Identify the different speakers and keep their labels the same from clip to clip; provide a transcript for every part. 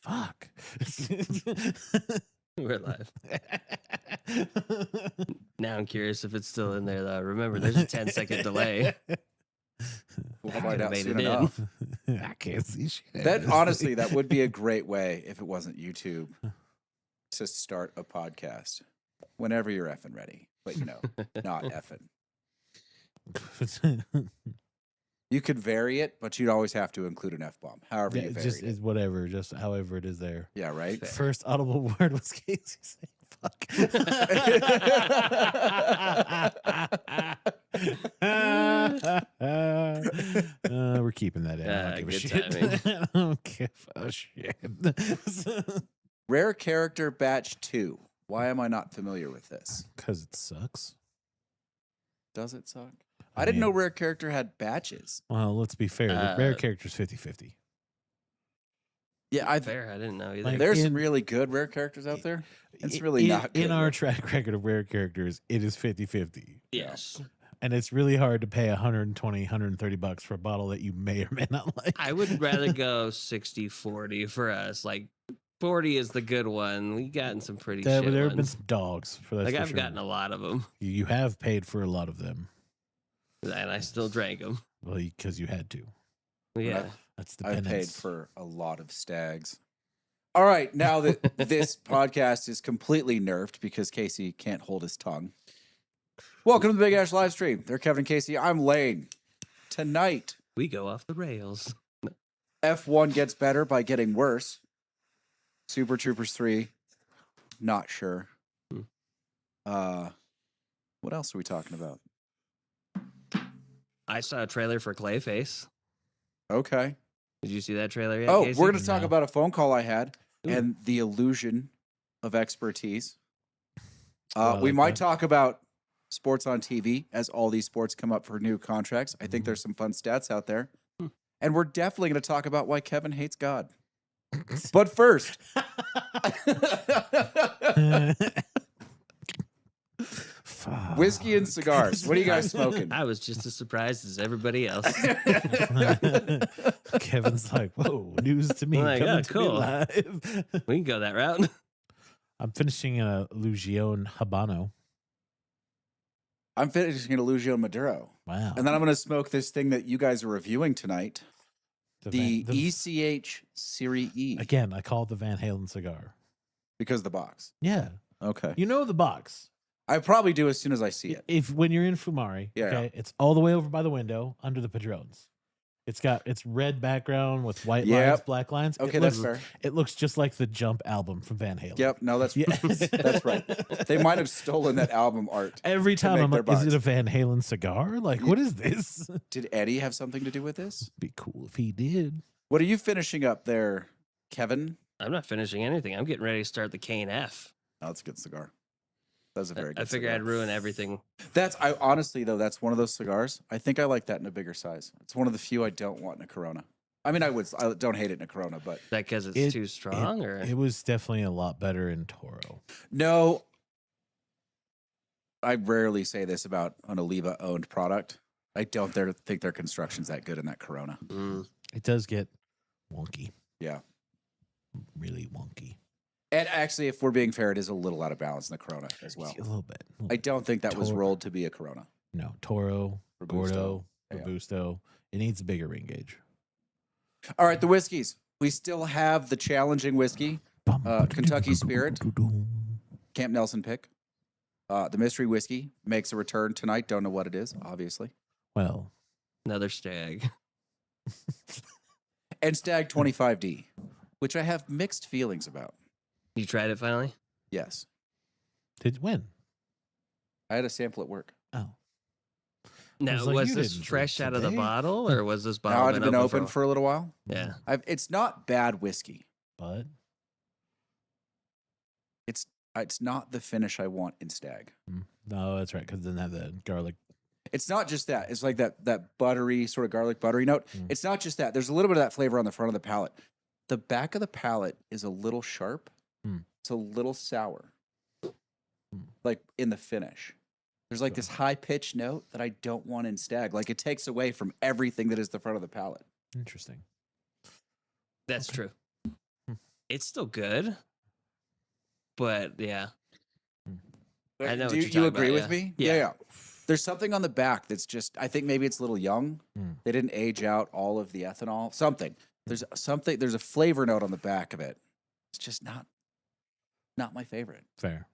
Speaker 1: Fuck.
Speaker 2: We're live. Now I'm curious if it's still in there, though. Remember, there's a 10-second delay.
Speaker 3: We'll
Speaker 2: I
Speaker 3: find
Speaker 2: could've
Speaker 3: out
Speaker 2: made
Speaker 3: soon
Speaker 2: it in.
Speaker 3: enough.
Speaker 1: I can't see shit.
Speaker 3: That honestly, that would be a great way if it wasn't YouTube to start a podcast whenever you're effing ready. But not effing. You could vary it, but you'd always have to include an F-bomb. However you vary it.
Speaker 1: Whatever, just however it is there.
Speaker 3: Yeah, right?
Speaker 2: Fair.
Speaker 1: First audible word was Casey saying fuck. We're keeping that in. I don't give a
Speaker 2: good
Speaker 1: shit.
Speaker 2: timing.
Speaker 1: I don't give a shit.
Speaker 3: Rare character batch 2. Why am I not familiar with this?
Speaker 1: Because it sucks.
Speaker 3: Does it suck? I didn't know rare character had batches.
Speaker 1: Well, let's be fair. The rare character's 50-50.
Speaker 3: Yeah,
Speaker 2: Fair. I didn't know either.
Speaker 1: Like,
Speaker 3: there's some really good rare characters out there. It's really not good.
Speaker 1: In our track record of rare characters, it is 50-50.
Speaker 2: Yes.
Speaker 1: And it's really hard to pay $120, $130 for a bottle that you may or may not like.
Speaker 2: I would rather go 60-40 for us. Like 40 is the good one. We've gotten some pretty shit
Speaker 1: There have been
Speaker 2: ones.
Speaker 1: some dogs for that.
Speaker 2: Like
Speaker 1: for
Speaker 2: I've
Speaker 1: sure.
Speaker 2: gotten a lot of them,
Speaker 1: You have paid for a lot of them.
Speaker 2: and I still drank them.
Speaker 1: Well, because you had to.
Speaker 2: Yeah.
Speaker 1: That's the
Speaker 3: I've
Speaker 1: penance.
Speaker 3: paid for a lot of stags. All right, now that this podcast is completely nerfed because Casey can't hold his tongue. Welcome to the Big Ash live stream. They're Kevin and Casey. I'm Lane. Tonight,
Speaker 2: We go off the rails.
Speaker 3: F1 gets better by getting worse. Super Troopers 3, not sure. What else are we talking about?
Speaker 2: I saw a trailer for Clayface.
Speaker 3: Okay.
Speaker 2: Did you see that trailer yet?
Speaker 3: Oh,
Speaker 2: Casey?
Speaker 3: we're going to talk
Speaker 1: No.
Speaker 3: about a phone call I had
Speaker 2: Ooh.
Speaker 3: and the illusion of expertise.
Speaker 1: I
Speaker 3: We
Speaker 1: like
Speaker 3: might
Speaker 1: that.
Speaker 3: talk about sports on TV as all these sports come up for new contracts. I think there's some fun stats out there. And we're definitely going to talk about why Kevin hates God. But first,
Speaker 1: Fuck.
Speaker 3: whiskey and cigars. What are you guys smoking?
Speaker 2: I was just as surprised as everybody else.
Speaker 1: Kevin's like, whoa, news to me.
Speaker 2: Like,
Speaker 1: coming
Speaker 2: oh,
Speaker 1: to me
Speaker 2: cool.
Speaker 1: live.
Speaker 2: We can go that route.
Speaker 1: I'm finishing a Lugione Habano.
Speaker 3: I'm finishing an Illusion Maduro.
Speaker 1: Wow.
Speaker 3: And then I'm going to smoke this thing that you guys are reviewing tonight. The ECH Series E.
Speaker 1: Again, I call it the Van Halen cigar.
Speaker 3: Because of the box.
Speaker 1: Yeah.
Speaker 3: Okay.
Speaker 1: You know the box.
Speaker 3: I probably do as soon as I see it.
Speaker 1: If when you're in Fumari,
Speaker 3: Yeah.
Speaker 1: okay, it's all the way over by the window under the Padrones. It's red background with white lines, black lines.
Speaker 3: Okay,
Speaker 1: It
Speaker 3: that's
Speaker 1: looks-
Speaker 3: fair.
Speaker 1: It looks just like the Jump album from Van Halen.
Speaker 3: Yep. No, that's
Speaker 1: Yes.
Speaker 3: that's right. They might have stolen that album art.
Speaker 1: Every time
Speaker 3: make
Speaker 1: I'm
Speaker 3: their
Speaker 1: like, is
Speaker 3: box.
Speaker 1: it a Van Halen cigar? Like, what is this?
Speaker 3: Did Eddie have something to do with this?
Speaker 1: Be cool if he did.
Speaker 3: What are you finishing up there, Kevin?
Speaker 2: I'm not finishing anything. I'm getting ready to start the K&F.
Speaker 3: Oh, that's a good cigar. That's a very good
Speaker 2: I figure
Speaker 3: cigar.
Speaker 2: I'd ruin everything.
Speaker 3: I honestly though, that's one of those cigars. I think I like that in a bigger size. It's one of the few I don't want in a Corona. I mean, I don't hate it in a Corona, but
Speaker 2: Is that because it's
Speaker 1: It-
Speaker 2: too strong, or
Speaker 1: It was definitely a lot better in Toro.
Speaker 3: no. I rarely say this about an Oliva owned product. I don't think their construction's that good in that Corona.
Speaker 1: It does get wonky.
Speaker 3: Yeah.
Speaker 1: Really wonky.
Speaker 3: And actually, if we're being fair, it is a little out of balance in the Corona as well.
Speaker 1: A little bit.
Speaker 3: I don't think that was
Speaker 1: Toro.
Speaker 3: rolled to be a Corona.
Speaker 1: No, Toro,
Speaker 3: Robusto.
Speaker 1: Gordo,
Speaker 3: Yeah.
Speaker 1: Robusto. It needs a bigger ring gauge.
Speaker 3: All right, the whiskeys. We still have the challenging whiskey, Kentucky Spirit, Camp Nelson pick. The mystery whiskey makes a return tonight. Don't know what it is, obviously.
Speaker 1: Well,
Speaker 2: another stag?
Speaker 3: And Stag 25D, which I have mixed feelings about.
Speaker 2: You tried it finally?
Speaker 3: Yes.
Speaker 1: did when?
Speaker 3: I had a sample at work.
Speaker 1: Oh,
Speaker 2: Now,
Speaker 1: like,
Speaker 2: was
Speaker 1: you
Speaker 2: this
Speaker 1: didn't drink
Speaker 2: fresh out of the
Speaker 1: today.
Speaker 2: bottle, or was this bottle
Speaker 3: Now it had been open
Speaker 2: for?
Speaker 3: for a little while.
Speaker 2: Yeah.
Speaker 3: It's not bad whiskey.
Speaker 1: but
Speaker 3: It's not the finish I want in Stag.
Speaker 1: no, that's right. Because it didn't have the garlic.
Speaker 3: It's not just that. It's like that buttery, sort of garlic buttery note. It's not just that. There's a little bit of that flavor on the front of the palate. The back of the palate is a little sharp. It's a little sour. Like in the finish. There's like this high-pitched note that I don't want in Stag. Like it takes away from everything that is the front of the palate.
Speaker 1: Interesting.
Speaker 2: That's true.
Speaker 1: Hmm.
Speaker 2: It's still good, but yeah. I know
Speaker 3: Do
Speaker 2: what
Speaker 3: you
Speaker 2: you're talking
Speaker 3: agree
Speaker 2: about,
Speaker 3: with
Speaker 2: yeah.
Speaker 3: me?
Speaker 2: Yeah.
Speaker 3: There's something on the back that's just, I think maybe it's a little young. They didn't age out all of the ethanol. Something. There's a flavor note on the back of it. It's just not my favorite.
Speaker 1: Fair.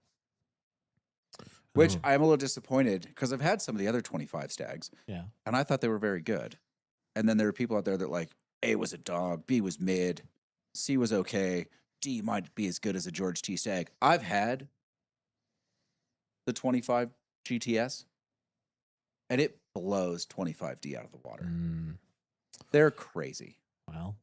Speaker 3: Which
Speaker 1: Oh,
Speaker 3: I'm a little disappointed because I've had some of the other 25 stags
Speaker 1: yeah.
Speaker 3: and I thought they were very good. And then there are people out there that like, A was a dog, B was mid, C was okay, D might be as good as a George T. Stag. I've had the 25 GTS and it blows 25D out of the water. They're crazy.
Speaker 1: Well,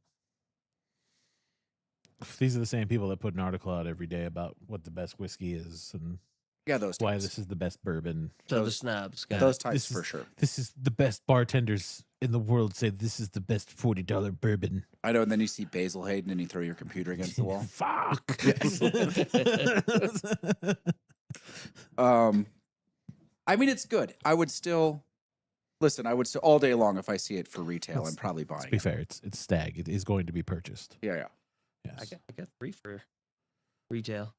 Speaker 1: these are the same people that put an article out every day about what the best whiskey is and
Speaker 3: Yeah, those
Speaker 1: why
Speaker 3: types.
Speaker 1: this is the best bourbon.
Speaker 2: So the snobs got
Speaker 3: Those
Speaker 2: it.
Speaker 3: types
Speaker 1: This
Speaker 3: for
Speaker 1: is-
Speaker 3: sure.
Speaker 1: This is the best bartenders in the world say this is the best $40 bourbon.
Speaker 3: I know, and then you see Basil Hayden and you throw your computer against the wall.
Speaker 1: Fuck.
Speaker 3: I mean, it's good. I would still listen. I would still all day long if I see it for retail. I'm probably buying.
Speaker 1: To be
Speaker 3: it.
Speaker 1: fair, it's Stag. It is going to be purchased.
Speaker 3: Yeah.
Speaker 1: Yes.
Speaker 2: I got 3 for retail.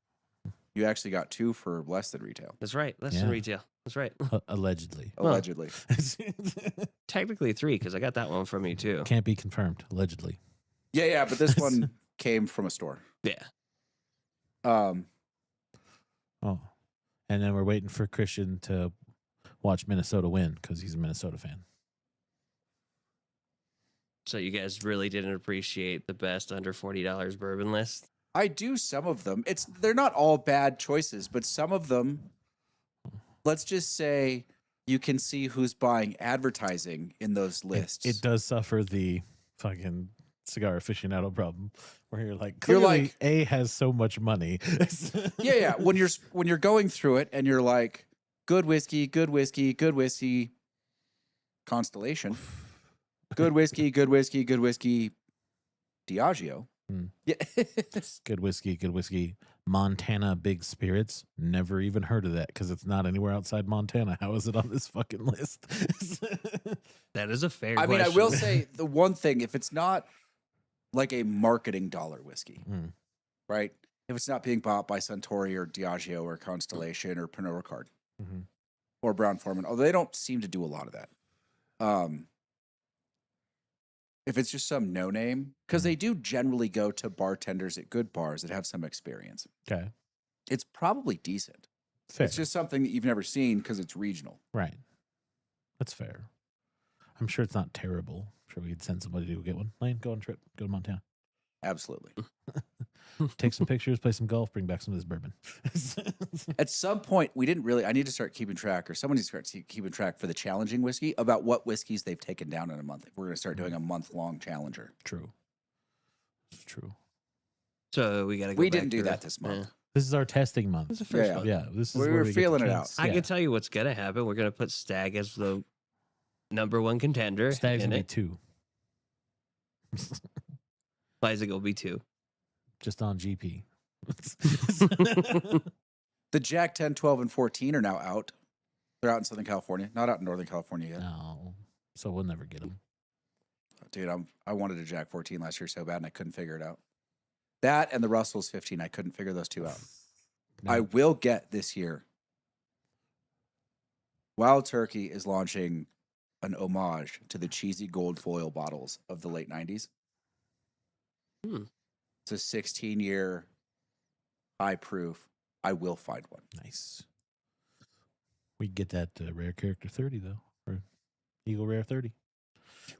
Speaker 3: You actually got 2 for less than retail,
Speaker 2: That's right. Less than
Speaker 1: Yeah.
Speaker 2: retail. That's right.
Speaker 1: Allegedly.
Speaker 3: allegedly.
Speaker 2: Technically 3 because I got that one from you too.
Speaker 1: Can't be confirmed. Allegedly.
Speaker 3: Yeah. But this one came from a store.
Speaker 2: Yeah.
Speaker 3: Um,
Speaker 1: Oh. And then we're waiting for Christian to watch Minnesota win because he's a Minnesota fan.
Speaker 2: So you guys really didn't appreciate the best under $40 bourbon list?
Speaker 3: I do some of them. They're not all bad choices, but some of them. Let's just say you can see who's buying advertising in those lists.
Speaker 1: It does suffer the fucking cigar aficionado problem where you're like,
Speaker 3: You're
Speaker 1: clearly
Speaker 3: like-
Speaker 1: A has so much money.
Speaker 3: Yeah. When you're going through it and you're like, good whiskey, Constellation, good whiskey, Diageo. Yeah.
Speaker 1: Good whiskey. Montana Big Spirits. Never even heard of that because it's not anywhere outside Montana. How is it on this fucking list?
Speaker 2: That is a fair
Speaker 3: I mean, I
Speaker 2: question.
Speaker 3: will say the one thing, if it's not like a marketing dollar whiskey, right? If it's not being bought by Suntory or Diageo or Constellation or Pernod Ricard or Brown Forman, although they don't seem to do a lot of that. If it's just some no name, because they do generally go to bartenders at good bars that have some experience.
Speaker 1: Okay.
Speaker 3: It's probably decent.
Speaker 1: Fair.
Speaker 3: It's just something that you've never seen because it's regional.
Speaker 1: Right. That's fair. I'm sure it's not terrible. I'm sure we could send somebody to get one. Lane, go on a trip. Go to Montana.
Speaker 3: Absolutely.
Speaker 1: Take some pictures, play some golf, bring back some of this bourbon.
Speaker 3: At some point, I need to start keeping track, or someone needs to start keeping track for the challenging whiskey about what whiskeys they've taken down in a month. If we're going to start doing a month-long challenger.
Speaker 1: True. It's true.
Speaker 2: So we got to go
Speaker 3: We
Speaker 2: back
Speaker 3: didn't do
Speaker 2: to
Speaker 3: that this month.
Speaker 1: This is our testing month.
Speaker 2: This is the first
Speaker 3: Yeah.
Speaker 2: one.
Speaker 1: Yeah, this is
Speaker 3: We
Speaker 1: where
Speaker 3: were
Speaker 1: we get
Speaker 3: feeling
Speaker 1: the
Speaker 3: it
Speaker 1: chance.
Speaker 2: I
Speaker 1: Yeah.
Speaker 2: can tell you what's going to happen. We're going to put Stag as the #1 contender.
Speaker 1: Stag's
Speaker 2: in
Speaker 1: gonna be
Speaker 2: it.
Speaker 1: 2,
Speaker 2: Isaac will be 2.
Speaker 1: just on GP.
Speaker 3: The Jack 10, 12, and 14 are now out. They're out in Southern California, not out in Northern California yet.
Speaker 1: No, so we'll never get them.
Speaker 3: Dude, I wanted a Jack 14 last year so bad, and I couldn't figure it out. That and the Russell's 15, I couldn't figure those two out. I will get this year. Wild Turkey is launching an homage to the cheesy gold foil bottles of the late 90s. It's a 16-year high proof. I will find one.
Speaker 1: Nice. We get that rare character 30 though, or Eagle Rare 30.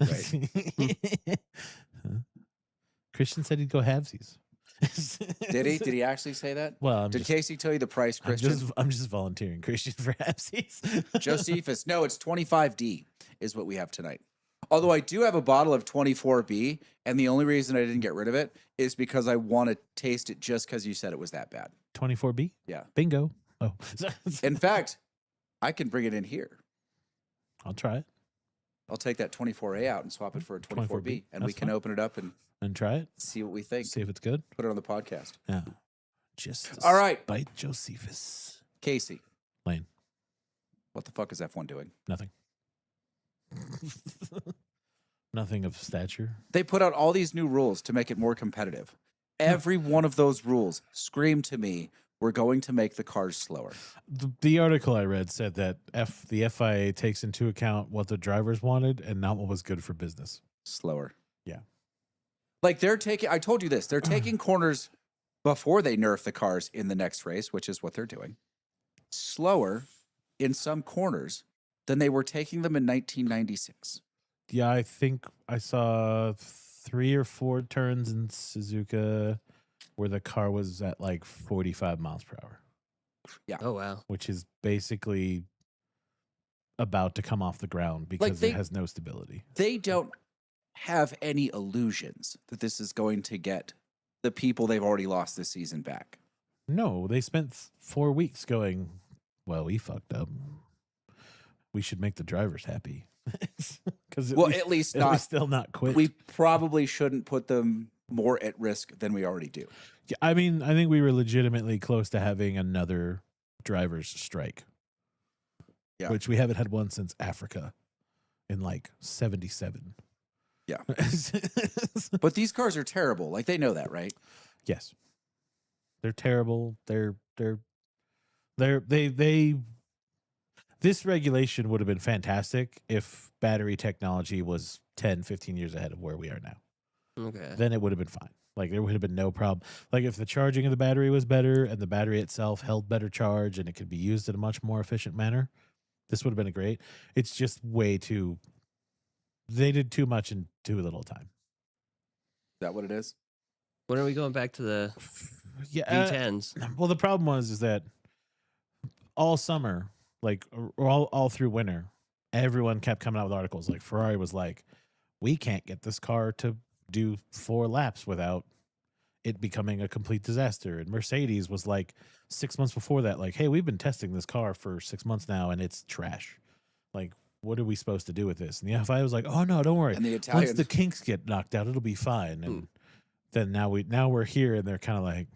Speaker 3: Right.
Speaker 1: Huh? Christian said he'd go halvesies.
Speaker 3: Did he? Did he actually say that?
Speaker 1: Well,
Speaker 3: Did Casey tell you the price, Christian?
Speaker 1: I'm just volunteering Christian for halvesies.
Speaker 3: Josephus. No, it's 25D is what we have tonight. Although I do have a bottle of 24B, and the only reason I didn't get rid of it is because I want to taste it just because you said it was that bad.
Speaker 1: 24B?
Speaker 3: Yeah.
Speaker 1: Bingo. Oh.
Speaker 3: In fact, I can bring it in here.
Speaker 1: I'll try it
Speaker 3: I'll take that 24A out and swap it for a 24B, and we
Speaker 1: That's
Speaker 3: can
Speaker 1: fine.
Speaker 3: open it up and
Speaker 1: and try it.
Speaker 3: see what we think.
Speaker 1: See if it's good.
Speaker 3: Put it on the podcast.
Speaker 1: Yeah. Just
Speaker 3: All right.
Speaker 1: Bite Josephus.
Speaker 3: Casey,
Speaker 1: Lane.
Speaker 3: what the fuck is F1 doing?
Speaker 1: Nothing. Nothing of stature.
Speaker 3: They put out all these new rules to make it more competitive. Every one of those rules screamed to me, we're going to make the cars slower.
Speaker 1: The article I read said that the FIA takes into account what the drivers wanted and not what was good for business.
Speaker 3: Slower.
Speaker 1: Yeah.
Speaker 3: Like they're taking, I told you this, they're taking corners before they nerf the cars in the next race, which is what they're doing. Slower in some corners than they were taking them in 1996.
Speaker 1: Yeah, I think I saw 3 or 4 turns in Suzuka where the car was at like 45 miles per hour.
Speaker 3: Yeah.
Speaker 2: Oh, wow.
Speaker 1: Which is basically about to come off the ground because it has no stability.
Speaker 3: They don't have any illusions that this is going to get the people they've already lost this season back.
Speaker 1: No, they spent 4 weeks going, well, we fucked up. We should make the drivers happy. Because
Speaker 3: at least
Speaker 1: still not quit.
Speaker 3: We probably shouldn't put them more at risk than we already do.
Speaker 1: Yeah, I mean, I think we were legitimately close to having another drivers strike.
Speaker 3: Yeah.
Speaker 1: Which we haven't had one since Africa in like 77.
Speaker 3: Yeah. But these cars are terrible. Like they know that, right?
Speaker 1: Yes. They're terrible. This regulation would have been fantastic if battery technology was 10, 15 years ahead of where we are now.
Speaker 2: Okay.
Speaker 1: Then it would have been fine. Like there would have been no problem. Like if the charging of the battery was better and the battery itself held better charge and it could be used in a much more efficient manner, this would have been great. It's just way too. They did too much in too little time.
Speaker 3: Is that what it is?
Speaker 2: When are we going back to the V10s?
Speaker 1: Well, the problem is that all summer, like or all through winter, everyone kept coming out with articles. Like Ferrari was like, we can't get this car to do 4 laps without it becoming a complete disaster. And Mercedes was like 6 months before that, like, hey, we've been testing this car for 6 months now and it's trash. Like, what are we supposed to do with this? And the FIA was like, oh no, don't worry.
Speaker 3: And the Italians,
Speaker 1: once the kinks get knocked out, it'll be fine. And then now we're here and they're kind of like,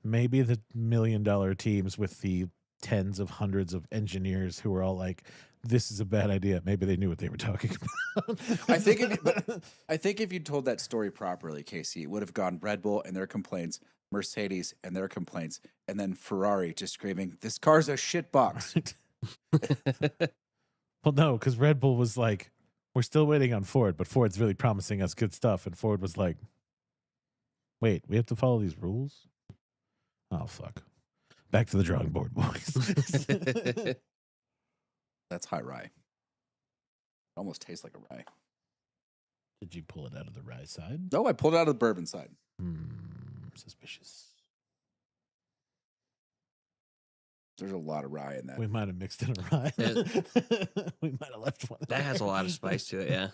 Speaker 1: maybe the $1 million teams with the tens of hundreds of engineers who were all like, this is a bad idea. Maybe they knew what they were talking about.
Speaker 3: I think if you told that story properly, Casey, it would have gone Red Bull and their complaints, Mercedes and their complaints, and then Ferrari just screaming, this car's a shit box.
Speaker 1: Well, no, because Red Bull was like, we're still waiting on Ford, but Ford's really promising us good stuff. And Ford was like, wait, we have to follow these rules? Oh, fuck. Back to the drawing board, boys.
Speaker 3: That's high rye. It almost tastes like a rye.
Speaker 1: Did you pull it out of the rye side?
Speaker 3: No, I pulled it out of the bourbon side.
Speaker 1: Suspicious.
Speaker 3: There's a lot of rye in that.
Speaker 1: We might have mixed in a rye. We might have left one.
Speaker 2: That has a lot of spice to it, yeah.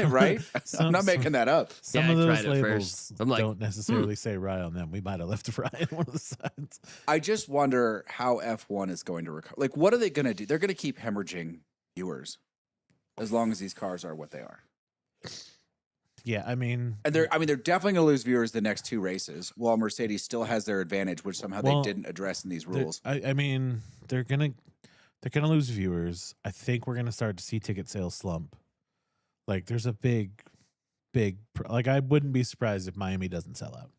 Speaker 3: Right? I'm not making that up.
Speaker 1: Some of those labels
Speaker 2: I'm like,
Speaker 1: don't necessarily say rye on them. We might have left a rye on one of the sides.
Speaker 3: I just wonder how F1 is going to recover. Like, what are they going to do? They're going to keep hemorrhaging viewers as long as these cars are what they are.
Speaker 1: Yeah, I mean,
Speaker 3: they're definitely going to lose viewers the next 2 races, while Mercedes still has their advantage, which somehow they didn't address in these rules.
Speaker 1: I mean, they're gonna lose viewers. I think we're gonna start to see ticket sales slump. Like, there's a big, like, I wouldn't be surprised if Miami doesn't sell out,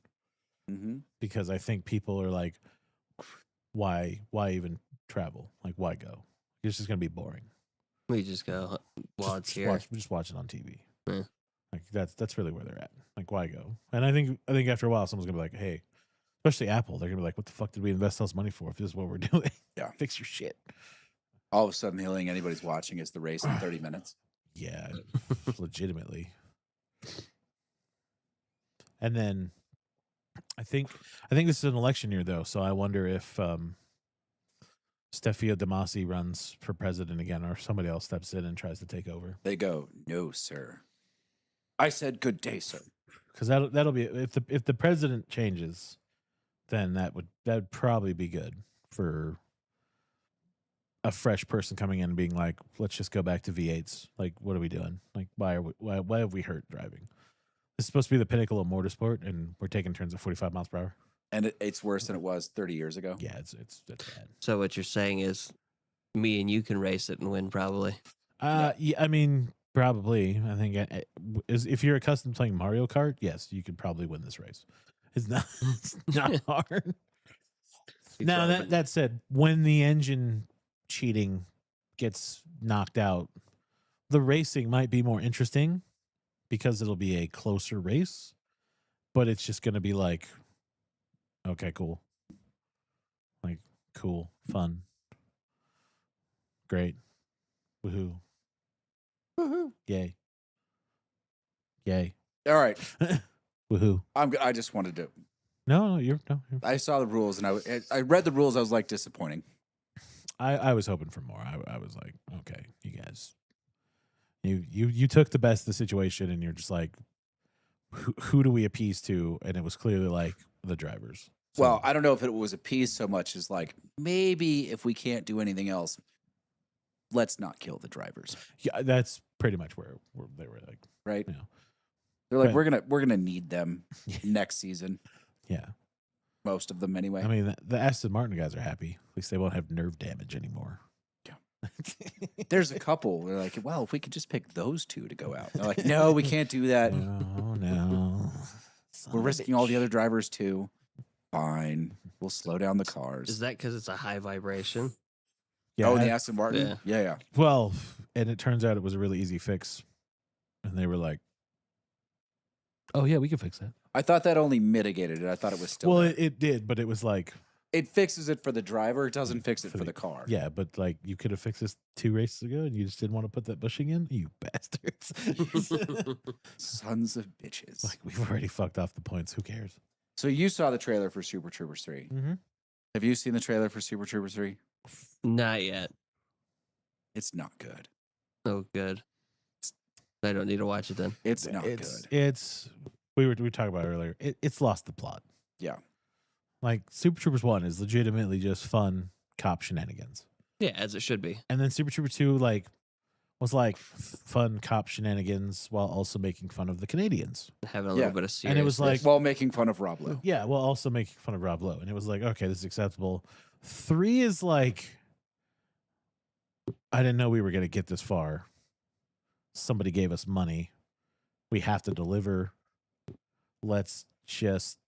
Speaker 1: because I think people are like, why even travel? Like, why go? It's just gonna be boring.
Speaker 2: We just go while it's here.
Speaker 1: Just watch it on TV.
Speaker 2: Yeah.
Speaker 1: Like that's really where they're at. Like, why go? And I think after a while, someone's gonna be like, hey, especially Apple, they're gonna be like, what the fuck did we invest all this money for if this is what we're doing?
Speaker 3: Yeah,
Speaker 1: fix your shit.
Speaker 3: All of a sudden, the only thing anybody's watching is the race in 30 minutes.
Speaker 1: Yeah, legitimately. And then I think this is an election year though, so I wonder if Stefano Damasi runs for president again, or somebody else steps in and tries to take over.
Speaker 3: They go, no, sir. I said, good day, sir.
Speaker 1: Because that'll be if the president changes, then that'd probably be good for a fresh person coming in and being like, let's just go back to V8s. Like, what are we doing? Like, why have we hurt driving? This is supposed to be the pinnacle of motorsport, and we're taking turns at 45 miles per hour.
Speaker 3: And it's worse than it was 30 years ago.
Speaker 1: Yeah, it's bad.
Speaker 2: So what you're saying is, me and you can race it and win, probably.
Speaker 1: Yeah, I mean, Probably. I think if you're accustomed to playing Mario Kart, yes, you could probably win this race. It's not hard. Now that said, when the engine cheating gets knocked out, the racing might be more interesting because it'll be a closer race, but it's just going to be like, okay, cool. Like, cool, fun, great, woohoo, yay, yay.
Speaker 3: All right.
Speaker 1: Woohoo.
Speaker 3: I just wanted to.
Speaker 1: No, you're.
Speaker 3: I saw the rules and I read the rules. I was like, disappointing.
Speaker 1: I was hoping for more. I was like, okay, you guys, you took the best of the situation, and you're just like, who do we appease to? And it was clearly like the drivers. So,
Speaker 3: Well, I don't know if it was appeased so much as like, maybe if we can't do anything else, let's not kill the drivers.
Speaker 1: yeah, that's pretty much where they were like,
Speaker 3: Right.
Speaker 1: Yeah.
Speaker 3: They're like,
Speaker 1: Right.
Speaker 3: we're gonna need them next season.
Speaker 1: yeah.
Speaker 3: Most of them anyway.
Speaker 1: I mean, the Aston Martin guys are happy. At least they won't have nerve damage anymore.
Speaker 3: Yeah. There's a couple. They're like, well, if we could just pick those two to go out. They're like, no, we can't do that.
Speaker 1: No.
Speaker 3: We're risking all the other drivers too. Fine. We'll slow down the cars.
Speaker 2: Is that because it's a high vibration?
Speaker 1: Yeah.
Speaker 3: Oh, the Aston Martin? Yeah.
Speaker 1: Well, and it turns out it was a really easy fix. And they were like, oh, yeah, we can fix that.
Speaker 3: I thought that only mitigated it. I thought it was still.
Speaker 1: Well,
Speaker 3: there.
Speaker 1: it did, but it was like.
Speaker 3: It fixes it for the driver. It doesn't fix it for the car.
Speaker 1: Yeah, but like you could have fixed this 2 races ago and you just didn't want to put that bushing in? You bastards.
Speaker 3: Sons of bitches.
Speaker 1: Like, we've already fucked off the points. Who cares?
Speaker 3: So you saw the trailer for Super Troopers 3.
Speaker 1: Mm-hmm.
Speaker 3: Have you seen the trailer for Super Troopers 3?
Speaker 2: Not yet.
Speaker 3: It's not good.
Speaker 2: Oh, good. I don't need to watch it then.
Speaker 3: It's not good.
Speaker 1: It's we were talking about it earlier. It's lost the plot.
Speaker 3: Yeah.
Speaker 1: Like Super Troopers 1 is legitimately just fun cop shenanigans.
Speaker 2: Yeah, as it should be.
Speaker 1: And then Super Trooper 2 was fun cop shenanigans while also making fun of the Canadians.
Speaker 2: Having a little bit of seriousness.
Speaker 1: And it was like
Speaker 3: while making fun of Rob Lowe.
Speaker 1: Yeah, while also making fun of Rob Lowe. And it was like, okay, this is acceptable. 3 is like, I didn't know we were going to get this far. Somebody gave us money. We have to deliver. Let's just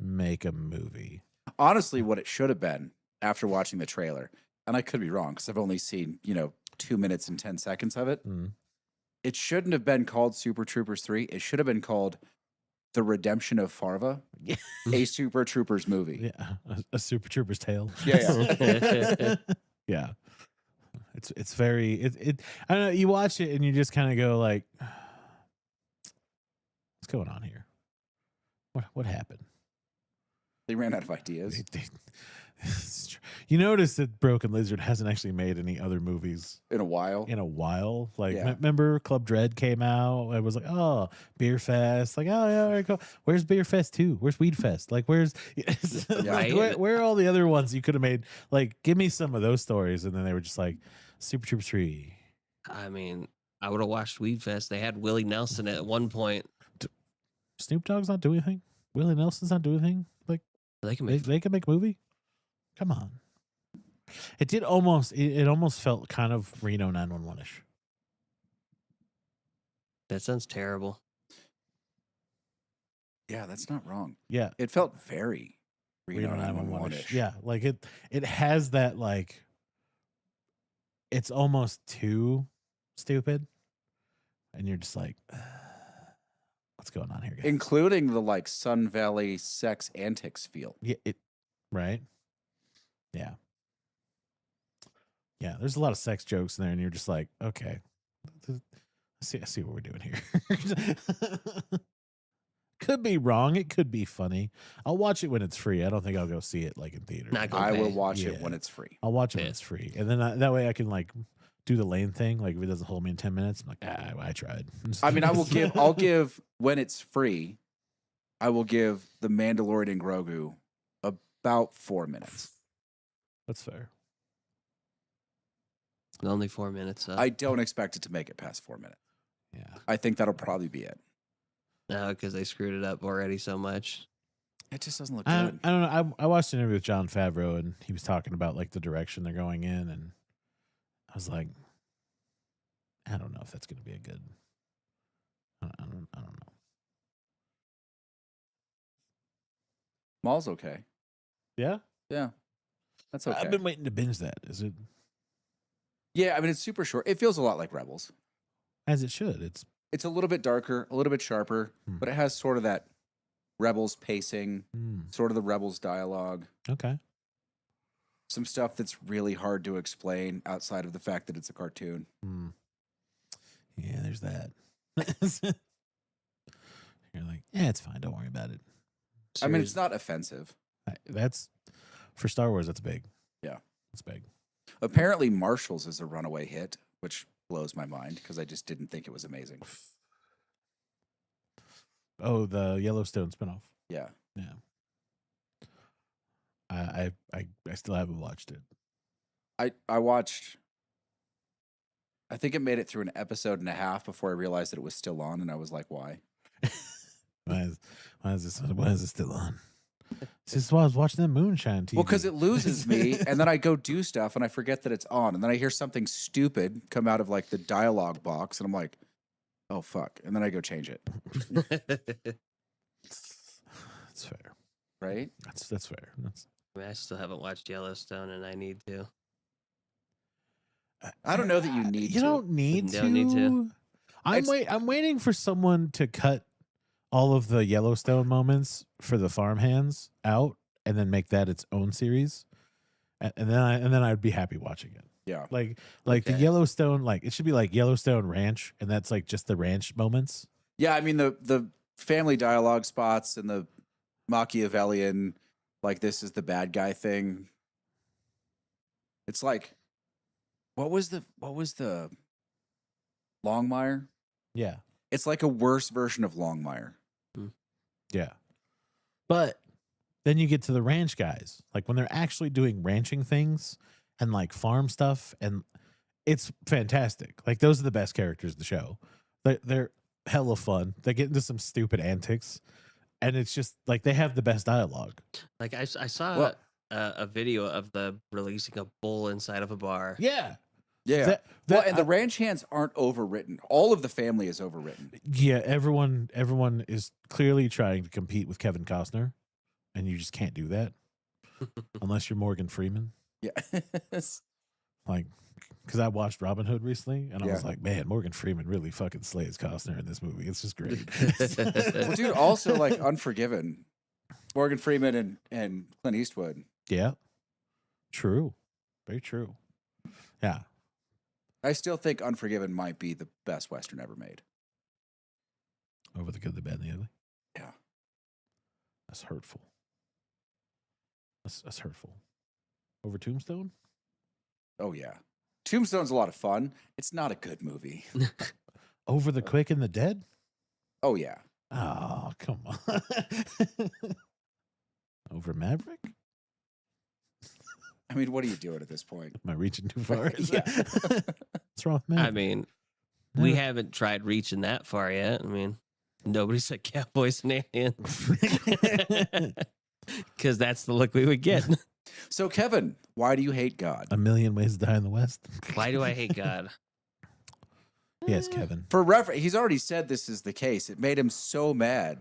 Speaker 1: make a movie.
Speaker 3: Honestly, what it should have been after watching the trailer, and I could be wrong because I've only seen, 2 minutes and 10 seconds of it.
Speaker 1: Mm.
Speaker 3: It shouldn't have been called Super Troopers 3. It should have been called The Redemption of Farva, a Super Troopers movie.
Speaker 1: Yeah, a Super Trooper's tale.
Speaker 3: Yeah.
Speaker 1: Yeah. It's very I don't know, you watch it and you just kind of go like, what's going on here? What happened?
Speaker 3: They ran out of ideas.
Speaker 1: You notice that Broken Lizard hasn't actually made any other movies
Speaker 3: In a while.
Speaker 1: Like,
Speaker 3: Yeah.
Speaker 1: remember Club Dread came out? It was like, oh, Beer Fest. Like, oh, yeah, all right, cool. Where's Beer Fest 2? Where's Weed Fest? Like, where's like, where are all the other ones you could have made? Like, give me some of those stories. And then they were just like, Super Troopers 3.
Speaker 2: I mean, I would have watched Weed Fest. They had Willie Nelson at one point.
Speaker 1: Snoop Dogg's not doing anything. Willie Nelson's not doing anything. Like,
Speaker 2: They can
Speaker 1: they can make a movie. Come on. It did almost. It almost felt kind of Reno 911ish.
Speaker 2: That sounds terrible.
Speaker 3: Yeah, that's not wrong.
Speaker 1: Yeah,
Speaker 3: It felt very Reno 911-ish.
Speaker 1: Yeah, like it has that, like, it's almost too stupid, and you're just like, what's going on here, guys?
Speaker 3: Including the Sun Valley sex antics feel.
Speaker 1: Yeah, right. Yeah. Yeah, there's a lot of sex jokes in there, and you're just like, okay, I see what we're doing here. Could be wrong. It could be funny. I'll watch it when it's free. I don't think I'll go see it in theaters.
Speaker 3: I will watch it when it's free.
Speaker 1: I'll watch it when it's free, and then that way I can do the lane thing. Like, if it doesn't hold me in 10 minutes, I'm like, I tried.
Speaker 3: I mean, I'll give when it's free. I will give the Mandalorian Grogu about 4 minutes.
Speaker 1: That's fair.
Speaker 2: Only 4 minutes.
Speaker 3: I don't expect it to make it past 4 minutes.
Speaker 1: Yeah.
Speaker 3: I think that'll probably be it.
Speaker 2: No, because they screwed it up already so much.
Speaker 3: It just doesn't look
Speaker 1: I
Speaker 3: good.
Speaker 1: don't know. I watched an interview with Jon Favreau, and he was talking about the direction they're going in, and I was like, I don't know if that's going to be a good. I don't know.
Speaker 3: Mall's okay.
Speaker 1: Yeah,
Speaker 3: Yeah, that's okay.
Speaker 1: I've been waiting to binge that. Is it
Speaker 3: Yeah, I mean, it's super short. It feels a lot like Rebels.
Speaker 1: as it should?
Speaker 3: It's a little bit darker, a little bit sharper, but it has sort of that Rebels pacing, sort of the Rebels dialogue.
Speaker 1: Okay.
Speaker 3: Some stuff that's really hard to explain outside of the fact that it's a cartoon.
Speaker 1: Yeah, there's that. You're like, yeah, it's fine. Don't worry about it.
Speaker 3: I mean, it's not offensive.
Speaker 1: That's for Star Wars. That's big.
Speaker 3: Yeah,
Speaker 1: it's big.
Speaker 3: Apparently, Marshall's is a runaway hit, which blows my mind because I just didn't think it was amazing.
Speaker 1: Oh, the Yellowstone spinoff.
Speaker 3: Yeah.
Speaker 1: Yeah. I still haven't watched it.
Speaker 3: I watched. I think it made it through an episode and a half before I realized that it was still on, and I was like, "Why?
Speaker 1: Why is this still on?" This is why I was watching that Moonshine TV.
Speaker 3: Well, because it loses me, and then I go do stuff, and I forget that it's on, and then I hear something stupid come out of like the dialogue box, and I'm like, "Oh fuck!" And then I go change it.
Speaker 1: That's fair,
Speaker 3: right?
Speaker 1: That's fair.
Speaker 2: I still haven't watched Yellowstone, and I need to.
Speaker 3: I don't know that you need.
Speaker 1: You don't need to. I'm waiting for someone to cut all of the Yellowstone moments for the farmhands out, and then make that its own series, and then I'd be happy watching it.
Speaker 3: Yeah,
Speaker 1: like the Yellowstone, like it should be like Yellowstone Ranch, and that's like just the ranch moments.
Speaker 3: Yeah, I mean the family dialogue spots and the Machiavellian, like this is the bad guy thing. It's like, what was the Longmire?
Speaker 1: Yeah,
Speaker 3: it's like a worse version of Longmire.
Speaker 1: Yeah, but then you get to the ranch guys, like when they're actually doing ranching things and like farm stuff, and it's fantastic. Like those are the best characters of the show. They're hella fun. They get into some stupid antics, and it's just like they have the best dialogue.
Speaker 2: Like I saw a video of the releasing a bull inside of a bar.
Speaker 1: Yeah.
Speaker 3: Yeah. And the ranch hands aren't overwritten. All of the family is overwritten.
Speaker 1: Yeah, everyone is clearly trying to compete with Kevin Costner, and you just can't do that unless you're Morgan Freeman.
Speaker 3: Yeah.
Speaker 1: Like, because I watched Robin Hood recently, and I was like, man, Morgan Freeman really fucking slays Costner in this movie. It's just great.
Speaker 3: Well, dude, also like Unforgiven, Morgan Freeman and Clint Eastwood.
Speaker 1: Yeah. True. Very true. Yeah.
Speaker 3: I still think Unforgiven might be the best Western ever made.
Speaker 1: Over the Good, the Bad, and the Ugly?
Speaker 3: Yeah.
Speaker 1: That's hurtful. That's hurtful. Over Tombstone?
Speaker 3: Oh, yeah. Tombstone's a lot of fun. It's not a good movie.
Speaker 1: Over the Quick and the Dead?
Speaker 3: Oh, yeah.
Speaker 1: Oh, come on. Over Maverick?
Speaker 3: I mean, what are you doing at this point?
Speaker 1: Am I reaching too far?
Speaker 3: Yeah.
Speaker 1: What's wrong with Maverick?
Speaker 2: I mean, we haven't tried reaching that far yet. I mean, nobody said Cowboys and Aliens. Because that's the look we would get.
Speaker 3: So, Kevin, why do you hate God?
Speaker 1: A Million Ways to Die in the West.
Speaker 2: Why do I hate God?
Speaker 1: Yes, Kevin.
Speaker 3: For reference, he's already said this is the case. It made him so mad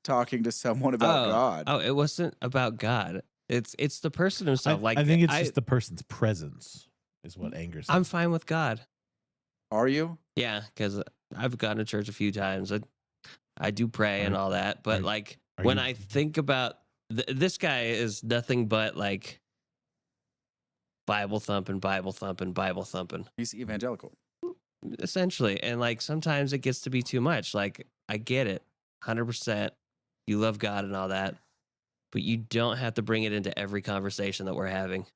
Speaker 3: talking to someone about God.
Speaker 2: Oh, it wasn't about God. It's the person himself.
Speaker 1: I think it's just the person's presence is what angers him.
Speaker 2: I'm fine with God.
Speaker 3: Are you?
Speaker 2: Yeah, because I've gone to church a few times. I do pray and all that. But when I think about this guy is nothing but like Bible thumping, Bible thumping, Bible thumping.
Speaker 3: He's evangelical.
Speaker 2: Essentially. And like sometimes it gets to be too much. Like I get it. 100%. You love God and all that. But you don't have to bring it into every conversation that we're having.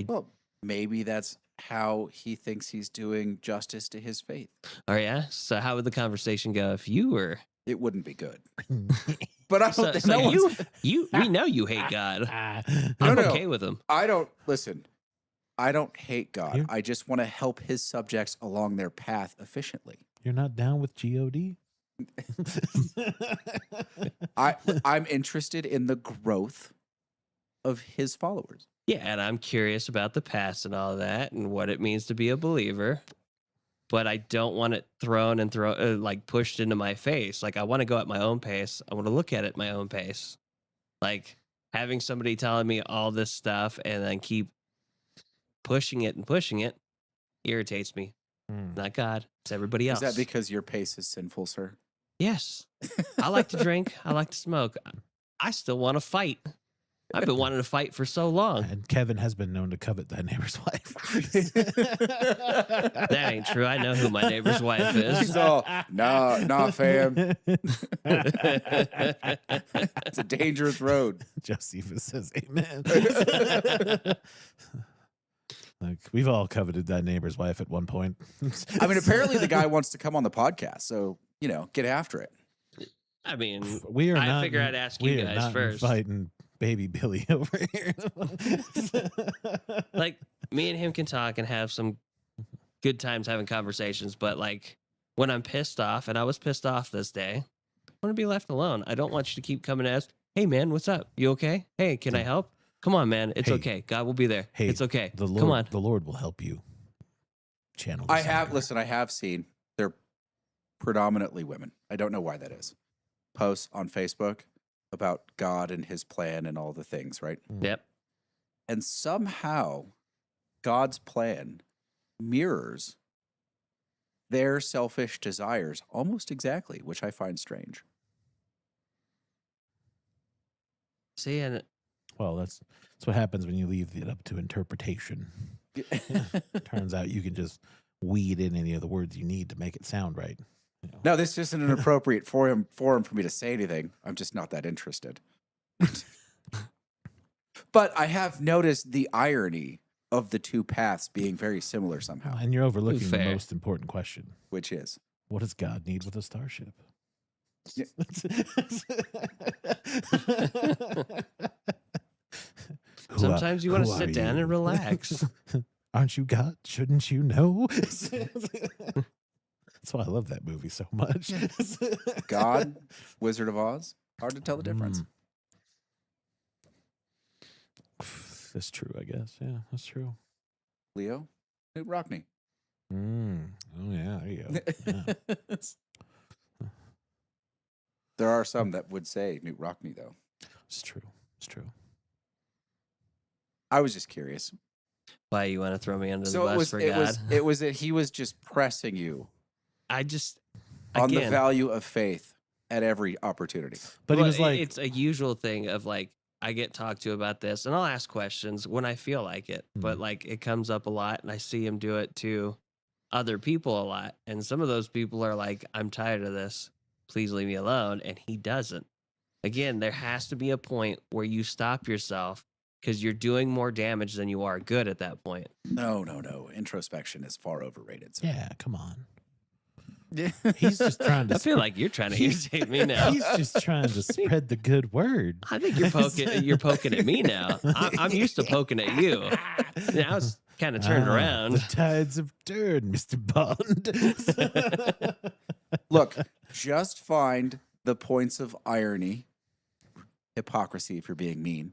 Speaker 3: Well, maybe that's how he thinks he's doing justice to his faith.
Speaker 2: Oh, yeah? So how would the conversation go if you were?
Speaker 3: It wouldn't be good. But I don't think
Speaker 2: we know you hate God. I'm okay with him.
Speaker 3: I don't hate God. I just want to help his subjects along their path efficiently.
Speaker 1: You're not down with God?
Speaker 3: I'm interested in the growth of his followers.
Speaker 2: Yeah, and I'm curious about the past and all that and what it means to be a believer. but I don't want it thrown and like pushed into my face. Like I want to go at my own pace. I want to look at it at my own pace. Like having somebody telling me all this stuff and then keep pushing it irritates me. Not God, it's everybody else.
Speaker 3: Is that because your pace is sinful, sir?
Speaker 2: Yes. I like to drink. I like to smoke. I still want to fight. I've been wanting to fight for so long.
Speaker 1: And Kevin has been known to covet thy neighbor's wife.
Speaker 2: That ain't true. I know who my neighbor's wife is.
Speaker 3: He's all, nah, fam. It's a dangerous road.
Speaker 1: Josephus says, amen. Like, we've all coveted that neighbor's wife at one point.
Speaker 3: I mean, apparently the guy wants to come on the podcast, so, get after it.
Speaker 2: I mean,
Speaker 1: I
Speaker 2: figure I'd ask you guys first.
Speaker 1: Fighting baby Billy over here.
Speaker 2: Like, me and him can talk and have some good times having conversations, but like when I'm pissed off, and I was pissed off this day, I want to be left alone. I don't want you to keep coming and ask, hey man, what's up? You okay? Hey, can I help? Come on, man. It's okay. God will be there. Hey, it's okay. Come on.
Speaker 1: The Lord will help you. Channel.
Speaker 3: I have seen, they're predominantly women. I don't know why that is. Posts on Facebook about God and his plan and all the things, right?
Speaker 2: Yep.
Speaker 3: And somehow God's plan mirrors their selfish desires almost exactly, which I find strange.
Speaker 2: See, and
Speaker 1: well, that's what happens when you leave it up to interpretation. Turns out you can just weed in any of the words you need to make it sound right.
Speaker 3: No, this isn't an appropriate forum for me to say anything. I'm just not that interested. But I have noticed the irony of the two paths being very similar somehow.
Speaker 1: And you're overlooking the most important question.
Speaker 3: Which is?
Speaker 1: What does God need with a starship? Yeah.
Speaker 2: Sometimes you want to sit down and relax.
Speaker 1: Aren't you God? Shouldn't you know? That's why I love that movie so much.
Speaker 3: God, Wizard of Oz, hard to tell the difference.
Speaker 1: That's true, I guess. Yeah, that's true.
Speaker 3: Leo, Newt Rockney.
Speaker 1: Oh, yeah, there you go. Yeah.
Speaker 3: There are some that would say Newt Rockney, though.
Speaker 1: It's true. It's true.
Speaker 3: I was just curious.
Speaker 2: Why you want to throw me under the bus for God?
Speaker 3: It was that he was just pressing you. On the value of faith at every opportunity.
Speaker 1: But he was like,
Speaker 2: it's a usual thing of like, I get talked to about this and I'll ask questions when I feel like it, but like it comes up a lot and I see him do it to other people a lot. And some of those people are like, I'm tired of this. Please leave me alone. And he doesn't. Again, there has to be a point where you stop yourself because you're doing more damage than you are good at that point.
Speaker 3: No. Introspection is far overrated. So.
Speaker 1: Yeah, come on. He's just trying to.
Speaker 2: I feel like you're trying to irritate me now.
Speaker 1: He's just trying to spread the good word.
Speaker 2: I think you're poking at me now. I'm used to poking at you. Now it's kind of turned around.
Speaker 1: The tides have turned, Mr. Bond.
Speaker 3: Look, just find the points of irony, hypocrisy, if you're being mean,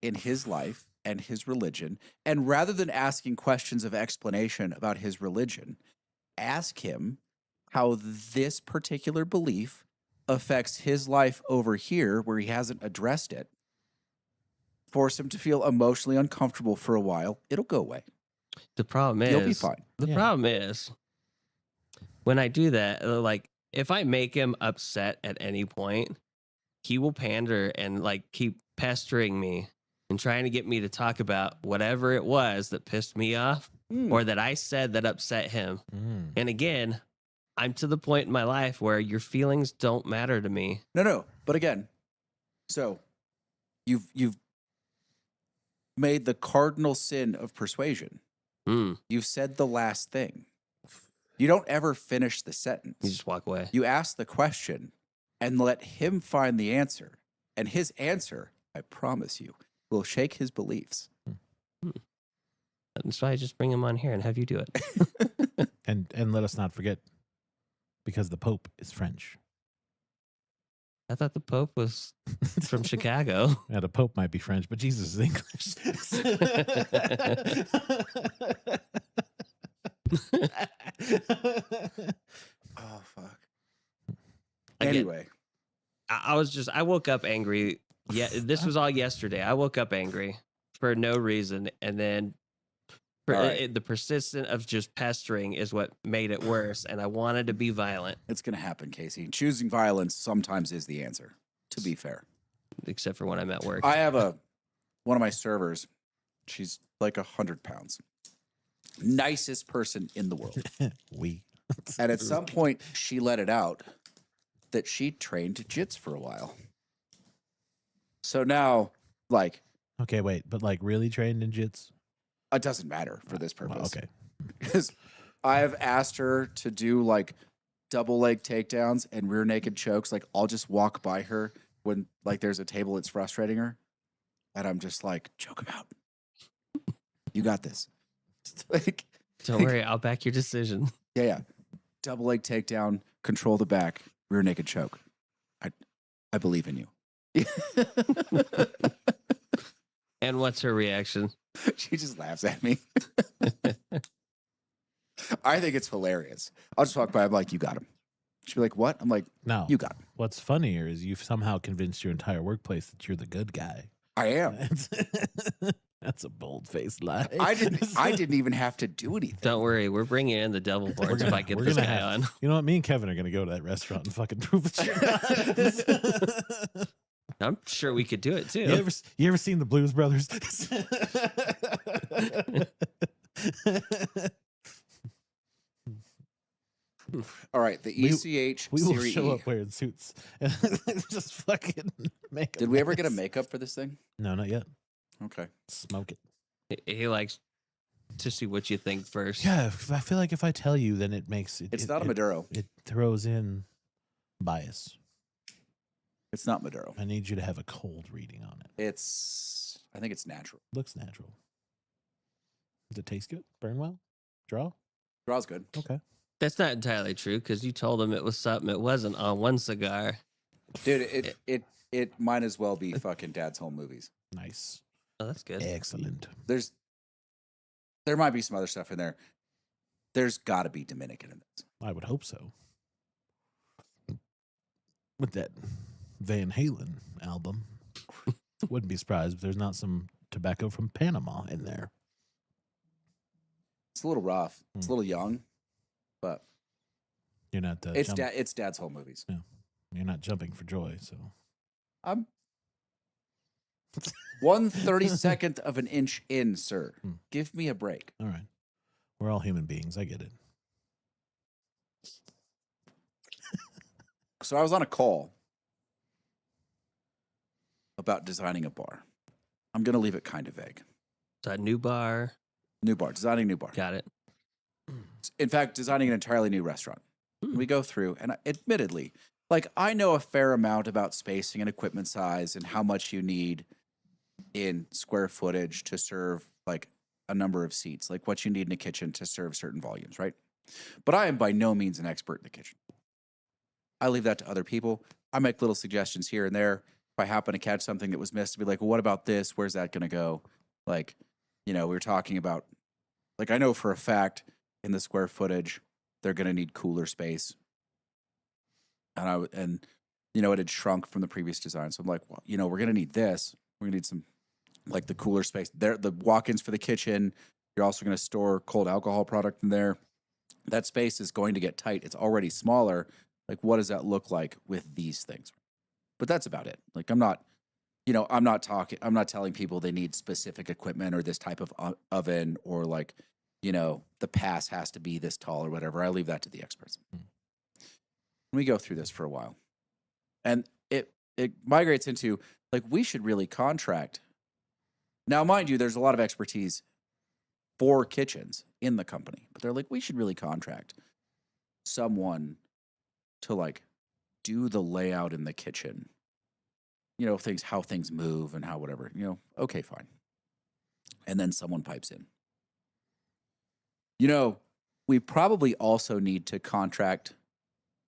Speaker 3: in his life and his religion. And rather than asking questions of explanation about his religion, ask him how this particular belief affects his life over here where he hasn't addressed it. Force him to feel emotionally uncomfortable for a while. It'll go away.
Speaker 2: The problem is,
Speaker 3: you'll be fine.
Speaker 2: The problem is when I do that, like if I make him upset at any point, he will pander and like keep pestering me and trying to get me to talk about whatever it was that pissed me off or that I said that upset him. And again, I'm to the point in my life where your feelings don't matter to me.
Speaker 3: No. But again, so you've made the cardinal sin of persuasion. You've said the last thing. You don't ever finish the sentence.
Speaker 2: You just walk away.
Speaker 3: You ask the question and let him find the answer. And his answer, I promise you, will shake his beliefs.
Speaker 2: That's why I just bring him on here and have you do it.
Speaker 1: and let us not forget, because the Pope is French.
Speaker 2: I thought the Pope was from Chicago.
Speaker 1: Yeah, the Pope might be French, but Jesus is English.
Speaker 3: Oh fuck.
Speaker 2: Again,
Speaker 3: Anyway,
Speaker 2: I woke up angry. Yeah, this was all yesterday. I woke up angry for no reason, and then
Speaker 3: all right.
Speaker 2: the persistent of just pestering is what made it worse, and I wanted to be violent.
Speaker 3: It's gonna happen, Casey. Choosing violence sometimes is the answer. To be fair,
Speaker 2: Except for when I'm at work.
Speaker 3: I have one of my servers. She's like 100 pounds. Nicest person in the world. And at some point, she let it out that she trained jits for a while. So now, like,
Speaker 1: okay, wait, but like really trained in jits?
Speaker 3: it doesn't matter for this purpose.
Speaker 1: Well, okay.
Speaker 3: Because I've asked her to do like double leg takedowns and rear naked chokes. Like, I'll just walk by her when like there's a table that's frustrating her, and I'm just like, choke him out. You got this. Like,
Speaker 2: Don't worry, I'll back your decision.
Speaker 3: yeah. Double leg takedown, control the back, rear naked choke. I believe in you.
Speaker 2: And what's her reaction?
Speaker 3: She just laughs at me. I think it's hilarious. I'll just walk by. I'm like, you got him. She'll be like, what? I'm like,
Speaker 1: No.
Speaker 3: you got him.
Speaker 1: What's funnier is you've somehow convinced your entire workplace that you're the good guy.
Speaker 3: I am.
Speaker 1: That's a bold-faced lie.
Speaker 3: I didn't even have to do anything.
Speaker 2: Don't worry, we're bringing in the devil horns if I get this guy on.
Speaker 1: You know what? Me and Kevin are going to go to that restaurant and fucking prove that you're not.
Speaker 2: I'm sure we could do it too.
Speaker 1: You ever seen the Blues Brothers?
Speaker 3: All right, the ECH
Speaker 1: we will
Speaker 3: Series
Speaker 1: show
Speaker 3: E.
Speaker 1: up wearing suits and just fucking make.
Speaker 3: Did we ever get a makeup for this thing?
Speaker 1: No, not yet.
Speaker 3: Okay.
Speaker 1: Smoke it.
Speaker 2: He likes to see what you think first.
Speaker 1: Yeah, I feel like if I tell you, then it makes it.
Speaker 3: It's not a Maduro.
Speaker 1: It throws in bias.
Speaker 3: It's not Maduro.
Speaker 1: I need you to have a cold reading on it.
Speaker 3: I think it's natural.
Speaker 1: Looks natural. Does it taste good? Burn well? Draw?
Speaker 3: Draw's good.
Speaker 1: Okay.
Speaker 2: That's not entirely true because you told him it was something it wasn't on one cigar.
Speaker 3: Dude, it might as well be fucking Dad's Home Movies.
Speaker 1: Nice.
Speaker 2: Oh, that's good.
Speaker 1: Excellent.
Speaker 3: There might be some other stuff in there. There's got to be Dominican in this.
Speaker 1: I would hope so. With that Van Halen album, wouldn't be surprised if there's not some tobacco from Panama in there.
Speaker 3: It's a little rough. It's a little young, but
Speaker 1: you're not.
Speaker 3: It's Dad's Home Movies.
Speaker 1: Yeah, you're not jumping for joy. So
Speaker 3: I'm 1/32 of an inch in, sir. Give me a break.
Speaker 1: All right, we're all human beings. I get it.
Speaker 3: So I was on a call about designing a bar. I'm going to leave it kind of vague.
Speaker 2: Is that new bar?
Speaker 3: New bar, designing a new bar.
Speaker 2: Got it.
Speaker 3: In fact, designing an entirely new restaurant. We go through, and admittedly, like, I know a fair amount about spacing and equipment size and how much you need in square footage to serve like a number of seats, like what you need in a kitchen to serve certain volumes, right? But I am by no means an expert in the kitchen. I leave that to other people. I make little suggestions here and there. If I happen to catch something that was missed, to be like, well, what about this? Where's that going to go? Like, we were talking about, like, I know for a fact in the square footage, they're going to need cooler space. And it had shrunk from the previous design. So I'm like, well, we're going to need this. We're going to need some, like, the cooler space there, the walk-ins for the kitchen. You're also going to store cold alcohol product in there. That space is going to get tight. It's already smaller. Like, what does that look like with these things? But that's about it. Like, I'm not telling people they need specific equipment or this type of oven or like, the pass has to be this tall or whatever. I leave that to the experts. We go through this for a while. And it migrates into, like, we should really contract. Now, mind you, there's a lot of expertise for kitchens in the company, but they're like, we should really contract someone to, like, do the layout in the kitchen. How things move and how whatever, okay, fine. And then someone pipes in. We probably also need to contract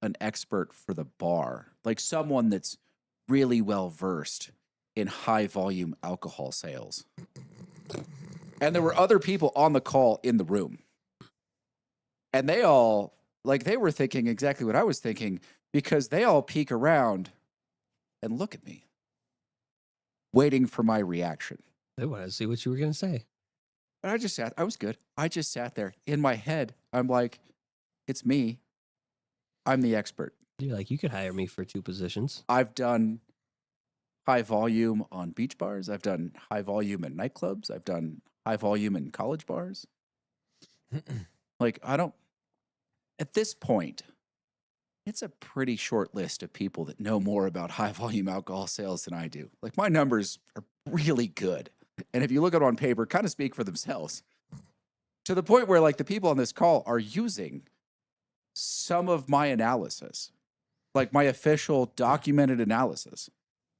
Speaker 3: an expert for the bar, like someone that's really well versed in high volume alcohol sales. And there were other people on the call in the room. And they all, like, they were thinking exactly what I was thinking because they all peek around and look at me, waiting for my reaction.
Speaker 2: They want to see what you were going to say.
Speaker 3: And I was good. I just sat there. In my head, I'm like, it's me. I'm the expert.
Speaker 2: You're like, you could hire me for 2 positions.
Speaker 3: I've done high volume on beach bars. I've done high volume in nightclubs. I've done high volume in college bars. Like, at this point, it's a pretty short list of people that know more about high volume alcohol sales than I do. Like, my numbers are really good. And if you look at it on paper, kind of speak for themselves. To the point where, like, the people on this call are using some of my analysis, like my official documented analysis,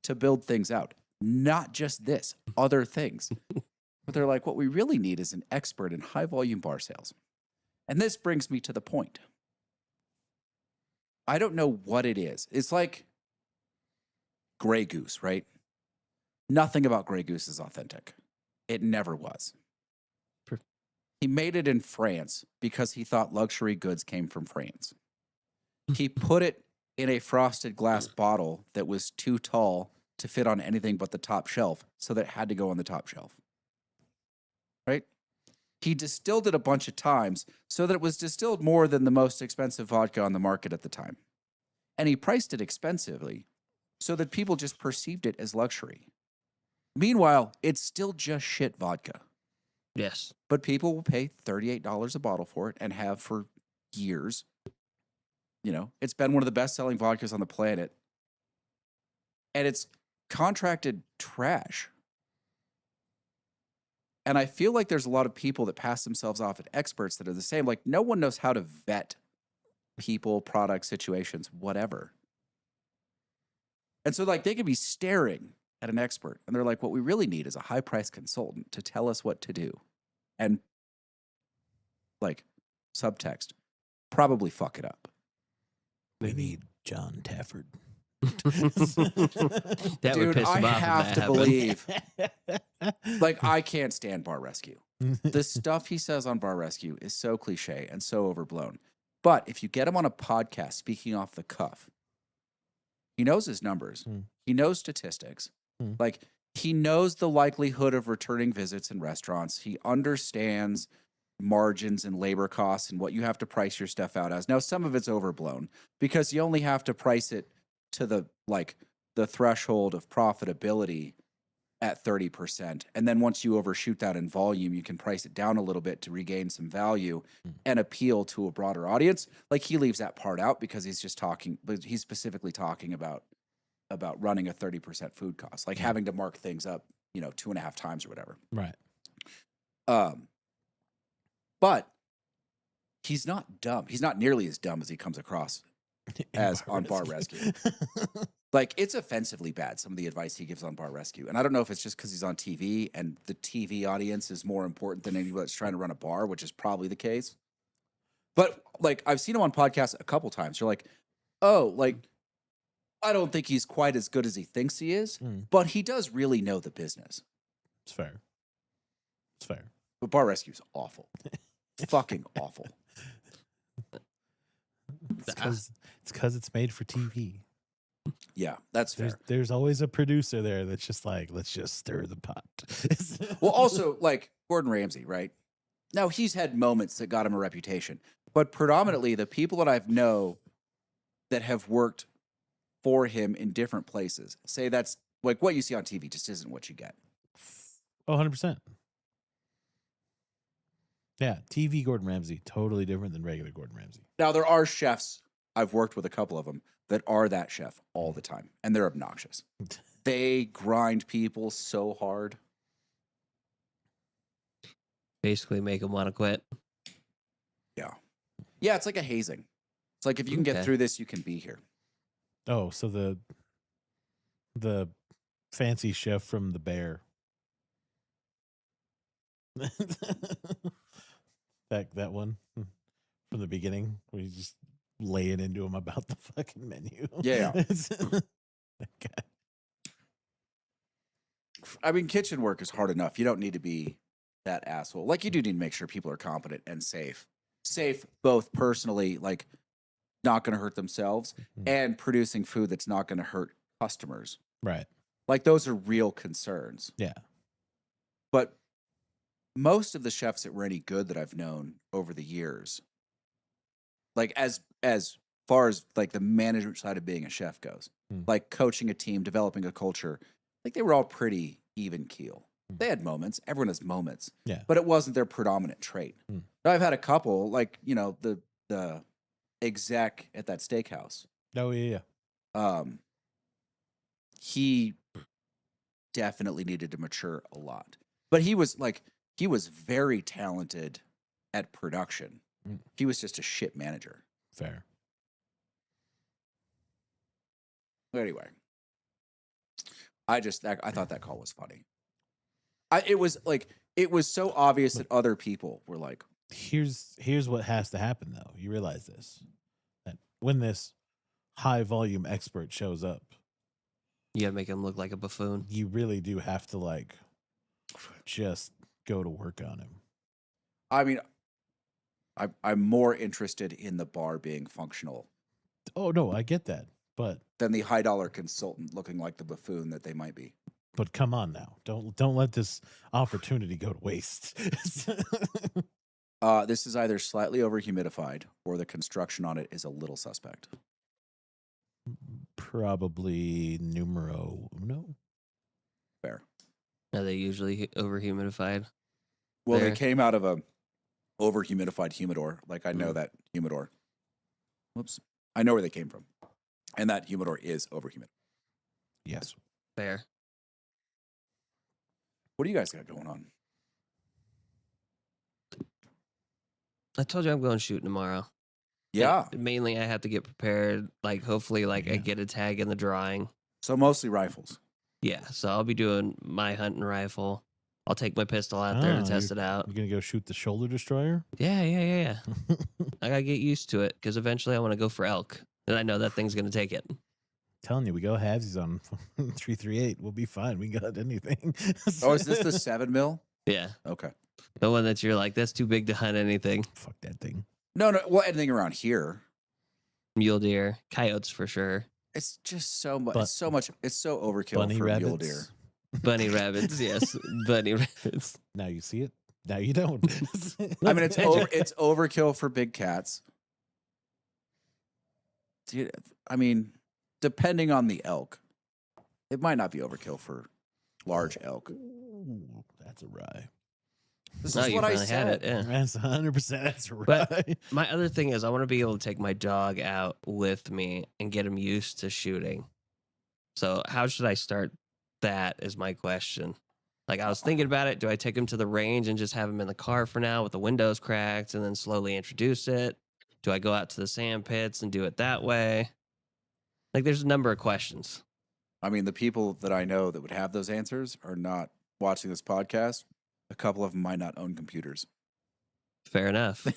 Speaker 3: to build things out. Not just this, other things. But they're like, what we really need is an expert in high volume bar sales. And this brings me to the point. I don't know what it is. It's like Grey Goose, right? Nothing about Grey Goose is authentic. It never was. He made it in France because he thought luxury goods came from France. He put it in a frosted glass bottle that was too tall to fit on anything but the top shelf, so that it had to go on the top shelf. Right? He distilled it a bunch of times so that it was distilled more than the most expensive vodka on the market at the time. And he priced it expensively so that people just perceived it as luxury. Meanwhile, it's still just shit vodka.
Speaker 2: Yes.
Speaker 3: But people will pay $38 a bottle for it and have for years. You know, it's been one of the best-selling vodkas on the planet. And it's contracted trash. And I feel like there's a lot of people that pass themselves off as experts that are the same. Like, no one knows how to vet people, products, situations, whatever. And so, like, they could be staring at an expert, and they're like, what we really need is a high-priced consultant to tell us what to do. And, like, subtext, probably fuck it up.
Speaker 1: We need John Tafford.
Speaker 2: That
Speaker 3: Dude,
Speaker 2: would piss
Speaker 3: I
Speaker 2: him off.
Speaker 3: have
Speaker 2: if
Speaker 3: to
Speaker 2: that
Speaker 3: believe. Like, I can't stand Bar Rescue. The stuff he says on Bar Rescue is so cliche and so overblown. But if you get him on a podcast speaking off the cuff, he knows his numbers. He knows statistics. Like, he knows the likelihood of returning visits in restaurants. He understands margins and labor costs and what you have to price your stuff out as. Now, some of it's overblown because you only have to price it to the threshold of profitability at 30%. And then once you overshoot that in volume, you can price it down a little bit to regain some value and appeal to a broader audience. Like, he leaves that part out because he's just talking, but he's specifically talking about running a 30% food cost, like having to mark things up, 2.5 times or whatever.
Speaker 1: Right.
Speaker 3: But he's not dumb. He's not nearly as dumb as he comes across as on Bar Rescue. Like, it's offensively bad, some of the advice he gives on Bar Rescue. And I don't know if it's just because he's on TV and the TV audience is more important than anybody that's trying to run a bar, which is probably the case. But, like, I've seen him on podcasts a couple times. You're like, oh, like, I don't think he's quite as good as he thinks he is, but he does really know the business.
Speaker 1: It's fair. It's fair.
Speaker 3: But Bar Rescue is awful. Fucking awful.
Speaker 1: It's because it's made for TV.
Speaker 3: Yeah, that's fair.
Speaker 1: There's always a producer there that's just like, let's just stir the pot.
Speaker 3: Well, also, like, Gordon Ramsay, right? Now, he's had moments that got him a reputation, but predominantly the people that I know that have worked for him in different places say that's like what you see on TV just isn't what you get.
Speaker 1: Oh, 100%. Yeah, TV Gordon Ramsay, totally different than regular Gordon Ramsay.
Speaker 3: Now, there are chefs, I've worked with a couple of them, that are that chef all the time, and they're obnoxious. They grind people so hard.
Speaker 2: Basically make them want to quit.
Speaker 3: Yeah. Yeah, it's like a hazing. It's like, if you can get through this, you can be here.
Speaker 1: Oh, so the fancy chef from The Bear. that one from the beginning where you just lay it into him about the fucking menu.
Speaker 3: Yeah.
Speaker 1: Okay.
Speaker 3: I mean, kitchen work is hard enough. You don't need to be that asshole. Like, you do need to make sure people are competent and safe. safe both personally, like not going to hurt themselves, and producing food that's not going to hurt customers.
Speaker 1: Right.
Speaker 3: Like those are real concerns.
Speaker 1: Yeah.
Speaker 3: But most of the chefs that were any good that I've known over the years, like as far as like the management side of being a chef goes, like coaching a team, developing a culture, like they were all pretty even keel. They had moments. Everyone has moments.
Speaker 1: Yeah.
Speaker 3: But it wasn't their predominant trait. I've had a couple, like, you know, the exec at that steakhouse.
Speaker 1: Oh, yeah.
Speaker 3: He definitely needed to mature a lot. But he was very talented at production. He was just a shit manager.
Speaker 1: Fair.
Speaker 3: Anyway, I thought that call was funny. It was so obvious that other people were like,
Speaker 1: here's what has to happen though. You realize this, that when this high volume expert shows up,
Speaker 2: you gotta make him look like a buffoon.
Speaker 1: You really do have to like just go to work on him.
Speaker 3: I mean, I'm more interested in the bar being functional.
Speaker 1: Oh no, I get that, but
Speaker 3: than the high dollar consultant looking like the buffoon that they might be.
Speaker 1: But come on now, don't let this opportunity go to waste.
Speaker 3: This is either slightly over humidified or the construction on it is a little suspect.
Speaker 1: Probably numero uno.
Speaker 3: Fair.
Speaker 2: Are they usually over humidified?
Speaker 3: Well, they came out of a over humidified humidor. Like I know that humidor. Whoops. I know where they came from. And that humidor is over humidified.
Speaker 1: Yes.
Speaker 2: Fair.
Speaker 3: What do you guys got going on?
Speaker 2: I told you I'm going shooting tomorrow.
Speaker 3: Yeah.
Speaker 2: Mainly I have to get prepared. Like hopefully I get a tag in the drawing.
Speaker 3: So mostly rifles.
Speaker 2: Yeah. So I'll be doing my hunting rifle. I'll take my pistol out there to test it out.
Speaker 1: You're going to go shoot the shoulder destroyer?
Speaker 2: Yeah. I got to get used to it because eventually I want to go for elk. And I know that thing's going to take it.
Speaker 1: Telling you, we go halvesies on 338. We'll be fine. We got anything.
Speaker 3: Oh, is this the 7 mil?
Speaker 2: Yeah.
Speaker 3: Okay.
Speaker 2: The one that you're like, that's too big to hunt anything.
Speaker 1: Fuck that thing.
Speaker 3: No. Well, anything around here.
Speaker 2: Mule deer, coyotes for sure.
Speaker 3: It's just so much. It's so overkill for
Speaker 1: rabbits.
Speaker 3: mule deer.
Speaker 2: Bunny rabbits, yes. Bunny rabbits.
Speaker 1: Now you see it. Now you don't.
Speaker 3: I mean, it's overkill for big cats. Dude, I mean, depending on the elk, it might not be overkill for large elk.
Speaker 1: Ooh, that's a rye.
Speaker 3: This is what I said.
Speaker 2: Yeah.
Speaker 1: That's 100%. That's a rye.
Speaker 2: But my other thing is I want to be able to take my dog out with me and get him used to shooting. So how should I start? That is my question. Like I was thinking about it. Do I take him to the range and just have him in the car for now with the windows cracked and then slowly introduce it? Do I go out to the sand pits and do it that way? Like there's a number of questions.
Speaker 3: I mean, the people that I know that would have those answers are not watching this podcast. A couple of them might not own computers.
Speaker 2: Fair enough.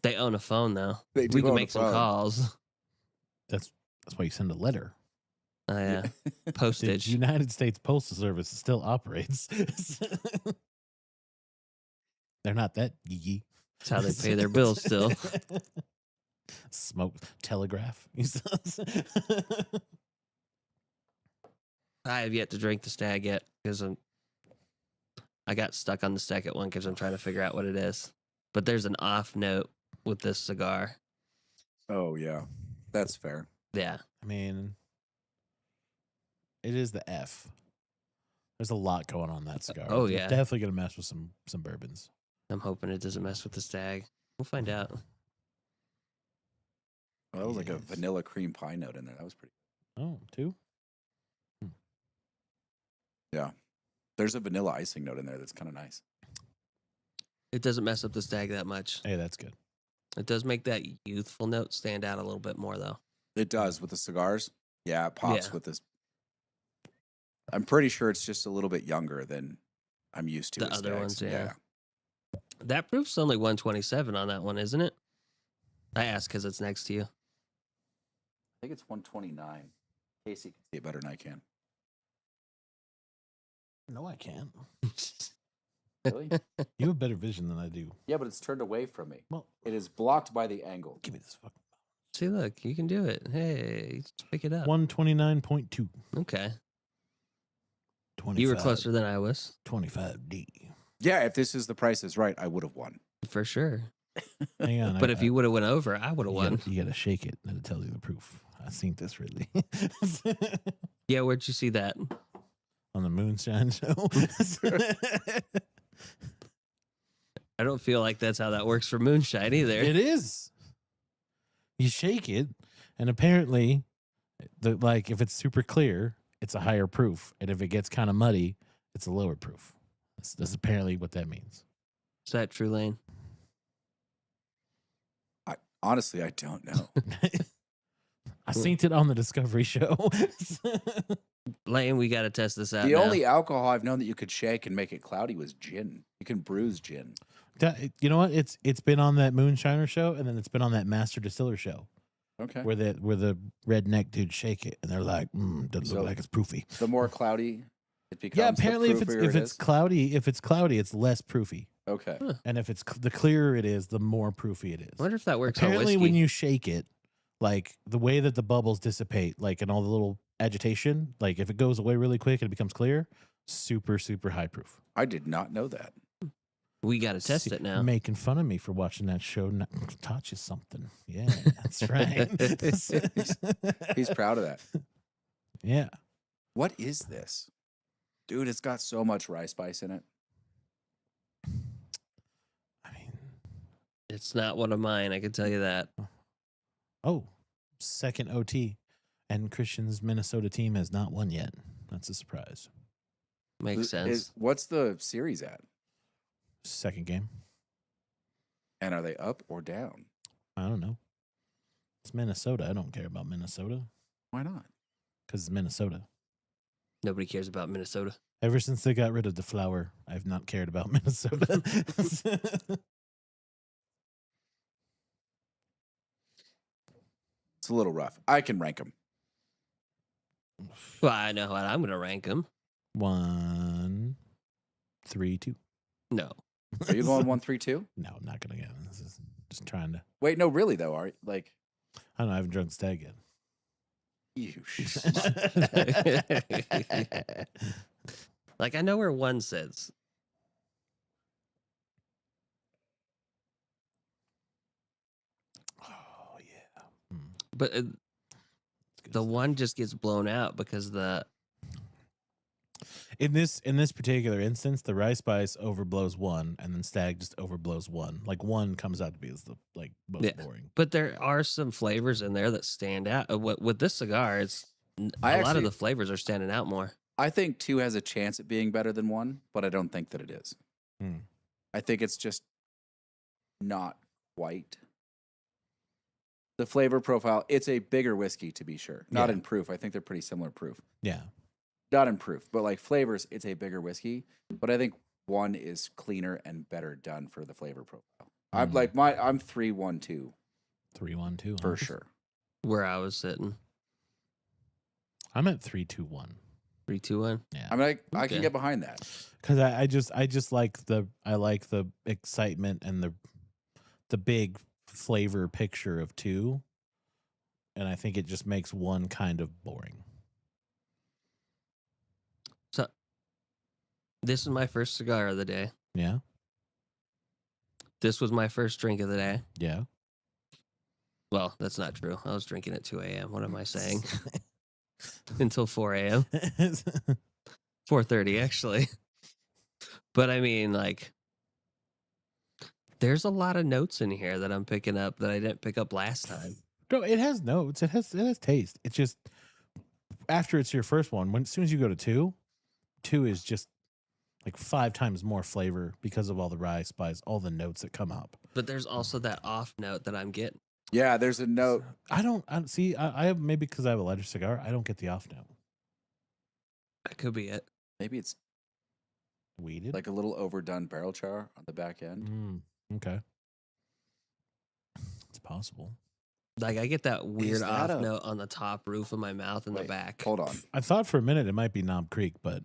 Speaker 2: They own a phone though.
Speaker 3: We
Speaker 2: can make some calls.
Speaker 1: That's why you send a letter.
Speaker 2: Oh yeah.
Speaker 1: The
Speaker 2: Postage.
Speaker 1: United States Postal Service still operates. They're not that geeky.
Speaker 2: That's how they pay their bills still.
Speaker 1: Smoke telegraph.
Speaker 2: I have yet to drink the stag yet because I got stuck on the second one because I'm trying to figure out what it is. But there's an off note with this cigar.
Speaker 3: Oh yeah, that's fair.
Speaker 2: Yeah.
Speaker 1: I mean, it is the F. There's a lot going on in that cigar.
Speaker 2: Oh,
Speaker 1: It's
Speaker 2: yeah.
Speaker 1: definitely gonna mess with some bourbons.
Speaker 2: I'm hoping it doesn't mess with the stag. We'll find out.
Speaker 3: Well, that was like a
Speaker 1: Yes.
Speaker 3: vanilla cream pie note in there. That was pretty.
Speaker 1: Oh, two?
Speaker 3: Yeah, there's a vanilla icing note in there that's kind of nice.
Speaker 2: It doesn't mess up the stag that much.
Speaker 1: Hey, that's good.
Speaker 2: It does make that youthful note stand out a little bit more, though.
Speaker 3: It does with the cigars. Yeah, it pops
Speaker 2: Yeah.
Speaker 3: with this. I'm pretty sure it's just a little bit younger than I'm used to.
Speaker 2: The
Speaker 3: with
Speaker 2: other
Speaker 3: stags.
Speaker 2: ones, yeah. That proof's only 127 on that one, isn't it? I asked because it's next to you.
Speaker 3: I think it's 129. Casey can see it better than I can.
Speaker 1: No, I can't.
Speaker 3: Really?
Speaker 1: You have better vision than I do.
Speaker 3: Yeah, but it's turned away from me.
Speaker 1: Well,
Speaker 3: It is blocked by the angle.
Speaker 1: give me this fucking
Speaker 2: See, look, you can do it. Hey, just pick it up.
Speaker 1: 129.2.
Speaker 2: Okay.
Speaker 1: 25,
Speaker 2: You were closer than I was.
Speaker 1: 25D.
Speaker 3: Yeah, if this is the Price is Right, I would have won.
Speaker 2: For sure.
Speaker 1: Hang on.
Speaker 2: But if you would have went over, I would have won.
Speaker 1: You gotta shake it and it tells you the proof. I seen this really.
Speaker 2: Yeah, where'd you see that?
Speaker 1: On the Moonshine Show.
Speaker 2: I don't feel like that's how that works for moonshine either.
Speaker 1: It is. You shake it, and apparently, if it's super clear, it's a higher proof, and if it gets kind of muddy, it's a lower proof. That's apparently what that means.
Speaker 2: Is that true, Lane?
Speaker 3: Honestly, I don't know.
Speaker 1: I seen it on the Discovery Show.
Speaker 2: Lane, we got to test this out.
Speaker 3: The
Speaker 2: now.
Speaker 3: only alcohol I've known that you could shake and make it cloudy was gin. You can bruise gin.
Speaker 1: You know what? It's been on that Moonshiner show, and then it's been on that Master Distiller show.
Speaker 3: Okay.
Speaker 1: Where the redneck dudes shake it, and they're like, doesn't look like it's proofy.
Speaker 3: The more cloudy it becomes.
Speaker 1: Yeah, apparently if it's cloudy, it's less proofy.
Speaker 3: Okay.
Speaker 2: Huh.
Speaker 1: And if it's the clearer it is, the more proofy it is.
Speaker 2: I wonder if that works
Speaker 1: Apparently,
Speaker 2: on whiskey.
Speaker 1: when you shake it, like the way that the bubbles dissipate, like and all the little agitation, like if it goes away really quick and it becomes clear, super, super high proof.
Speaker 3: I did not know that.
Speaker 2: We got to test it now.
Speaker 1: Making fun of me for watching that show taught you something. Yeah, that's right.
Speaker 3: He's proud of that.
Speaker 1: Yeah.
Speaker 3: What is this? Dude, it's got so much rye spice in it.
Speaker 1: I mean,
Speaker 2: It's not one of mine, I can tell you that.
Speaker 1: oh, second OT, and Christian's Minnesota team has not won yet. That's a surprise.
Speaker 2: Makes sense.
Speaker 3: What's the series at?
Speaker 1: Second game.
Speaker 3: And are they up or down?
Speaker 1: I don't know. It's Minnesota. I don't care about Minnesota
Speaker 3: Why not?
Speaker 1: because it's Minnesota.
Speaker 2: Nobody cares about Minnesota.
Speaker 1: Ever since they got rid of the flower, I've not cared about Minnesota.
Speaker 3: It's a little rough. I can rank them.
Speaker 2: Well, I know what I'm going to rank them.
Speaker 1: 1, 3, 2.
Speaker 2: No.
Speaker 3: Are you going 1, 3, 2?
Speaker 1: No, I'm not gonna get it. This is just trying to.
Speaker 3: Wait, no, really though. Are like
Speaker 1: I don't know. I haven't drunk stag yet.
Speaker 3: you?
Speaker 2: Like, I know where one sits.
Speaker 1: Oh yeah.
Speaker 2: But
Speaker 1: It's good
Speaker 2: the
Speaker 1: stuff.
Speaker 2: one just gets blown out because
Speaker 1: In this particular instance, the rye spice overblows one, and then stag just overblows one. Like one comes out to be as the most
Speaker 2: Yeah.
Speaker 1: boring.
Speaker 2: But there are some flavors in there that stand out. With this cigar, it's a lot of
Speaker 3: actually-
Speaker 2: the flavors are standing out more.
Speaker 3: I think 2 has a chance at being better than 1, but I don't think that it is.
Speaker 1: Hmm.
Speaker 3: I think it's just not quite. The flavor profile, it's a bigger whiskey to be sure. Not
Speaker 1: Yeah.
Speaker 3: in proof. I think they're pretty similar proof.
Speaker 1: Yeah.
Speaker 3: Not in proof, but like flavors, it's a bigger whiskey. But I think 1 is cleaner and better done for the flavor profile. I'm
Speaker 1: Mhm.
Speaker 3: like I'm 3-1-2
Speaker 1: 3, 1, 2.
Speaker 3: for sure.
Speaker 2: Where I was sitting.
Speaker 1: I'm at 3, 2, 1.
Speaker 2: 3, 2, 1.
Speaker 1: Yeah.
Speaker 3: I mean, I can
Speaker 2: Okay.
Speaker 3: get behind that.
Speaker 1: Because I just like the excitement and the big flavor picture of 2, and I think it just makes 1 kind of boring.
Speaker 2: So, this is my first cigar of the day.
Speaker 1: Yeah.
Speaker 2: This was my first drink of the day.
Speaker 1: Yeah.
Speaker 2: Well, that's not true. I was drinking at 2 a.m. What am I saying? Until 4 a.m. 4:30 actually. But I mean, like, there's a lot of notes in here that I'm picking up that I didn't pick up last time.
Speaker 1: No, it has notes. It has taste. It's just after it's your first one. As soon as you go to 2 is just like 5 times more flavor because of all the rye spice, all the notes that come up.
Speaker 2: But there's also that off note that I'm getting.
Speaker 3: Yeah, there's a note.
Speaker 1: I don't see. I have maybe because I have a lighter cigar. I don't get the off note.
Speaker 2: That could be it.
Speaker 3: Maybe it's
Speaker 1: Weeded.
Speaker 3: like a little overdone barrel char on the back end.
Speaker 1: Okay. It's possible.
Speaker 2: Like, I get that weird
Speaker 3: that
Speaker 2: off
Speaker 3: a-
Speaker 2: note on the top roof of my mouth and the
Speaker 3: Wait,
Speaker 2: back.
Speaker 3: Hold on.
Speaker 1: I thought for a minute it might be Knob Creek, but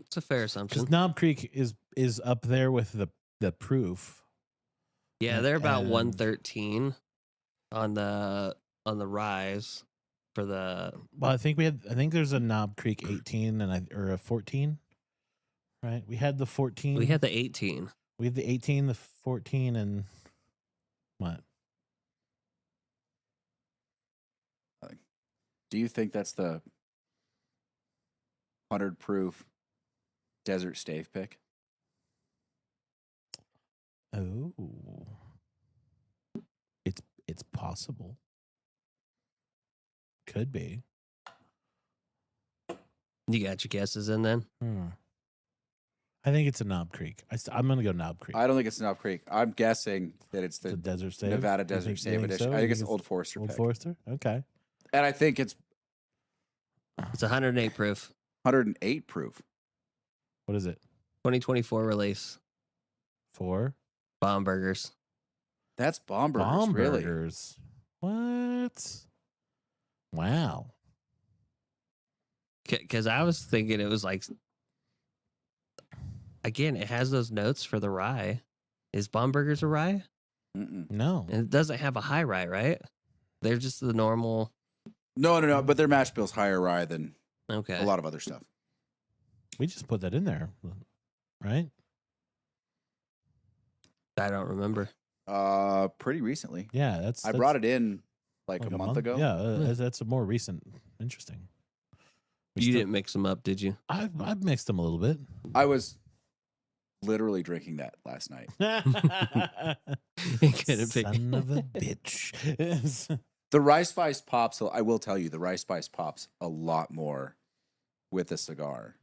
Speaker 2: It's a fair assumption.
Speaker 1: Because Knob Creek is up there with the Proof.
Speaker 2: Yeah, they're about
Speaker 1: And-
Speaker 2: 113 on the rise for the.
Speaker 1: Well, I think there's a Knob Creek 18 or a 14, right? We had the 14.
Speaker 2: We had the 18.
Speaker 1: We had the 18, the 14, and what?
Speaker 3: Do you think that's the 100 proof desert stave pick?
Speaker 1: Oh, it's possible. Could be.
Speaker 2: You got your guesses in then?
Speaker 1: I think it's a Knob Creek. I'm gonna go Knob Creek.
Speaker 3: I don't think it's Knob Creek. I'm guessing that it's
Speaker 1: The
Speaker 3: the
Speaker 1: Desert Stave.
Speaker 3: Nevada
Speaker 1: You
Speaker 3: Desert
Speaker 1: think-
Speaker 3: Stave
Speaker 1: you think
Speaker 3: edition.
Speaker 1: so?
Speaker 3: I
Speaker 1: You
Speaker 3: think it's Old Forester
Speaker 1: Old
Speaker 3: pick.
Speaker 1: Forester. Okay.
Speaker 3: And I think it's
Speaker 2: It's 108 proof.
Speaker 3: 108 proof.
Speaker 1: What is it
Speaker 2: 2024 release.
Speaker 1: for?
Speaker 2: Bomb burgers.
Speaker 3: That's bomb burgers,
Speaker 1: Bomb
Speaker 3: really.
Speaker 1: burgers. What? Wow.
Speaker 2: Because I was thinking it was like. Again, it has those notes for the rye. Is bomb burgers a rye?
Speaker 3: Mm-mm.
Speaker 1: No.
Speaker 2: And it doesn't have a high rye, right? They're just the normal.
Speaker 3: No. But their mash bill's higher rye than
Speaker 2: Okay.
Speaker 3: a lot of other stuff.
Speaker 1: We just put that in there, right?
Speaker 2: I don't remember.
Speaker 3: Pretty recently.
Speaker 1: Yeah, that's.
Speaker 3: I brought it in like a month ago.
Speaker 1: Yeah, that's a more recent. Interesting.
Speaker 2: You didn't mix them up, did you?
Speaker 1: I've mixed them a little bit.
Speaker 3: I was literally drinking that last night.
Speaker 2: It could have been.
Speaker 1: Son of a bitch.
Speaker 3: The rice spice pops, I will tell you, the rice spice pops a lot more with a cigar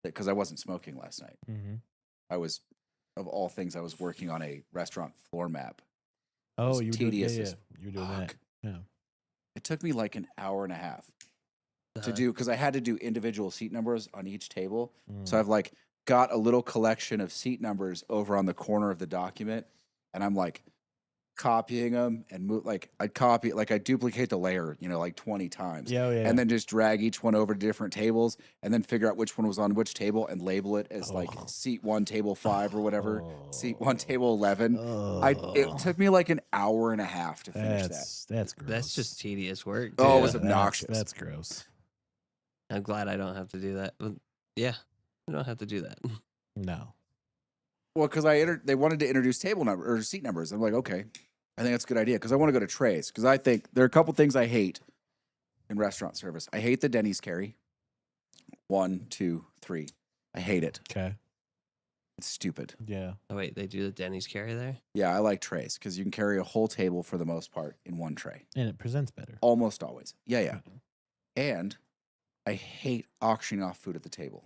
Speaker 3: because I wasn't smoking last night.
Speaker 1: Mm-hmm.
Speaker 3: I was, of all things, I was working on a restaurant floor map.
Speaker 1: Oh,
Speaker 3: was
Speaker 1: you were
Speaker 3: tedious
Speaker 1: doing,
Speaker 3: as
Speaker 1: you were doing that.
Speaker 3: fuck.
Speaker 1: Yeah.
Speaker 3: It took me like an hour and a half to
Speaker 2: Uh,
Speaker 3: do because I had to do individual seat numbers on each table.
Speaker 1: Mm.
Speaker 3: So I've like got a little collection of seat numbers over on the corner of the document, and I'm like copying them and move like I duplicate the layer, like 20 times.
Speaker 1: Yeah, yeah.
Speaker 3: And then just drag each one over to different tables and then figure out which one was on which table and label it as like seat 1, table 5 or whatever, seat 1, table 11. It took me like an hour and a half to finish that.
Speaker 1: That's gross.
Speaker 2: That's just tedious work.
Speaker 3: Oh, it
Speaker 2: too.
Speaker 3: was obnoxious.
Speaker 1: That's gross.
Speaker 2: I'm glad I don't have to do that. But yeah, I don't have to do that.
Speaker 1: No.
Speaker 3: Well, because they wanted to introduce table number or seat numbers. I'm like, okay, I think that's a good idea because I want to go to trays because I think there are a couple things I hate in restaurant service. I hate the Denny's carry. 1, 2, 3. I hate it.
Speaker 1: Okay.
Speaker 3: It's stupid.
Speaker 1: Yeah.
Speaker 2: Oh wait, they do the Denny's carry there?
Speaker 3: Yeah, I like trays because you can carry a whole table for the most part in one tray.
Speaker 1: And it presents better.
Speaker 3: Almost always. Yeah. And I hate auctioning off food at the table.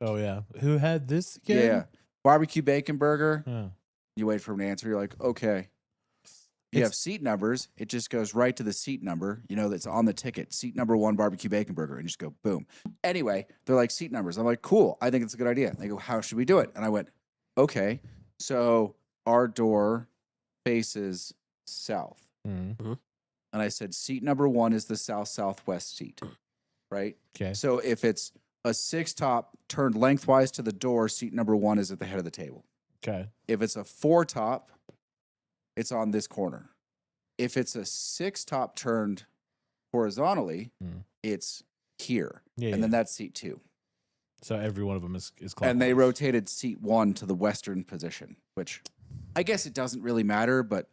Speaker 1: Oh yeah. Who had this again?
Speaker 3: Yeah. Barbecue bacon burger.
Speaker 1: Yeah.
Speaker 3: You wait for an answer. You're like, okay. You
Speaker 1: It's-
Speaker 3: have seat numbers. It just goes right to the seat number, that's on the ticket. Seat number 1, barbecue bacon burger. And you just go, boom. Anyway, they're like seat numbers. I'm like, cool. I think it's a good idea. They go, how should we do it? And I went, okay. So our door faces south.
Speaker 1: Mm.
Speaker 3: And I said, seat number 1 is the south-southwest seat, right?
Speaker 1: Okay.
Speaker 3: So if it's a 6 top turned lengthwise to the door, seat number 1 is at the head of the table.
Speaker 1: Okay.
Speaker 3: If it's a 4 top, it's on this corner. If it's a 6 top turned horizontally, it's here.
Speaker 1: Yeah.
Speaker 3: And then that's seat 2.
Speaker 1: So every one of them is clockwise.
Speaker 3: And they rotated seat 1 to the western position, which I guess it doesn't really matter, but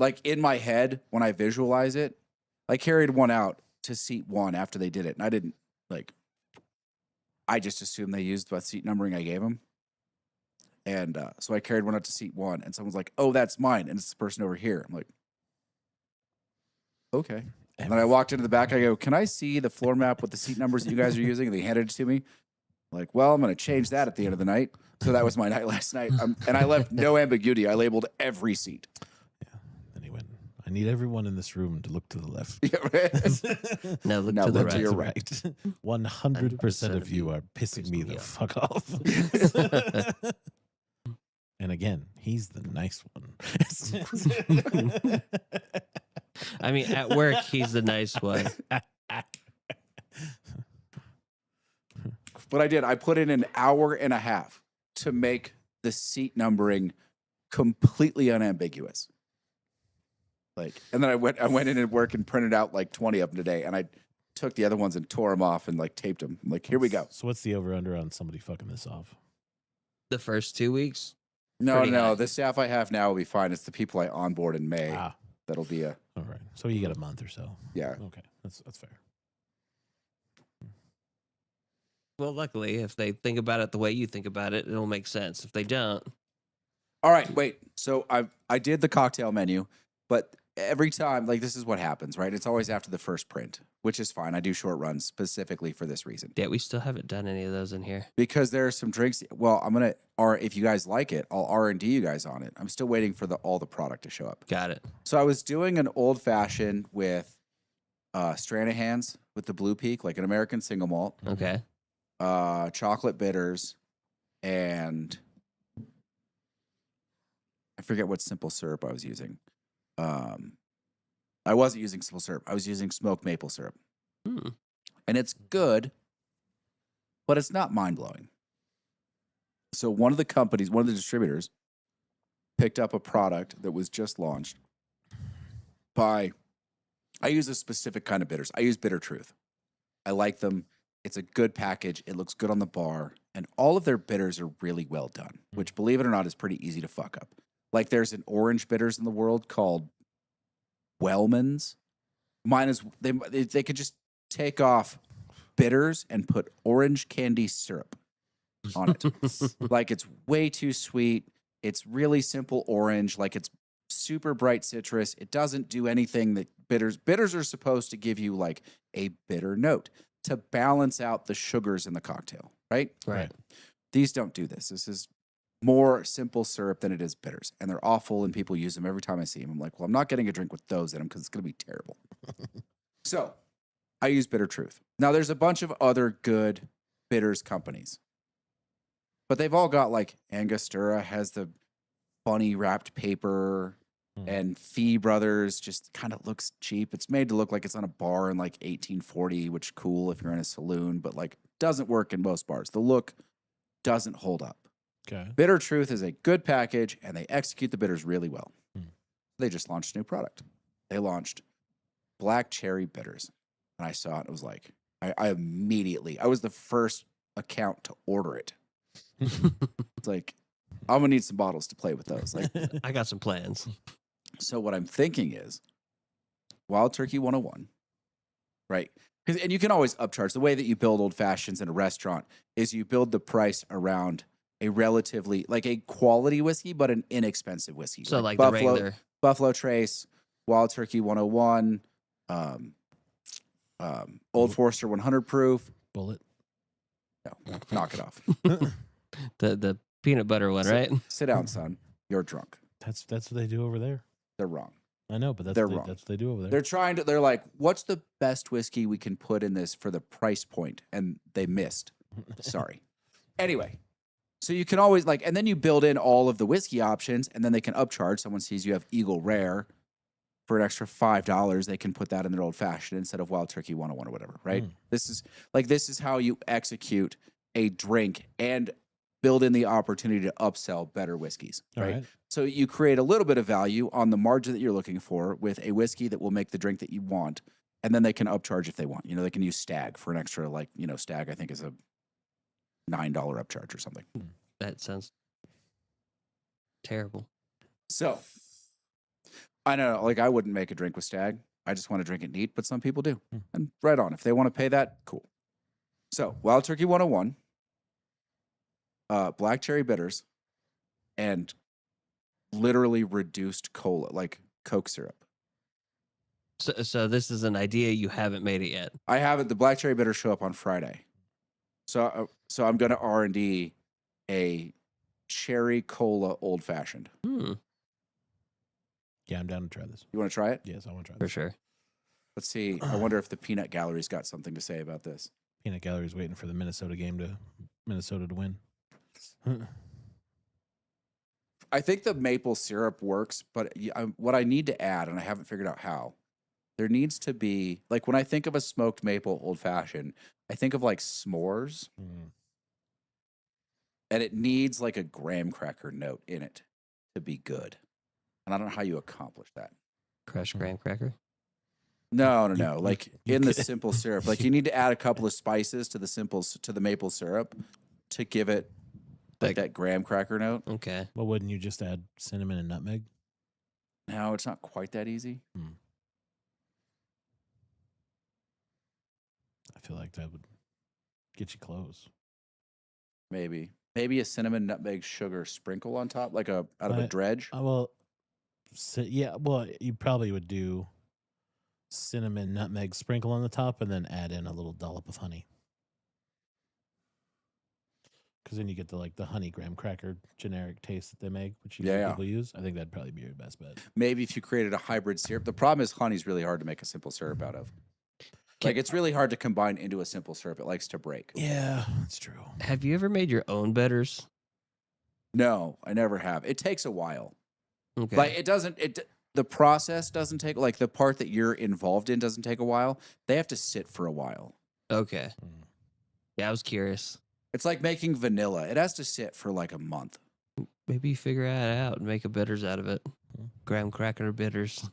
Speaker 3: like in my head, when I visualize it, I carried one out to seat 1 after they did it. And I didn't I just assumed they used the seat numbering I gave them. And so I carried one out to seat 1 and someone's like, oh, that's mine. And it's the person over here. I'm like, okay. And then I walked into the back. I go, can I see the floor map with the seat numbers that you guys are using? And they handed it to me. I'm like, well, I'm going to change that at the end of the night. So that was my night last night. And I left no ambiguity. I labeled every seat.
Speaker 1: Yeah. Then he went, I need everyone in this room to look to the left.
Speaker 3: Yeah, right?
Speaker 2: No, look
Speaker 3: Now
Speaker 2: to the
Speaker 3: look
Speaker 2: right.
Speaker 3: to your
Speaker 1: right. 100% of you are pissing me the fuck off. And again, he's the nice one.
Speaker 2: I mean, at work, he's the nice one.
Speaker 3: what I did, I put in an hour and a half to make the seat numbering completely unambiguous. Like, and then I went in and work and printed out like 20 of them today, and I took the other ones and tore them off and like taped them. I'm like, here we go.
Speaker 1: So what's the over under on somebody fucking this off?
Speaker 2: The first 2 weeks?
Speaker 3: No, the staff I have now will be fine. It's the people I onboard in May. That'll be a.
Speaker 1: All right. So you get a month or so.
Speaker 3: Yeah.
Speaker 1: Okay. That's fair.
Speaker 2: Well, luckily, if they think about it the way you think about it, it'll make sense. If they don't.
Speaker 3: All right, wait. So I did the cocktail menu, but every time, like, this is what happens, right? It's always after the first print, which is fine. I do short runs specifically for this reason.
Speaker 2: Yeah, we still haven't done any of those in here.
Speaker 3: Because there are some drinks. Well, I'm going to, if you guys like it, I'll R&D you guys on it. I'm still waiting for all the product to show up.
Speaker 2: Got it.
Speaker 3: So I was doing an old fashioned with Stranahan's with the Blue Peak, like an American single malt.
Speaker 2: Okay.
Speaker 3: Chocolate bitters, and I forget what simple syrup I was using. I wasn't using simple syrup. I was using smoked maple syrup. And it's good, but it's not mind-blowing. So one of the distributors picked up a product that was just launched I use a specific kind of bitters. I use Bitter Truth. I like them. It's a good package. It looks good on the bar. And all of their bitters are really well done, which, believe it or not, is pretty easy to fuck up. Like, there's an orange bitters in the world called Wellman's. Mine is, they could just take off bitters and put orange candy syrup on it. Like, it's way too sweet. It's really simple orange. Like, it's super bright citrus. It doesn't do anything that bitters are supposed to give you, like, a bitter note to balance out the sugars in the cocktail, right?
Speaker 2: Right.
Speaker 3: These don't do this. This is more simple syrup than it is bitters, and they're awful, and people use them every time I see them. I'm like, well, I'm not getting a drink with those in them because it's going to be terrible. So I use Bitter Truth. Now, there's a bunch of other good bitters companies, but they've all got, like, Angostura has the funny wrapped paper, and Fee Brothers just kind of looks cheap. It's made to look like it's on a bar in like 1840, which cool if you're in a saloon, but like doesn't work in most bars. The look doesn't hold up.
Speaker 1: Okay.
Speaker 3: Bitter Truth is a good package, and they execute the bitters really well. They just launched a new product. They launched Black Cherry Bitters, and I saw it. It was like I was the first account to order it. It's like, I'm gonna need some bottles to play with those. Like,
Speaker 2: I got some plans.
Speaker 3: So what I'm thinking is Wild Turkey 101, right? And you can always upcharge. The way that you build old fashions in a restaurant is you build the price around a relatively, like, a quality whiskey, but an inexpensive whiskey.
Speaker 2: So like the regular
Speaker 3: Buffalo Trace, Wild Turkey 101, Old Forester 100 proof.
Speaker 1: Bullet.
Speaker 3: No, knock it off.
Speaker 2: the peanut butter one, right?
Speaker 3: Sit down, son. You're drunk.
Speaker 1: That's what they do over there.
Speaker 3: They're wrong.
Speaker 1: I know, but
Speaker 3: They're wrong.
Speaker 1: That's what they do over there.
Speaker 3: They're like, what's the best whiskey we can put in this for the price point? And they missed. Sorry. Anyway, so you can always, like, and then you build in all of the whiskey options, and then they can upcharge. Someone sees you have Eagle Rare for an extra $5. They can put that in their old fashioned instead of Wild Turkey 101 or whatever, right? This is how you execute a drink and build in the opportunity to upsell better whiskeys, right? So you create a little bit of value on the margin that you're looking for with a whiskey that will make the drink that you want, and then they can upcharge if they want. You know, they can use Stag for an extra, like, you know, Stag I think is a $9 upcharge or something.
Speaker 2: That sounds terrible.
Speaker 3: So I don't know, like, I wouldn't make a drink with Stag. I just want to drink it neat, but some people do. And right on. If they want to pay that, cool. So Wild Turkey 101, Black Cherry Bitters, and literally reduced cola, like Coke syrup.
Speaker 2: So this is an idea, you haven't made it yet.
Speaker 3: I haven't. The Black Cherry Bitters show up on Friday. So I'm going to R&D a cherry cola old fashioned.
Speaker 1: Yeah, I'm down to try this.
Speaker 3: You want to try it?
Speaker 1: Yes, I want to try
Speaker 2: For
Speaker 1: this.
Speaker 2: sure.
Speaker 3: Let's see. I wonder if the Peanut Gallery's got something to say about this.
Speaker 1: Peanut Gallery's waiting for the Minnesota to win.
Speaker 3: I think the maple syrup works, but what I need to add, and I haven't figured out how, there needs to be, like, when I think of a smoked maple old fashioned, I think of like s'mores. And it needs like a graham cracker note in it to be good. And I don't know how you accomplish that.
Speaker 2: Crushed graham cracker.
Speaker 3: No.
Speaker 1: You-
Speaker 3: Like
Speaker 1: you
Speaker 3: in the
Speaker 1: could-
Speaker 3: simple syrup, like you need to add a couple of spices to the maple syrup to give it like that graham cracker note.
Speaker 2: Okay.
Speaker 1: Well, wouldn't you just add cinnamon and nutmeg?
Speaker 3: No, it's not quite that easy.
Speaker 1: I feel like that would get you close.
Speaker 3: Maybe a cinnamon, nutmeg, sugar sprinkle on top, like out of a dredge.
Speaker 1: Well, you probably would do cinnamon, nutmeg sprinkle on the top, and then add in a little dollop of honey. Because then you get the honey graham cracker generic taste that they make, which people use. I think that'd probably be your best bet.
Speaker 3: Maybe if you created a hybrid syrup. The problem is honey's really hard to make a simple syrup out of. Like it's really hard to combine into a simple syrup. It likes to break.
Speaker 1: Yeah, that's true.
Speaker 2: Have you ever made your own bitters?
Speaker 3: No, I never have. It takes a while.
Speaker 2: Okay.
Speaker 3: Like the process doesn't take, like the part that you're involved in doesn't take a while. They have to sit for a while.
Speaker 2: Okay. Yeah, I was curious.
Speaker 3: It's like making vanilla. It has to sit for like a month.
Speaker 2: Maybe figure that out and make a bitters out of it. Graham cracker bitters.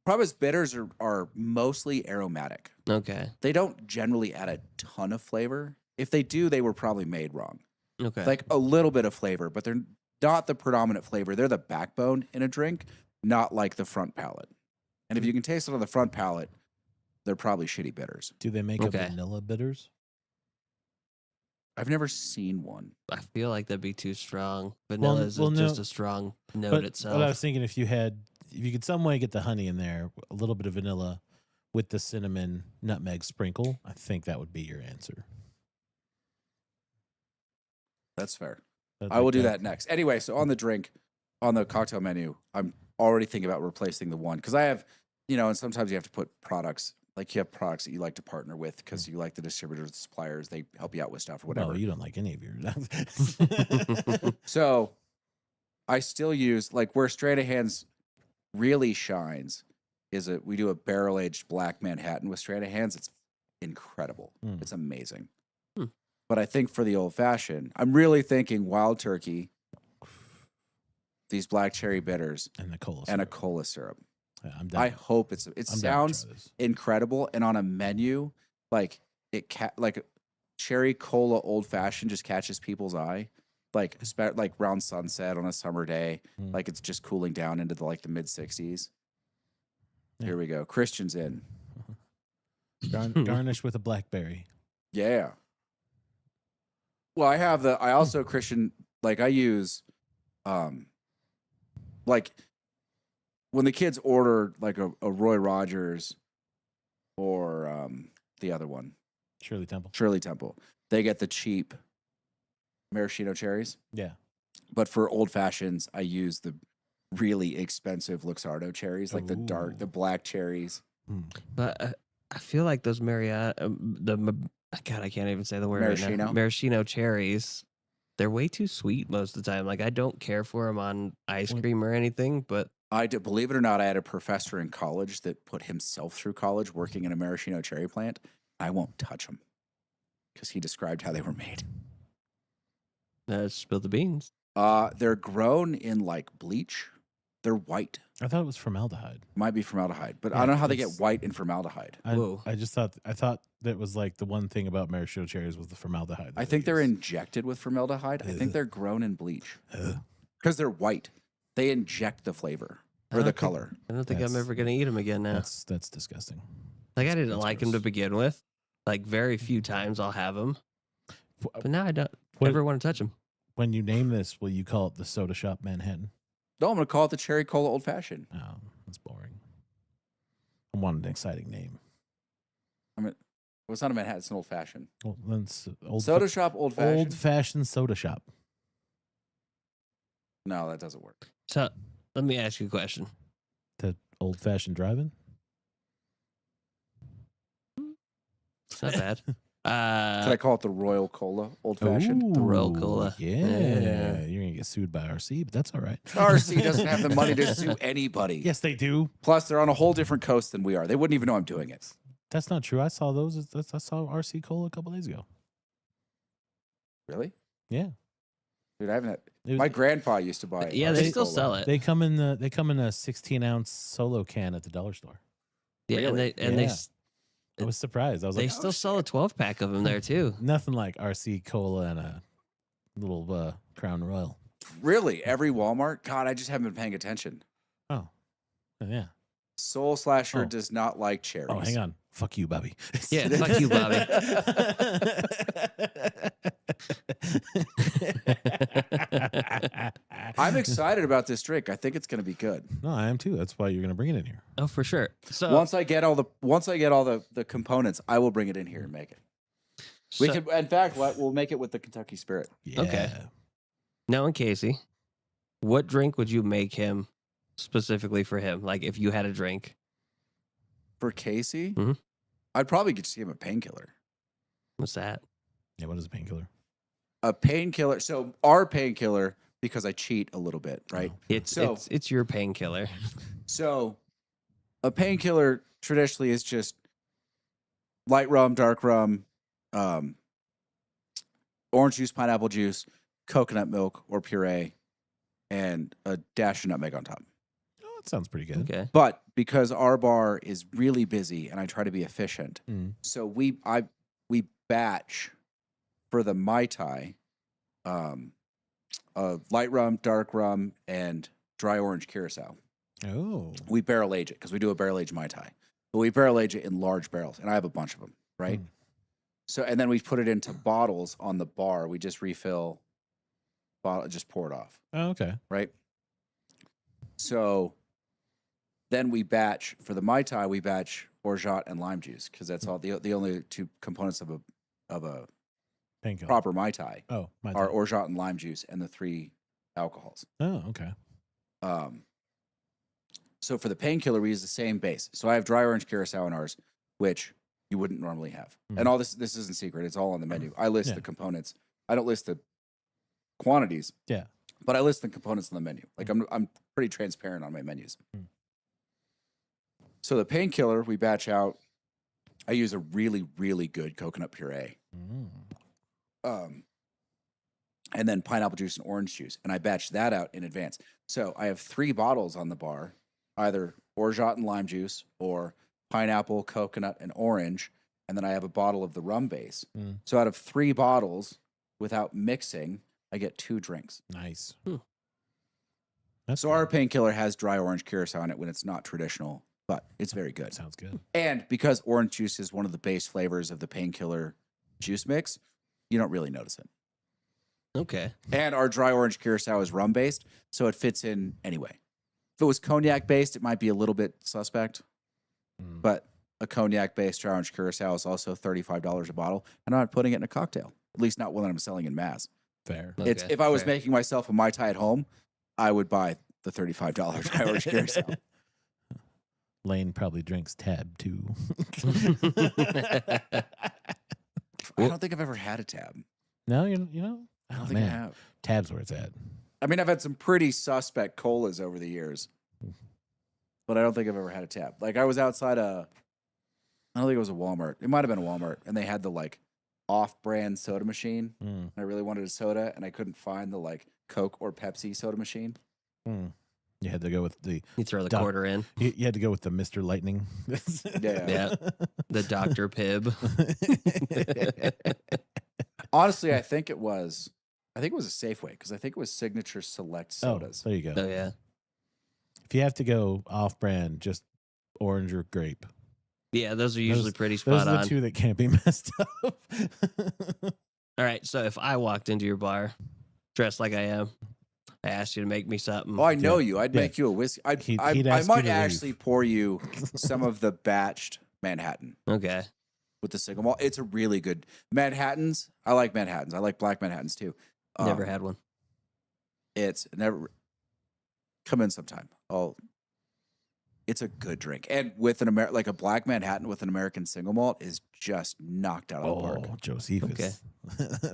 Speaker 3: Problem is bitters are mostly aromatic.
Speaker 2: Okay.
Speaker 3: They don't generally add a ton of flavor. If they do, they were probably made wrong.
Speaker 2: Okay.
Speaker 3: Like a little bit of flavor, but they're not the predominant flavor. They're the backbone in a drink, not like the front palate. And if you can taste it on the front palate, they're probably shitty bitters.
Speaker 1: Do they make a vanilla bitters?
Speaker 3: I've never seen one.
Speaker 2: I feel like that'd be too strong. Vanilla is just a strong note itself.
Speaker 1: But I was thinking if you could some way get the honey in there, a little bit of vanilla with the cinnamon nutmeg sprinkle, I think that would be your answer.
Speaker 3: That's fair. I will do that next. Anyway, so on the cocktail menu, I'm already thinking about replacing the one because I have, and sometimes you have to put products, like you have products that you like to partner with because you like the distributors, the suppliers, they help you out with stuff or whatever.
Speaker 1: No, you don't like any of yours.
Speaker 3: So I still use, like where Straight Hands really shines is we do a barrel-aged black Manhattan with Straight Hands. It's incredible. It's amazing. But I think for the old fashioned, I'm really thinking wild turkey, these black cherry bitters,
Speaker 1: and
Speaker 3: a cola syrup.
Speaker 1: Yeah, I'm down.
Speaker 3: I hope it sounds incredible. And on a menu, like like cherry cola old fashioned just catches people's eye. Like around sunset on a summer day, like it's just cooling down into the mid 60s. Yeah. Here we go. Christian's in.
Speaker 1: Garnish with a blackberry.
Speaker 3: Yeah. Well, I also Christian, I use, when the kids order a Roy Rogers or the other one,
Speaker 1: Shirley
Speaker 3: Temple, they get the cheap maraschino cherries.
Speaker 1: Yeah.
Speaker 3: But for old fashions, I use the really expensive Luxardo cherries, like the black cherries.
Speaker 2: But I feel like those God, I can't even say the word
Speaker 3: maraschino.
Speaker 2: Right now. Maraschino cherries, they're way too sweet most of the time. Like I don't care for them on ice cream or anything, but
Speaker 3: I do, believe it or not, I had a professor in college that put himself through college working in a maraschino cherry plant. I won't touch them because he described how they were made.
Speaker 2: Spill the beans.
Speaker 3: They're grown in bleach. They're white.
Speaker 1: I thought it was formaldehyde.
Speaker 3: Might be formaldehyde, but I don't know how they get white in formaldehyde.
Speaker 1: I thought that was the one thing about maraschino cherries was the formaldehyde.
Speaker 3: I think they're injected with formaldehyde. I think they're grown in bleach because they're white. They inject the flavor or the color.
Speaker 2: I don't think I'm ever gonna eat them again now.
Speaker 1: That's disgusting.
Speaker 2: I didn't like them to begin with. Very few times I'll have them, but now I don't ever want to touch them.
Speaker 1: When you name this, will you call it the Soda Shop Manhattan?
Speaker 3: No, I'm going to call it the Cherry Cola Old Fashioned.
Speaker 1: Oh, that's boring. I want an exciting name.
Speaker 3: It's not a Manhattan, it's an Old Fashioned.
Speaker 1: Well, then
Speaker 3: Soda Shop Old Fashioned.
Speaker 1: Old Fashioned Soda Shop.
Speaker 3: No, that doesn't work.
Speaker 2: So let me ask you a question.
Speaker 1: The Old Fashioned Drive-In?
Speaker 2: It's not bad.
Speaker 3: Can I call it the Royal Cola Old Fashioned?
Speaker 2: The Royal Cola.
Speaker 1: Yeah. You're going to get sued by RC, but that's all right.
Speaker 3: RC doesn't have the money to sue anybody.
Speaker 1: Yes, they do.
Speaker 3: Plus, they're on a whole different coast than we are. They wouldn't even know I'm doing it.
Speaker 1: That's not true. I saw those. I saw RC Cola a couple days ago.
Speaker 3: Really?
Speaker 1: Yeah.
Speaker 3: Dude, I haven't.
Speaker 1: It was-
Speaker 3: My grandpa used to buy it.
Speaker 2: Yeah, they still sell it.
Speaker 1: They come in a 16-ounce solo can at the dollar store.
Speaker 2: Yeah,
Speaker 3: Really?
Speaker 1: Yeah. I was surprised. I was
Speaker 2: they
Speaker 1: like,
Speaker 2: still sell a 12-pack of them there too.
Speaker 1: nothing like RC Cola and a little Crown Royal.
Speaker 3: Really? Every Walmart? God, I just haven't been paying attention.
Speaker 1: Oh, yeah.
Speaker 3: Soul Slasher
Speaker 1: Oh.
Speaker 3: does not like cherries.
Speaker 1: Oh, hang on. Fuck you, Bobby.
Speaker 2: Yeah, fuck you, Bobby.
Speaker 3: I'm excited about this drink. I think it's going to be good.
Speaker 1: No, I am too. That's why you're going to bring it in here.
Speaker 2: Oh, for sure. So
Speaker 3: Once I get all the components, I will bring it in here and make it. We
Speaker 2: so-
Speaker 3: could, in fact, we'll make it with the Kentucky Spirit.
Speaker 1: Yeah.
Speaker 2: Okay. Knowing Casey, what drink would you make him specifically for him? Like if you had a drink.
Speaker 3: For Casey,
Speaker 2: Mhm.
Speaker 3: I'd probably just give him a painkiller.
Speaker 2: What's that?
Speaker 1: Yeah, what is a painkiller?
Speaker 3: A painkiller. So our painkiller, because I cheat a little bit, right?
Speaker 2: It's
Speaker 3: So-
Speaker 2: it's your painkiller.
Speaker 3: So a painkiller traditionally is just light rum, dark rum, orange juice, pineapple juice, coconut milk or puree, and a dash of nutmeg on top.
Speaker 1: Oh, that sounds pretty good.
Speaker 2: Okay.
Speaker 3: But because our bar is really busy and I try to be efficient,
Speaker 1: Mm.
Speaker 3: so we batch for the Mai Tai, light rum, dark rum, and dry orange curacao.
Speaker 1: Oh.
Speaker 3: We barrel age it because we do a barrel age Mai Tai, but we barrel age it in large barrels, and I have a bunch of them, right?
Speaker 1: Mm.
Speaker 3: So, and then we put it into bottles on the bar. We just refill, bottle, just pour it off,
Speaker 1: Oh, okay.
Speaker 3: right? So, then we batch for the Mai Tai. We batch orgeat and lime juice because that's all the only two components of a
Speaker 1: Painkiller.
Speaker 3: proper Mai Tai
Speaker 1: Oh, my
Speaker 3: are
Speaker 1: bad.
Speaker 3: orgeat and lime juice and the 3 alcohols.
Speaker 1: Oh, okay.
Speaker 3: So for the painkiller, we use the same base. So I have dry orange curacao in ours, which you wouldn't normally have.
Speaker 1: Mhm.
Speaker 3: And all this isn't secret. It's all on the menu. I list
Speaker 1: Yeah.
Speaker 3: the components. I don't list the quantities.
Speaker 1: Yeah.
Speaker 3: But I list the components on the menu. Like I'm pretty transparent on my menus.
Speaker 1: Mm.
Speaker 3: So the painkiller we batch out. I use a really, really good coconut puree.
Speaker 1: Mm.
Speaker 3: And then pineapple juice and orange juice. And I batch that out in advance. So I have 3 bottles on the bar, either orgeat and lime juice or pineapple, coconut, and orange. And then I have a bottle of the rum base.
Speaker 1: Mm.
Speaker 3: So out of 3 bottles, without mixing, I get 2 drinks.
Speaker 1: Nice.
Speaker 2: Hmm.
Speaker 1: That's
Speaker 3: So our painkiller has dry orange curacao in it when it's not traditional, but it's very good.
Speaker 1: sounds good.
Speaker 3: And because orange juice is one of the base flavors of the painkiller juice mix, you don't really notice it.
Speaker 2: Okay.
Speaker 3: And our dry orange curacao is rum based, so it fits in anyway. If it was cognac based, it might be a little bit suspect,
Speaker 1: Mm.
Speaker 3: but a cognac based dry orange curacao is also $35 a bottle, and I'm not putting it in a cocktail. At least not one that I'm selling in mass.
Speaker 1: Fair.
Speaker 3: It's
Speaker 2: Okay,
Speaker 3: if I was
Speaker 2: fair.
Speaker 3: making myself a Mai Tai at home, I would buy the $35 dry orange curacao.
Speaker 1: Lane probably drinks Tab too.
Speaker 3: I don't think I've ever had a tab.
Speaker 1: No, you know.
Speaker 3: I don't
Speaker 1: Oh,
Speaker 3: think I
Speaker 1: man.
Speaker 3: have.
Speaker 1: Tab's where it's at.
Speaker 3: I mean, I've had some pretty suspect colas over the years, but I don't think I've ever had a tab. Like I was outside I don't think it was a Walmart. It might have been a Walmart, and they had the like off-brand soda machine.
Speaker 1: Mm.
Speaker 3: And I really wanted a soda, and I couldn't find the like Coke or Pepsi soda machine.
Speaker 1: Mm. You had to go with the.
Speaker 2: You throw the
Speaker 1: Duh.
Speaker 2: quarter in.
Speaker 1: You had to go with the Mr. Lightning.
Speaker 2: Yeah. The Dr. Pibb.
Speaker 3: Honestly, I think it was a Safeway because I think it was Signature Select
Speaker 1: Oh,
Speaker 3: sodas.
Speaker 1: there you go.
Speaker 2: Oh yeah.
Speaker 1: If you have to go off-brand, just orange or grape.
Speaker 2: Yeah, those are usually pretty
Speaker 1: Those
Speaker 2: spot
Speaker 1: are the
Speaker 2: on.
Speaker 1: 2 that can't be messed up.
Speaker 2: All right, so if I walked into your bar dressed like I am, I asked you to make me something.
Speaker 3: Oh, I know
Speaker 1: Yeah.
Speaker 3: you. I'd
Speaker 1: Yeah.
Speaker 3: make you a whiskey.
Speaker 1: He'd
Speaker 3: I
Speaker 1: ask you
Speaker 3: might
Speaker 1: to leave.
Speaker 3: actually pour you some of the batched Manhattan
Speaker 2: Okay.
Speaker 3: with the single malt. It's a really good Manhattans. I like Manhattans. I like black Manhattans too.
Speaker 2: Never had one.
Speaker 3: It's never come in sometime. Oh, it's a good drink, and with an like a black Manhattan with an American single malt is just knocked out of the park.
Speaker 1: Oh, Josephus.
Speaker 2: Okay.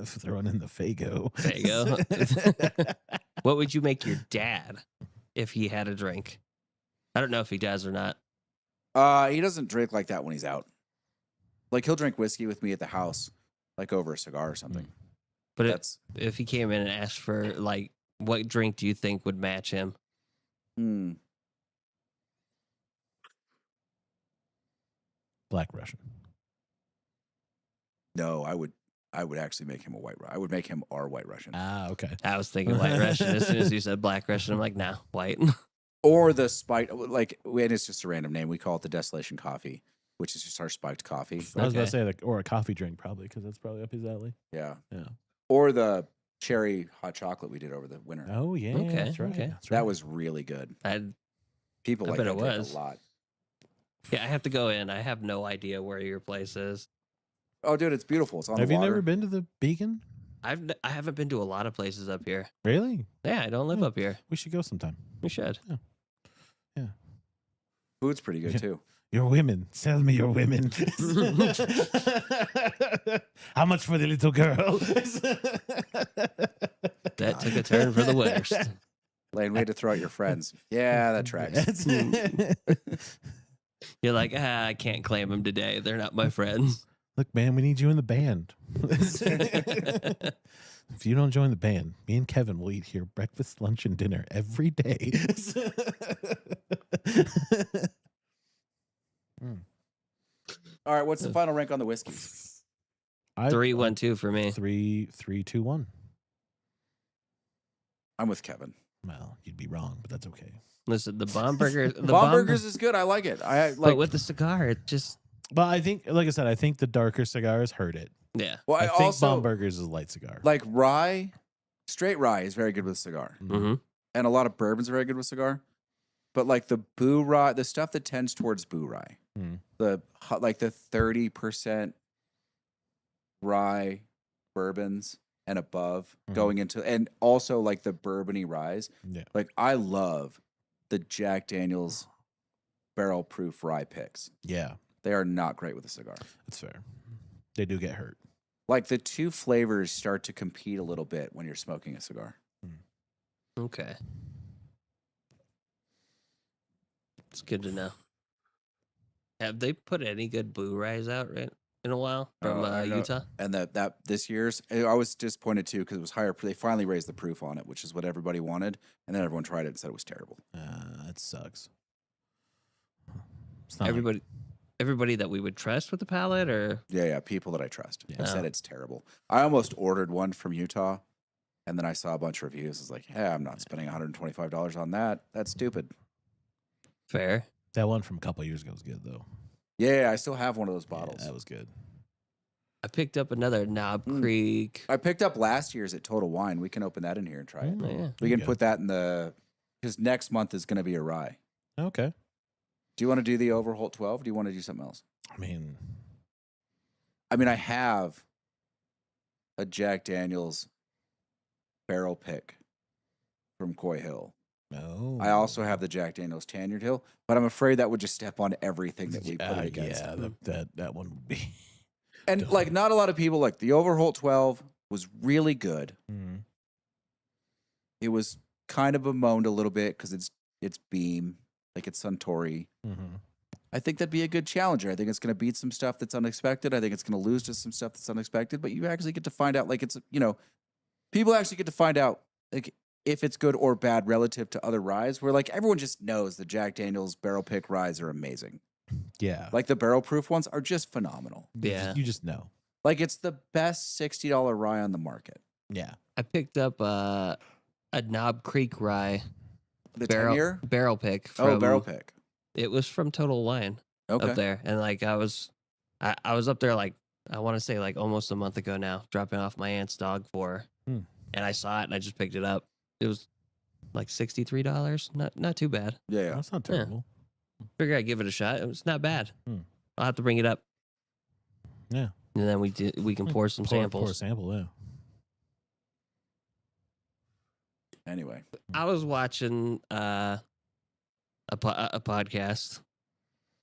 Speaker 1: Throwing in the Fago.
Speaker 2: There you go. What would you make your dad if he had a drink? I don't know if he does or not.
Speaker 3: He doesn't drink like that when he's out. Like he'll drink whiskey with me at the house, like over a cigar or something.
Speaker 2: But if he came in and asked for like, what drink do you think would match him?
Speaker 1: Black Russian.
Speaker 3: No, I would actually make him a white. I would make him our White Russian.
Speaker 1: Ah, okay.
Speaker 2: I was thinking White Russian. As soon as you said Black Russian, I'm like, nah, white.
Speaker 3: Or the spiked, like, and it's just a random name. We call it the Desolation Coffee, which is just our spiked coffee.
Speaker 1: I was about to say, like, or a coffee drink, probably, because that's probably up his alley.
Speaker 3: Yeah.
Speaker 1: Yeah.
Speaker 3: Or the cherry hot chocolate we did over the winter.
Speaker 1: Oh, yeah.
Speaker 2: Okay,
Speaker 1: That's right.
Speaker 2: okay.
Speaker 1: That's right.
Speaker 3: That was really good. People
Speaker 2: I
Speaker 3: like
Speaker 2: bet
Speaker 3: that
Speaker 2: it
Speaker 3: drink
Speaker 2: was.
Speaker 3: a lot.
Speaker 2: Yeah, I have to go in. I have no idea where your place is.
Speaker 3: Oh, dude, it's beautiful. It's on
Speaker 1: Have
Speaker 3: the
Speaker 1: you
Speaker 3: water.
Speaker 1: never been to the Beacon?
Speaker 2: I haven't been to a lot of places up here.
Speaker 1: Really?
Speaker 2: Yeah, I don't live up here.
Speaker 1: We should go sometime.
Speaker 2: We should.
Speaker 1: Yeah.
Speaker 3: Food's pretty good, too.
Speaker 1: Your women. Sell me your women. How much for the little girl?
Speaker 2: That took a turn for the worst.
Speaker 3: Lane, we had to throw out your friends. Yeah, that tracks.
Speaker 2: You're like, I can't claim them today. They're not my friends.
Speaker 1: Look, man, we need you in the band. If you don't join the band, me and Kevin will eat here breakfast, lunch, and dinner every day.
Speaker 3: All right, what's the final rank on the whiskeys?
Speaker 2: 3-1-2 for me.
Speaker 1: 3-2-1.
Speaker 3: I'm with Kevin.
Speaker 1: Well, you'd be wrong, but that's okay.
Speaker 2: Listen, the Bomberger. The
Speaker 3: Bombergers is good. I like it.
Speaker 2: but with the cigar, it just.
Speaker 1: But I think, like I said, I think the darker cigars hurt it.
Speaker 2: Yeah.
Speaker 3: Well,
Speaker 1: I think
Speaker 3: also,
Speaker 1: Bombergers is a light cigar.
Speaker 3: like rye, straight rye is very good with cigar.
Speaker 2: Mm-hmm.
Speaker 3: And a lot of bourbons are very good with cigar. But like the boo rye, the stuff that tends towards boo rye, the 30% rye bourbons and above going into, and also like the bourbony ryes.
Speaker 1: Yeah.
Speaker 3: Like I love the Jack Daniel's barrel proof rye picks.
Speaker 1: Yeah.
Speaker 3: They are not great with a cigar.
Speaker 1: That's fair. They do get hurt.
Speaker 3: Like the two flavors start to compete a little bit when you're smoking a cigar.
Speaker 2: Okay. It's good to know. Have they put any good blue ryes out in a while from Utah?
Speaker 3: And that this year's, I was disappointed too because it was higher. They finally raised the proof on it, which is what everybody wanted, and then everyone tried it and said it was terrible.
Speaker 1: That sucks. It's not
Speaker 2: Everybody that we would trust with the palate, or
Speaker 3: yeah, people that I trust.
Speaker 1: Yeah.
Speaker 3: I said it's terrible. I almost ordered one from Utah, and then I saw a bunch of reviews. It's like, I'm not spending $125 on that. That's stupid.
Speaker 2: fair.
Speaker 1: That one from a couple of years ago was good though.
Speaker 3: Yeah, I still have one of those bottles.
Speaker 1: Yeah, that was good.
Speaker 2: I picked up another Knob Creek.
Speaker 3: I picked up last year's at Total Wine. We can open that in here and try it.
Speaker 2: Oh, yeah.
Speaker 3: We can put that in because next month is going to be a rye.
Speaker 1: Okay.
Speaker 3: Do you want to do the Overholt 12? Do you want to do something else?
Speaker 1: I mean,
Speaker 3: I have a Jack Daniel's barrel pick from Coy Hill.
Speaker 1: no.
Speaker 3: I also have the Jack Daniel's Tanyard Hill, but I'm afraid that would just step on everything that we put it against.
Speaker 1: Yeah, that one would be.
Speaker 3: And like, not a lot of people like the Overholt 12 was really good.
Speaker 1: Mm.
Speaker 3: It was kind of bemoaned a little bit because it's Beam, like it's Suntory.
Speaker 1: Mm-hmm.
Speaker 3: I think that'd be a good challenger. I think it's going to beat some stuff that's unexpected. I think it's going to lose to some stuff that's unexpected. But you actually get to find out, like it's people actually get to find out like if it's good or bad relative to other ryes. Where like everyone just knows the Jack Daniel's barrel pick ryes are amazing.
Speaker 1: Yeah.
Speaker 3: Like the barrel proof ones are just phenomenal.
Speaker 2: Yeah.
Speaker 1: You just know.
Speaker 3: Like it's the best $60 rye on the market.
Speaker 1: Yeah.
Speaker 2: I picked up a Knob Creek rye
Speaker 3: The 10-year?
Speaker 2: barrel pick.
Speaker 3: Barrel pick.
Speaker 2: It was from Total Wine up there, and like I was up there like I want to say like almost a month ago now, dropping off my aunt's dog for her, and I saw it and I just picked it up. It was like $63, not too bad.
Speaker 3: Yeah.
Speaker 1: That's not terrible.
Speaker 2: Figure I'd give it a shot. It was not bad. I'll have to bring it up.
Speaker 1: Yeah.
Speaker 2: And then we can pour some samples.
Speaker 1: Pour a sample, yeah.
Speaker 3: Anyway,
Speaker 2: I was watching a podcast.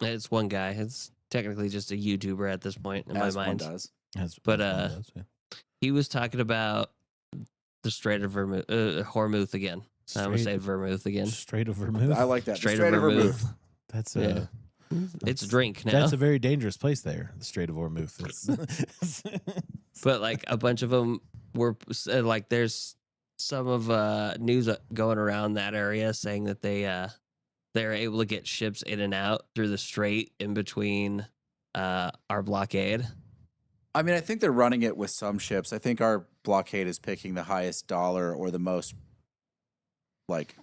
Speaker 2: It's one guy. It's technically just a YouTuber at this point in
Speaker 3: as
Speaker 2: my
Speaker 3: one
Speaker 2: mind.
Speaker 3: does.
Speaker 2: He was talking about the Strait of Hormuth again. I almost say vermouth again.
Speaker 1: Strait of Vermouth.
Speaker 3: I like that.
Speaker 2: Strait of Vermouth.
Speaker 1: That's
Speaker 2: It's a drink now.
Speaker 1: That's a very dangerous place there, the Strait of Vermouth.
Speaker 2: But like a bunch of them like there's some of news going around that area saying that they're able to get ships in and out through the strait in between our blockade.
Speaker 3: I mean, I think they're running it with some ships. I think our blockade is picking the highest dollar or the most like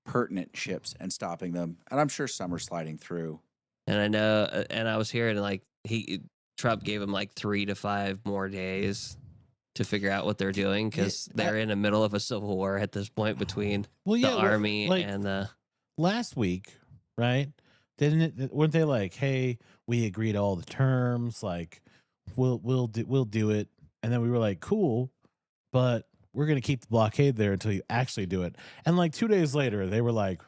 Speaker 3: pertinent ships and stopping them. And I'm sure some are sliding through.
Speaker 2: And I know, and I was hearing like Trump gave him like 3 to 5 more days to figure out what they're doing because they're in the middle of a civil war at this point between the army and the.
Speaker 1: Last week, right? Weren't they like, hey, we agreed to all the terms, like we'll do it, and then we were like, cool, but we're gonna keep the blockade there until you actually do it. And like 2 days later, they were like,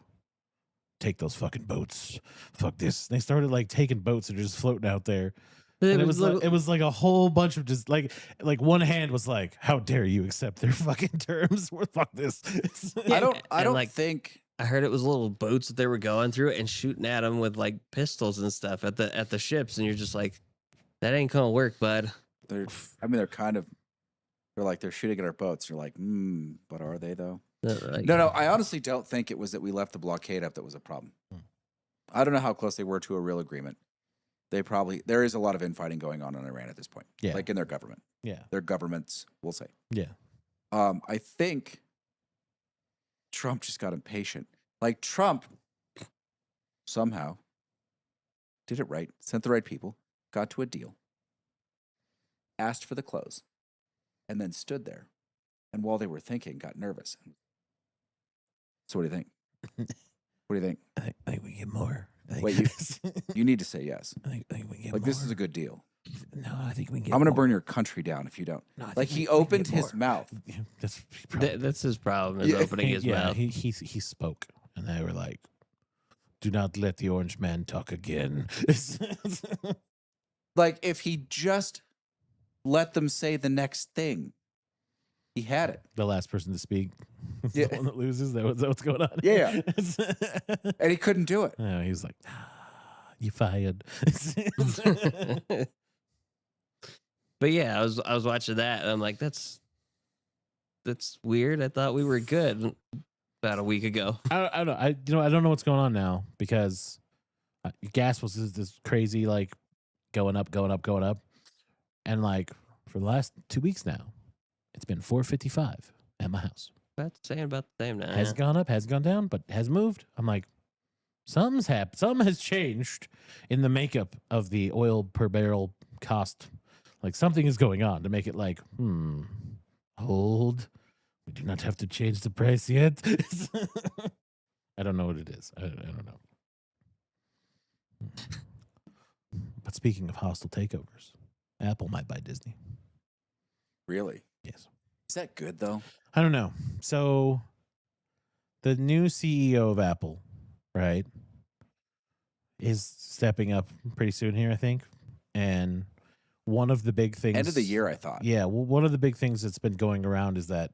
Speaker 1: take those fucking boats, fuck this. And they started like taking boats and just floating out there. And it was like a whole bunch of just like one hand was like, how dare you accept their fucking terms? Fuck this.
Speaker 3: I don't think.
Speaker 2: I heard it was little boats that they were going through and shooting at them with like pistols and stuff at the ships, and you're just like, that ain't gonna work, bud.
Speaker 3: They're like they're shooting at our boats. You're like, but are they though? No. I honestly don't think it was that we left the blockade up that was a problem. I don't know how close they were to a real agreement. There is a lot of infighting going on in Iran at this point.
Speaker 1: Yeah,
Speaker 3: like in their government.
Speaker 1: Yeah,
Speaker 3: their governments, we'll say.
Speaker 1: Yeah.
Speaker 3: I think Trump just got impatient. Like Trump somehow did it right, sent the right people, got to a deal, asked for the close, and then stood there. And while they were thinking, got nervous. So what do you think? What do you think?
Speaker 1: I think we get more.
Speaker 3: Wait, you need to say yes.
Speaker 1: I think we get
Speaker 3: like
Speaker 1: more.
Speaker 3: This is a good deal.
Speaker 1: No, I think we get.
Speaker 3: I'm going to burn your country down if you don't. No, like he opened his mouth.
Speaker 2: That's his problem. Is opening his mouth.
Speaker 1: He spoke, and they were like, "Do not let the orange man talk again."
Speaker 3: Like if he just let them say the next thing, he had it.
Speaker 1: The last person to speak, the one that loses. That's what's going on.
Speaker 3: Yeah, and he couldn't do it.
Speaker 1: No, he's like, "You fired."
Speaker 2: But yeah, I was watching that, and I'm like, that's weird. I thought we were good about a week ago.
Speaker 1: I don't know. I don't know what's going on now because gas was this crazy like going up, and like for the last 2 weeks now, it's been $4.55 at my house.
Speaker 2: That's saying about the same now.
Speaker 1: Hasn't gone up, hasn't gone down, but has moved. I'm like, something's happened. Something has changed in the makeup of the oil per barrel cost. Like something is going on to make it like, hold. We do not have to change the price yet. I don't know what it is. I don't know. But speaking of hostile takeovers, Apple might buy Disney.
Speaker 3: Really?
Speaker 1: Yes.
Speaker 3: Is that good though?
Speaker 1: I don't know. So the new CEO of Apple, right, is stepping up pretty soon here, I think. And one of the big things...
Speaker 3: End of the year, I thought.
Speaker 1: Yeah, well, one of the big things that's been going around is that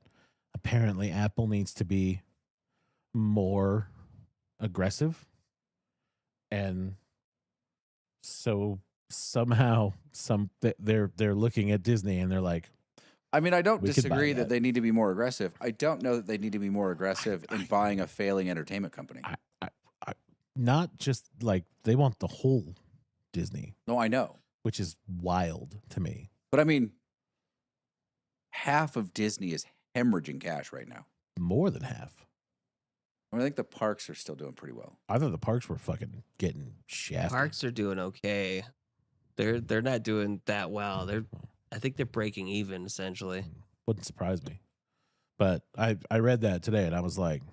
Speaker 1: apparently Apple needs to be more aggressive. And so somehow they're looking at Disney and they're like,
Speaker 3: I mean, I don't disagree that they need to be more aggressive. I don't know that they need to be more aggressive in buying a failing entertainment company.
Speaker 1: Not just like they want the whole Disney.
Speaker 3: No, I know.
Speaker 1: Which is wild to me.
Speaker 3: But I mean, half of Disney is hemorrhaging cash right now.
Speaker 1: More than half.
Speaker 3: I think the parks are still doing pretty well.
Speaker 1: I thought the parks were fucking getting shafted.
Speaker 2: Parks are doing okay. They're not doing that well. I think they're breaking even essentially.
Speaker 1: Wouldn't surprise me. But I read that today and I was like,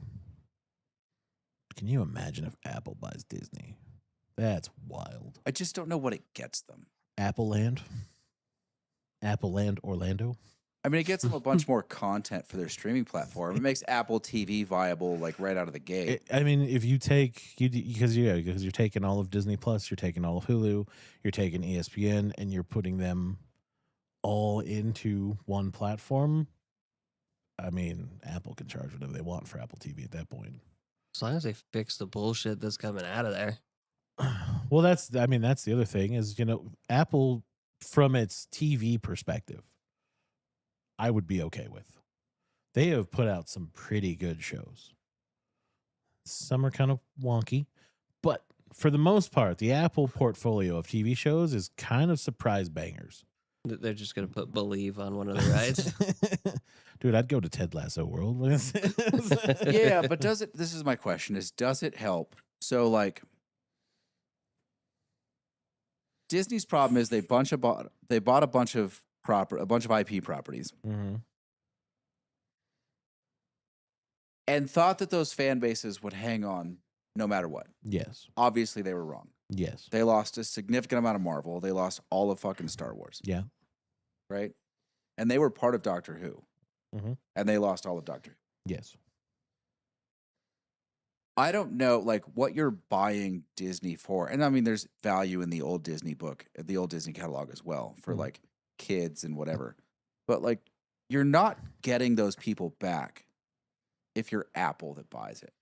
Speaker 1: can you imagine if Apple buys Disney? That's wild.
Speaker 3: I just don't know what it gets them.
Speaker 1: Apple Land Orlando.
Speaker 3: I mean, it gets them a bunch more content for their streaming platform. It makes Apple TV viable, like right out of the gate.
Speaker 1: I mean, if you take because you're taking all of Disney Plus, you're taking all of Hulu, you're taking ESPN, and you're putting them all into one platform. I mean, Apple can charge whatever they want for Apple TV at that point.
Speaker 2: As long as they fix the bullshit that's coming out of there.
Speaker 1: Well, that's the other thing is, Apple from its TV perspective, I would be okay with. They have put out some pretty good shows. Some are kind of wonky, but for the most part, the Apple portfolio of TV shows is kind of surprise bangers.
Speaker 2: They're just going to put Believe on one of the rides.
Speaker 1: Dude, I'd go to Ted Lasso World.
Speaker 3: Yeah, but does it, this is my question, is does it help? So like Disney's problem is they bought a bunch of IP properties.
Speaker 1: Mm-hmm.
Speaker 3: And thought that those fan bases would hang on no matter what.
Speaker 1: Yes.
Speaker 3: Obviously, they were wrong.
Speaker 1: Yes.
Speaker 3: They lost a significant amount of Marvel. They lost all of fucking Star Wars.
Speaker 1: Yeah.
Speaker 3: Right? And they were part of Doctor Who.
Speaker 1: Mm-hmm.
Speaker 3: And they lost all of Doctor Who.
Speaker 1: Yes.
Speaker 3: I don't know, like, what you're buying Disney for. And I mean, there's value in the old Disney book, the old Disney catalog as well, for like kids and whatever. But like, you're not getting those people back if you're Apple that buys it,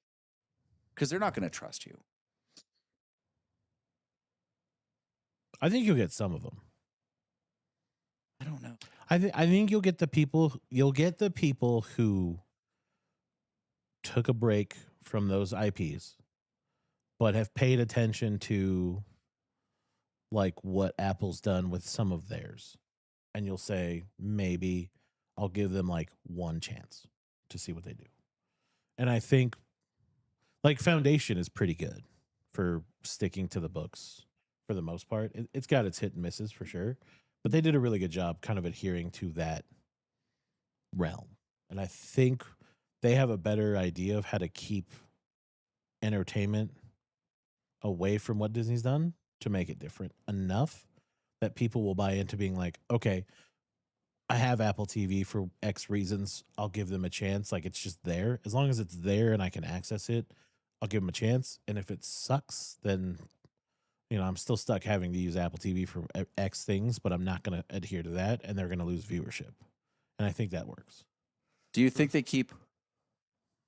Speaker 3: because they're not going to trust you.
Speaker 1: I think you'll get some of them.
Speaker 3: I don't know.
Speaker 1: I think you'll get the people. You'll get the people who took a break from those IPs, but have paid attention to like what Apple's done with some of theirs, and you'll say maybe I'll give them like one chance to see what they do. And I think like Foundation is pretty good for sticking to the books for the most part. It's got its hit and misses for sure, but they did a really good job kind of adhering to that realm. And I think they have a better idea of how to keep entertainment away from what Disney's done to make it different enough that people will buy into being like, okay, I have Apple TV for X reasons. I'll give them a chance. Like, it's just there. As long as it's there and I can access it, I'll give them a chance. And if it sucks, then, you know, I'm still stuck having to use Apple TV for X things, but I'm not going to adhere to that, and they're going to lose viewership. And I think that works.
Speaker 3: Do you think they keep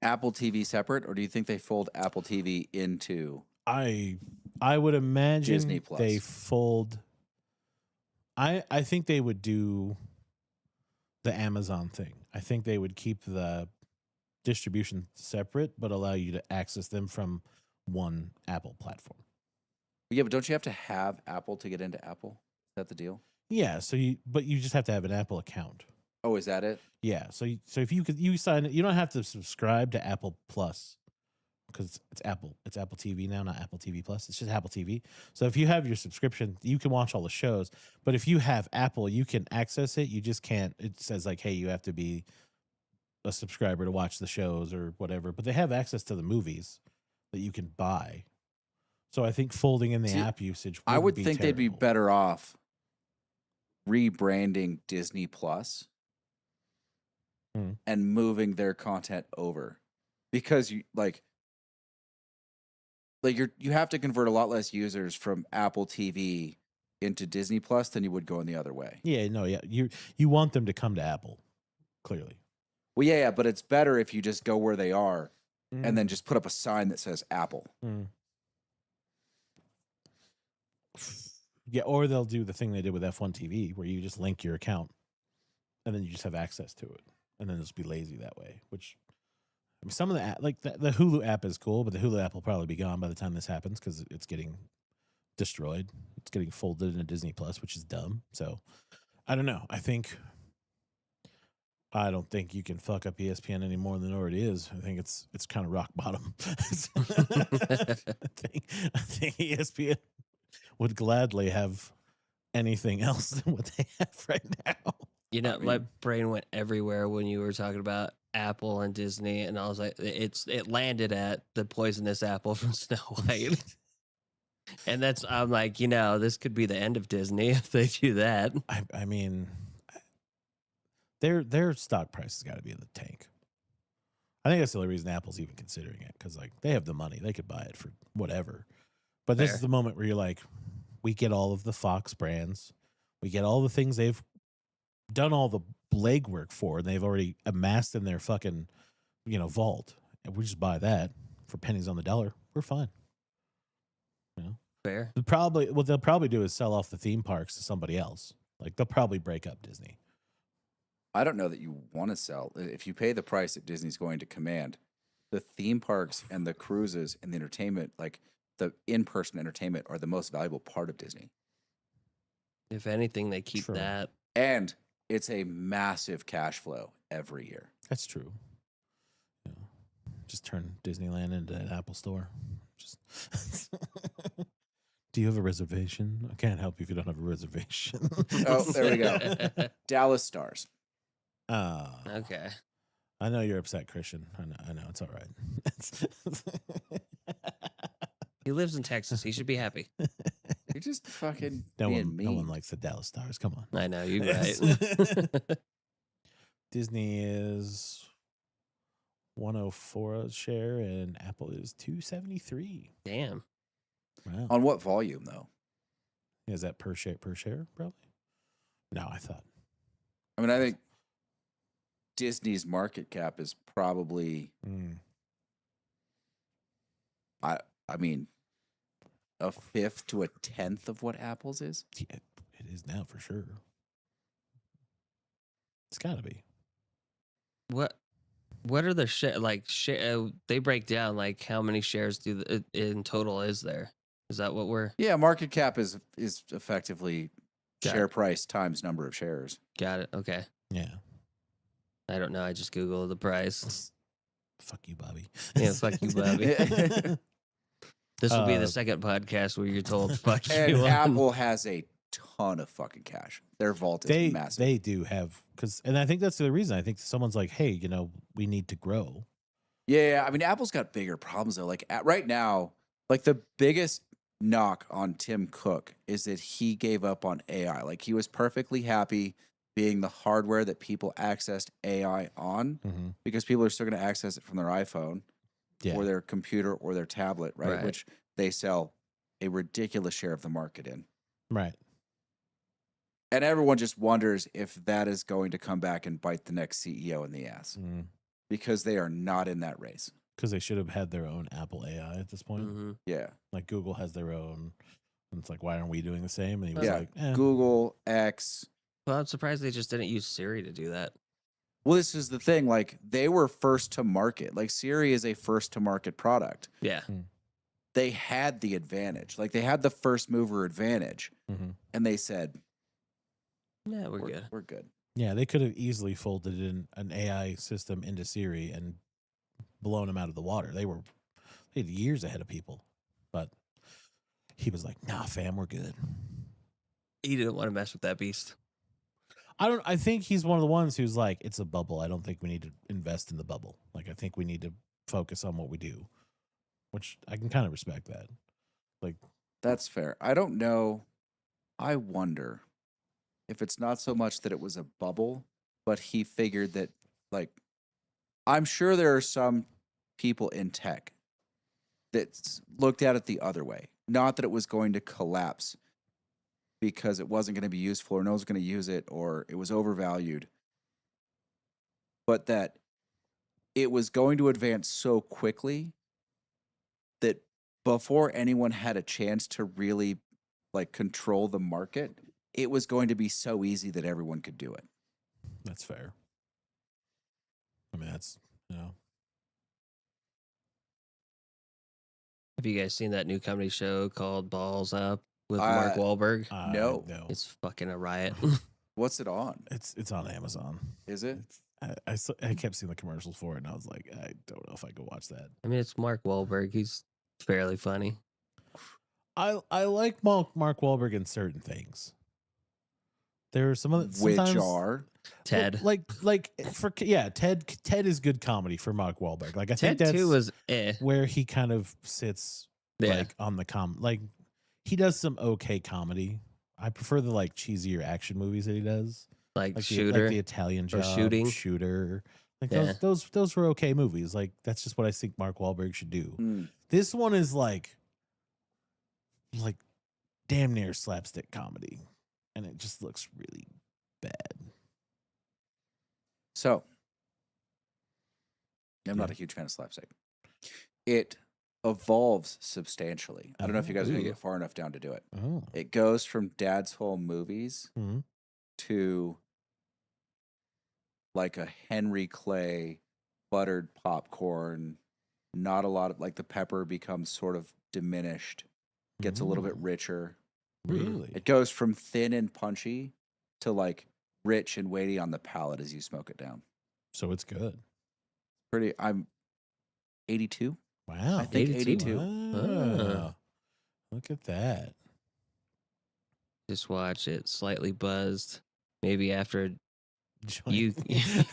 Speaker 3: Apple TV separate, or do you think they fold Apple TV into?
Speaker 1: I would imagine
Speaker 3: Disney Plus.
Speaker 1: They fold. I think they would do the Amazon thing. I think they would keep the distribution separate, but allow you to access them from one Apple platform.
Speaker 3: Yeah, but don't you have to have Apple to get into Apple? Is that the deal?
Speaker 1: Yeah. So you just have to have an Apple account.
Speaker 3: Oh, is that it?
Speaker 1: Yeah. So if you sign it, you don't have to subscribe to Apple Plus because it's Apple TV now, not Apple TV Plus. It's just Apple TV. So if you have your subscription, you can watch all the shows. But if you have Apple, you can access it. You just can't. It says like, hey, you have to be a subscriber to watch the shows or whatever. But they have access to the movies that you can buy. So I think folding in the app usage.
Speaker 3: I would think they'd be
Speaker 1: terrible.
Speaker 3: better off rebranding Disney Plus and moving their content over, because you you have to convert a lot less users from Apple TV into Disney Plus than you would going the other way.
Speaker 1: Yeah, no, yeah. You want them to come to Apple, clearly.
Speaker 3: Well, yeah, but it's better if you just go where they are and then just put up a sign that says Apple.
Speaker 1: Yeah, or they'll do the thing they did with F1 TV where you just link your account and then you just have access to it. And then just be lazy that way, which I mean, some of the like the Hulu app is cool, but the Hulu app will probably be gone by the time this happens because it's getting destroyed. It's getting folded into Disney Plus, which is dumb. So I don't know. I don't think you can fuck up ESPN any more than it already is. I think it's kind of rock bottom. I think ESPN would gladly have anything else than what they have right now.
Speaker 2: You know, my brain went everywhere when you were talking about Apple and Disney, and I was like, it landed at the poisonous apple from Snow White. And I'm like, you know, this could be the end of Disney if they do that.
Speaker 1: I mean, their stock price has got to be in the tank. I think that's the only reason Apple's even considering it, because like they have the money, they could buy it for whatever. But this is the moment where you're like, we get all of the Fox brands, we get all the things they've done all the legwork for, and they've already amassed in their fucking, you know, vault, and we just buy that for pennies on the dollar. We're fine. You know,
Speaker 2: fair.
Speaker 1: What they'll probably do is sell off the theme parks to somebody else. Like they'll probably break up Disney.
Speaker 3: I don't know that you want to sell. If you pay the price that Disney's going to command, the theme parks and the cruises and the entertainment, like the in-person entertainment, are the most valuable part of Disney.
Speaker 2: If anything, they keep
Speaker 1: True.
Speaker 2: that.
Speaker 3: And it's a massive cash flow every year.
Speaker 1: That's true. Yeah. Just turn Disneyland into an Apple store. Just do you have a reservation? I can't help you if you don't have a reservation.
Speaker 3: Oh, there we go. Dallas Stars.
Speaker 2: Okay.
Speaker 1: I know you're upset, Christian. I know. It's all right.
Speaker 2: He lives in Texas. He should be happy.
Speaker 3: You're just fucking
Speaker 1: No
Speaker 3: being mean.
Speaker 1: one likes the Dallas Stars. Come on.
Speaker 2: I know, you're right.
Speaker 1: Disney is 104 a share and Apple is 273.
Speaker 2: Damn.
Speaker 1: Wow.
Speaker 3: On what volume, though?
Speaker 1: Is that per share probably? No, I thought.
Speaker 3: I mean, I think Disney's market cap is probably, I mean, a fifth to a tenth of what Apple's is.
Speaker 1: Yeah, it is now for sure. It's got to be.
Speaker 2: What are the they break down like how many shares in total is there? Is that what we're?
Speaker 3: Yeah, market cap is effectively
Speaker 2: Got
Speaker 3: share
Speaker 2: it.
Speaker 3: price times number of shares.
Speaker 2: Got it. Okay.
Speaker 1: Yeah.
Speaker 2: I don't know. I just Googled the price.
Speaker 1: Fuck you, Bobby.
Speaker 2: Yeah, fuck you, Bobby. This will be the second podcast where you're told fuck
Speaker 3: And
Speaker 2: you.
Speaker 3: Apple has a ton of fucking cash. Their vault is massive.
Speaker 1: They do have and I think that's the reason. I think someone's like, hey, we need to grow.
Speaker 3: Yeah, I mean, Apple's got bigger problems though. Like right now, like the biggest knock on Tim Cook is that he gave up on AI. Like he was perfectly happy being the hardware that people accessed AI on, because people are still going to access it from their iPhone or their computer or their tablet, right? Which they sell a ridiculous share of the market in.
Speaker 1: Right.
Speaker 3: And everyone just wonders if that is going to come back and bite the next CEO in the ass, because they are not in that race.
Speaker 1: Because they should have had their own Apple AI at this point.
Speaker 3: Yeah.
Speaker 1: Like Google has their own. And it's like, why aren't we doing the same? And he was like,
Speaker 3: Google, X.
Speaker 2: Well, I'm surprised they just didn't use Siri to do that.
Speaker 3: Well, this is the thing. Like they were first to market. Like Siri is a first to market product.
Speaker 2: Yeah.
Speaker 3: They had the advantage. Like they had the first mover advantage. And they said,
Speaker 2: yeah, we're good.
Speaker 3: We're good.
Speaker 1: Yeah, they could have easily folded in an AI system into Siri and blown them out of the water. They had years ahead of people. But he was like, nah, fam, we're good.
Speaker 2: He didn't want to mess with that beast.
Speaker 1: I think he's one of the ones who's like, it's a bubble. I don't think we need to invest in the bubble. Like, I think we need to focus on what we do, which I can kind of respect that. Like,
Speaker 3: that's fair. I don't know. I wonder if it's not so much that it was a bubble, but he figured that, like, I'm sure there are some people in tech that looked at it the other way. Not that it was going to collapse because it wasn't going to be useful or no one's going to use it or it was overvalued, but that it was going to advance so quickly that before anyone had a chance to really like control the market, it was going to be so easy that everyone could do it.
Speaker 1: That's fair. I mean, that's,
Speaker 2: Have you guys seen that new comedy show called Balls Up with Mark Wahlberg?
Speaker 3: No.
Speaker 2: It's fucking a riot.
Speaker 3: What's it on?
Speaker 1: It's on Amazon.
Speaker 3: Is it?
Speaker 1: I kept seeing the commercials for it, and I was like, I don't know if I could watch that.
Speaker 2: I mean, it's Mark Wahlberg. He's fairly funny.
Speaker 1: I like Mark Wahlberg in certain things. There are some of the
Speaker 3: which are
Speaker 2: Ted.
Speaker 1: Ted is good comedy for Mark Wahlberg. Like I think
Speaker 2: Ted
Speaker 1: that's
Speaker 2: 2 was
Speaker 1: where he kind of sits like on the like he does some okay comedy. I prefer the like cheesier action movies that he does.
Speaker 2: Like
Speaker 1: Shooter, the Italian Job, Shooter. Like those were okay movies. Like that's just what I think Mark Wahlberg should do. This one is like damn near slapstick comedy, and it just looks really bad.
Speaker 3: So, I'm not a huge fan of slapstick. It evolves substantially. I don't know if you guys are going to get far enough down to do it. It goes from Dad's Home Movies to like a Henry Clay buttered popcorn. Not a lot of like the pepper becomes sort of diminished, gets a little bit richer.
Speaker 1: Really?
Speaker 3: It goes from thin and punchy to like rich and weighty on the palate as you smoke it down.
Speaker 1: So it's good.
Speaker 3: I'm 82.
Speaker 1: Wow.
Speaker 3: I think
Speaker 2: 82.
Speaker 3: 82.
Speaker 1: Wow. Look at that.
Speaker 2: Just watch it slightly buzzed. Maybe after
Speaker 1: Joint.
Speaker 2: you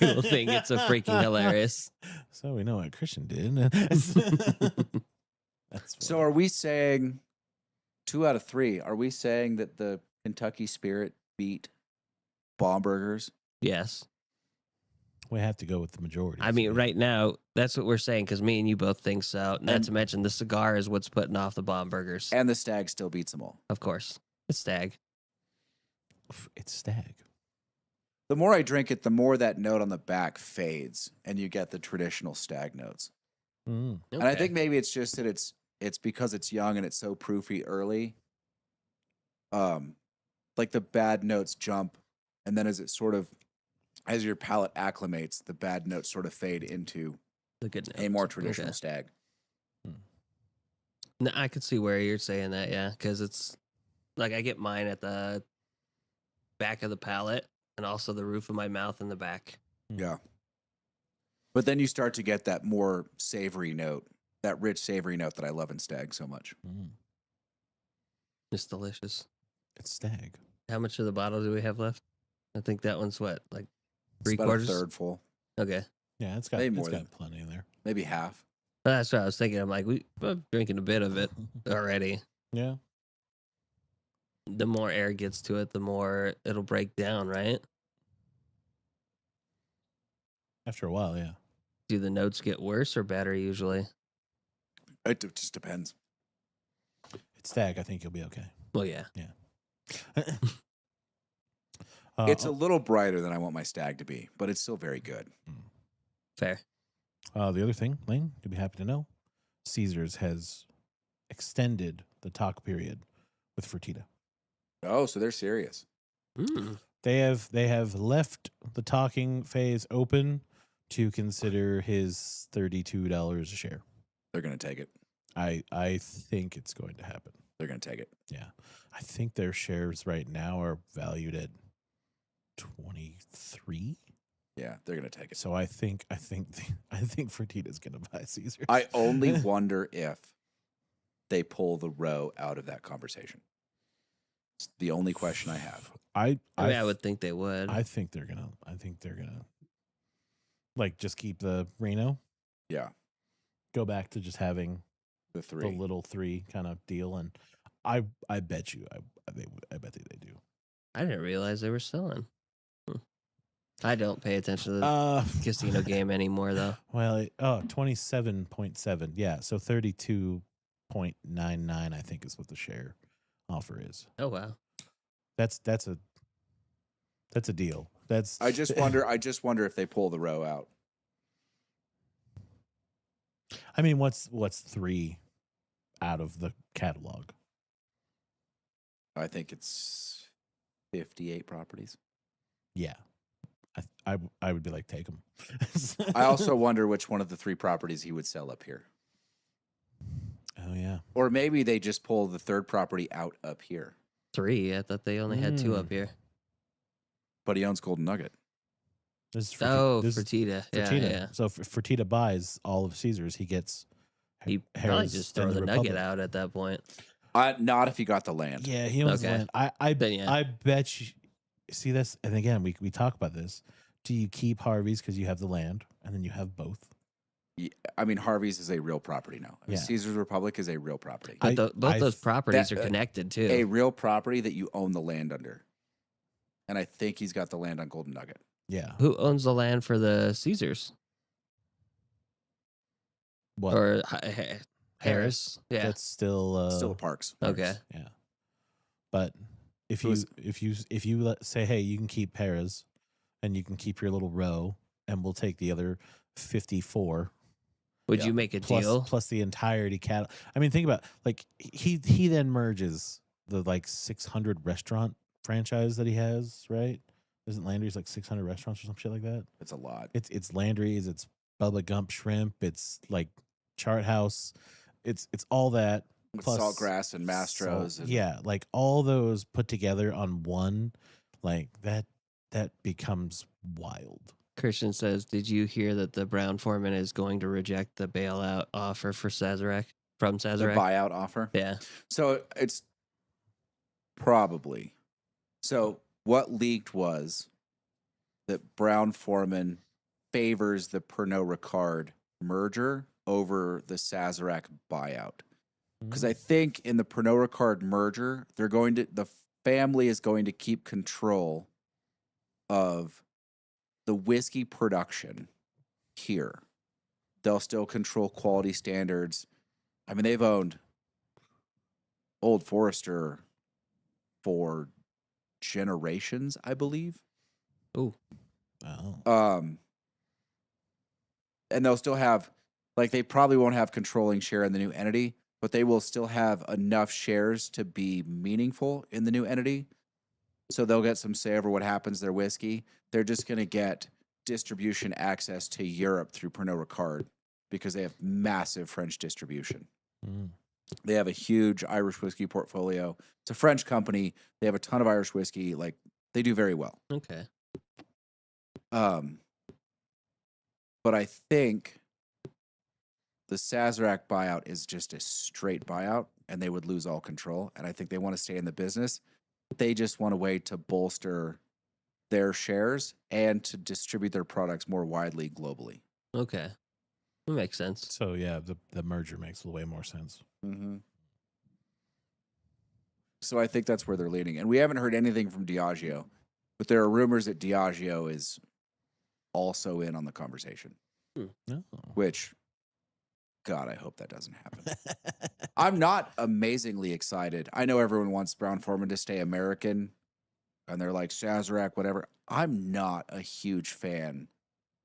Speaker 2: will think it's a freaking hilarious.
Speaker 1: So we know what Christian did. That's
Speaker 3: So
Speaker 1: funny.
Speaker 3: are we saying 2 out of 3? Are we saying that the Kentucky Spirit beat Baumburgers?
Speaker 2: Yes.
Speaker 1: We have to go with the majority.
Speaker 2: I mean, right now, that's what we're saying because me and you both think so. Not to mention the cigar is what's putting off the bomb burgers.
Speaker 3: And the Stag still beats them all.
Speaker 2: Of course. It's Stag.
Speaker 1: It's Stag.
Speaker 3: The more I drink it, the more that note on the back fades and you get the traditional Stag notes.
Speaker 1: Mm.
Speaker 3: And I think maybe it's just that it's because it's young and it's so proofy early. Like the bad notes jump, and then as your palate acclimates, the bad notes sort of fade into
Speaker 2: the good notes.
Speaker 3: a more traditional Stag.
Speaker 2: No, I could see where you're saying that, yeah, because it's like I get mine at the back of the palate and also the roof of my mouth in the back.
Speaker 3: Yeah. But then you start to get that more savory note, that rich savory note that I love in Stag so much.
Speaker 1: Mm.
Speaker 2: It's delicious.
Speaker 1: It's Stag.
Speaker 2: How much of the bottle do we have left? I think that one's what, like
Speaker 3: It's about
Speaker 2: 3/4?
Speaker 3: a third full,
Speaker 2: Okay.
Speaker 1: Yeah, it's got
Speaker 3: Maybe more
Speaker 1: got plenty in there.
Speaker 3: maybe half.
Speaker 2: That's what I was thinking. I'm like, we're drinking a bit of it already.
Speaker 1: Yeah.
Speaker 2: The more air gets to it, the more it'll break down, right?
Speaker 1: After a while, yeah.
Speaker 2: Do the notes get worse or better usually?
Speaker 3: It just depends.
Speaker 1: It's Stag. I think you'll be okay.
Speaker 2: Well, yeah.
Speaker 3: It's a little brighter than I want my Stag to be, but it's still very good.
Speaker 2: Fair.
Speaker 1: The other thing, Lane, you'll be happy to know, Caesars has extended the talk period with Fertitta.
Speaker 3: Oh, so they're serious.
Speaker 2: Mm.
Speaker 1: They have left the talking phase open to consider his $32 a share.
Speaker 3: They're going to take it.
Speaker 1: I think it's going to happen.
Speaker 3: They're going to take it.
Speaker 1: Yeah. I think their shares right now are valued at 23.
Speaker 3: Yeah, they're going to take it.
Speaker 1: So I think Fertitta's going to buy Caesars.
Speaker 3: I only wonder if they pull the row out of that conversation. It's the only question I have.
Speaker 2: I would think they would.
Speaker 1: I think they're gonna like just keep the Reno.
Speaker 3: Yeah,
Speaker 1: Go back to just having
Speaker 3: the 3.
Speaker 1: the little 3 kind of deal, and I bet you I bet they do.
Speaker 2: I didn't realize they were selling. I don't pay attention to the casino game anymore, though.
Speaker 1: Well, 27.7. Yeah, so 32.99 I think is what the share offer is.
Speaker 2: Oh wow,
Speaker 1: That's a deal.
Speaker 3: I just wonder if they pull the row out.
Speaker 1: I mean, what's 3 out of the catalog?
Speaker 3: I think it's 58 properties.
Speaker 1: Yeah. I would be like, take them.
Speaker 3: I also wonder which one of the 3 properties he would sell up here.
Speaker 1: Oh yeah.
Speaker 3: Or maybe they just pull the 3rd property out up here.
Speaker 2: 3. I thought they only had 2 up here.
Speaker 3: But he owns Golden Nugget.
Speaker 1: This is
Speaker 2: Fertitta.
Speaker 1: Fertitta.
Speaker 2: Yeah.
Speaker 1: So if Fertitta buys all of Caesars, he gets.
Speaker 2: He probably
Speaker 1: Harris,
Speaker 2: just
Speaker 1: then
Speaker 2: throw the
Speaker 1: Republic.
Speaker 2: nugget out at that point.
Speaker 3: Not if he got the land.
Speaker 1: Yeah, he owns the
Speaker 2: Okay.
Speaker 1: land.
Speaker 2: Then, yeah.
Speaker 1: I bet you. See this, and again, we talk about this. Do you keep Harvey's because you have the land, and then you have both?
Speaker 3: Yeah, I mean, Harvey's is a real property now.
Speaker 1: Yeah.
Speaker 3: Caesar's Republic is a real property.
Speaker 2: But both those properties are connected too.
Speaker 3: A real property that you own the land under. And I think he's got the land on Golden Nugget.
Speaker 1: Yeah.
Speaker 2: Who owns the land for the Caesars?
Speaker 1: What?
Speaker 2: Or Harris? Yeah.
Speaker 1: That's still
Speaker 3: Still Parks.
Speaker 2: Okay.
Speaker 1: Yeah. But if you say, hey, you can keep Perez, and you can keep your little row, and we'll take the other 54.
Speaker 2: Would you make a deal?
Speaker 1: Plus the entirety cat. I mean, think about like he then merges the like 600 restaurant franchise that he has, right? Isn't Landry's like 600 restaurants or some shit like that?
Speaker 3: It's a lot.
Speaker 1: It's Landry's, it's Bubba Gump Shrimp, it's like Chart House, it's all that
Speaker 3: With
Speaker 1: plus
Speaker 3: Saltgrass and Mastro's. And
Speaker 1: yeah, like all those put together on one, like that becomes wild.
Speaker 2: Christian says, "Did you hear that the Brown Foreman is going to reject the bailout offer for Sazerac from
Speaker 3: the
Speaker 2: Sazerac?"
Speaker 3: buyout offer.
Speaker 2: Yeah.
Speaker 3: So it's probably. So what leaked was that Brown Foreman favors the Pernod Ricard merger over the Sazerac buyout. Because I think in the Pernod Ricard merger, the family is going to keep control of the whiskey production here. They'll still control quality standards. I mean, they've owned Old Forester for generations, I believe.
Speaker 2: Ooh.
Speaker 1: Oh.
Speaker 3: And they'll still have, like, they probably won't have controlling share in the new entity, but they will still have enough shares to be meaningful in the new entity. So they'll get some say over what happens to their whiskey. They're just going to get distribution access to Europe through Pernod Ricard because they have massive French distribution. They have a huge Irish whiskey portfolio. It's a French company. They have a ton of Irish whiskey. Like, they do very well.
Speaker 2: Okay.
Speaker 3: But I think the Sazerac buyout is just a straight buyout, and they would lose all control. And I think they want to stay in the business. They just want a way to bolster their shares and to distribute their products more widely globally.
Speaker 2: Okay. That makes sense.
Speaker 1: So yeah, the merger makes way more sense.
Speaker 3: Mm-hmm. So I think that's where they're leaning. And we haven't heard anything from Diageo, but there are rumors that Diageo is also in on the conversation.
Speaker 1: No.
Speaker 3: Which, God, I hope that doesn't happen. I'm not amazingly excited. I know everyone wants Brown Foreman to stay American, and they're like, Sazerac, whatever. I'm not a huge fan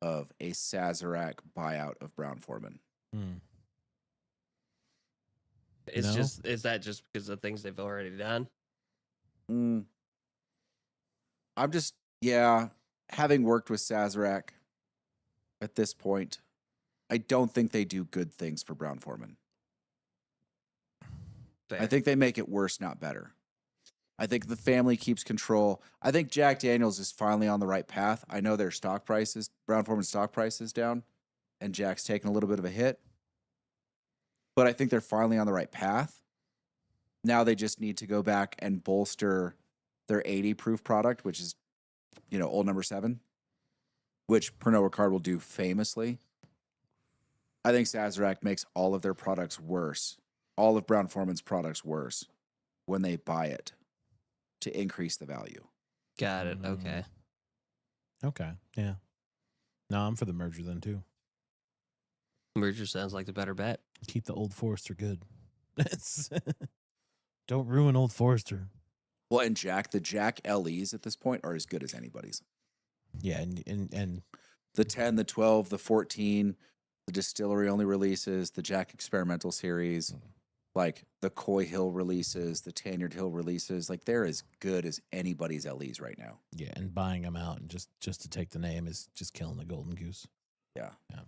Speaker 3: of a Sazerac buyout of Brown Foreman.
Speaker 2: Is that just because of things they've already done?
Speaker 3: I'm just, having worked with Sazerac at this point, I don't think they do good things for Brown Foreman.
Speaker 2: Fair.
Speaker 3: I think they make it worse, not better. I think the family keeps control. I think Jack Daniels is finally on the right path. I know their stock prices, Brown Foreman's stock price is down, and Jack's taken a little bit of a hit. But I think they're finally on the right path. Now they just need to go back and bolster their 80 proof product, which is, Old Number 7, which Pernod Ricard will do famously. I think Sazerac makes all of their products worse, all of Brown Foreman's products worse when they buy it to increase the value.
Speaker 2: Got it. Okay.
Speaker 1: Okay. Yeah. No, I'm for the merger then too.
Speaker 2: Merger sounds like the better bet.
Speaker 1: Keep the Old Forester good. Don't ruin Old Forester.
Speaker 3: Well, and the Jack LEs at this point are as good as anybody's.
Speaker 1: Yeah, and
Speaker 3: the 10, the 12, the 14, the distillery only releases, the Jack Experimental series, like the Coy Hill releases, the Tanyard Hill releases, like they're as good as anybody's LEs right now.
Speaker 1: Yeah, and buying them out and just to take the name is just killing the golden goose.
Speaker 3: Yeah.
Speaker 1: Yeah.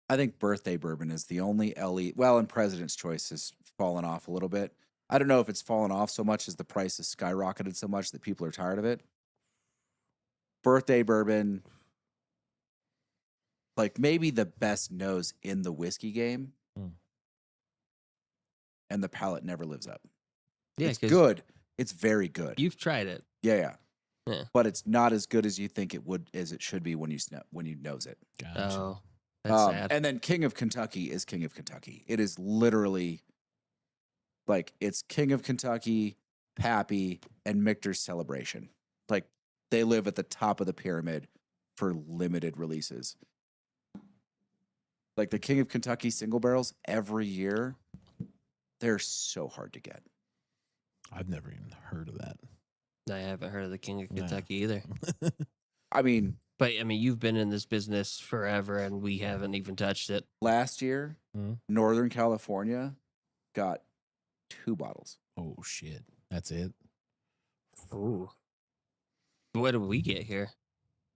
Speaker 3: I think Birthday Bourbon is the only LE. Well, and President's Choice has fallen off a little bit. I don't know if it's fallen off so much as the price has skyrocketed so much that people are tired of it. Birthday Bourbon, like maybe the best nose in the whiskey game, and the palate never lives up.
Speaker 2: Yeah,
Speaker 3: it's good. It's very good.
Speaker 2: You've tried it.
Speaker 3: Yeah. But it's not as good as you think it would, as it should be when you nose it.
Speaker 1: Gotcha.
Speaker 2: Oh, that's sad.
Speaker 3: And then King of Kentucky is King of Kentucky. It is literally like it's King of Kentucky, Pappy, and Michter's Celebration. Like they live at the top of the pyramid for limited releases. Like the King of Kentucky single barrels every year, they're so hard to get.
Speaker 1: I've never even heard of that.
Speaker 2: I haven't heard of the King of Kentucky either.
Speaker 3: I mean,
Speaker 2: you've been in this business forever, and we haven't even touched it.
Speaker 3: Last year, Northern California got 2 bottles.
Speaker 1: Oh shit, that's it.
Speaker 2: Ooh. What did we get here?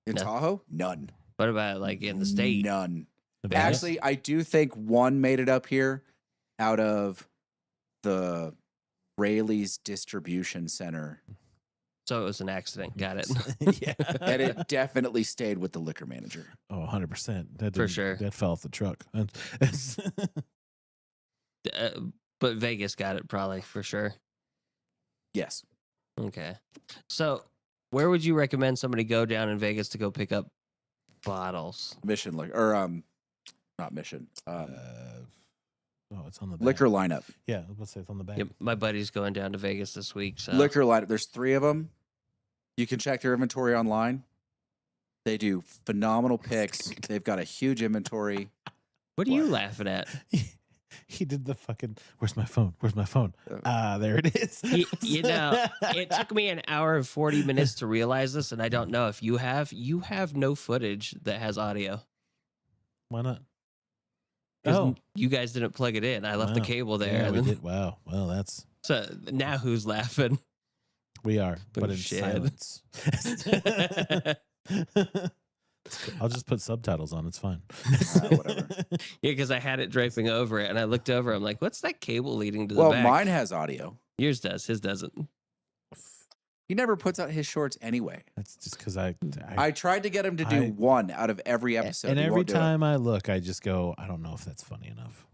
Speaker 3: In Tahoe? None.
Speaker 2: What about like in the state?
Speaker 3: None.
Speaker 1: Vegas?
Speaker 3: Actually, I do think one made it up here out of the Rayleigh's distribution center.
Speaker 2: So it was an accident. Got it.
Speaker 1: Yeah.
Speaker 3: And it definitely stayed with the liquor manager.
Speaker 1: Oh, 100%. That
Speaker 2: For sure.
Speaker 1: That fell off the truck.
Speaker 2: But Vegas got it probably for sure.
Speaker 3: Yes.
Speaker 2: Okay. So where would you recommend somebody go down in Vegas to go pick up bottles?
Speaker 3: Mission liquor, or not Mission.
Speaker 1: It's on the back.
Speaker 3: Liquor lineup.
Speaker 1: Yeah, let's say it's on the back.
Speaker 2: Yep, my buddy's going down to Vegas this week. So
Speaker 3: Liquor lineup. There's 3 of them. You can check their inventory online. They do phenomenal picks. They've got a huge inventory.
Speaker 2: What are you laughing at?
Speaker 1: He did the fucking, where's my phone? Where's my phone? There it is.
Speaker 2: You know, it took me an hour and 40 minutes to realize this, and I don't know if you have no footage that has audio.
Speaker 1: Why not?
Speaker 2: 'Cause you guys didn't plug it in. I left the cable there.
Speaker 1: Yeah,
Speaker 2: and
Speaker 1: we
Speaker 2: then-
Speaker 1: did. Wow. Well, that's.
Speaker 2: So now who's laughing?
Speaker 1: We are, but in
Speaker 2: Shit.
Speaker 1: silence. I'll just put subtitles on. It's fine.
Speaker 3: Whatever.
Speaker 2: Yeah, because I had it draping over it, and I looked over. I'm like, "What's that cable leading to the
Speaker 3: Well,
Speaker 2: back?"
Speaker 3: mine has audio.
Speaker 2: Yours does. His doesn't.
Speaker 3: He never puts out his shorts anyway.
Speaker 1: That's just because I
Speaker 3: tried to get him to do one out of every episode.
Speaker 1: and
Speaker 3: He
Speaker 1: every
Speaker 3: won't do it.
Speaker 1: time I look, I just go, I don't know if that's funny enough.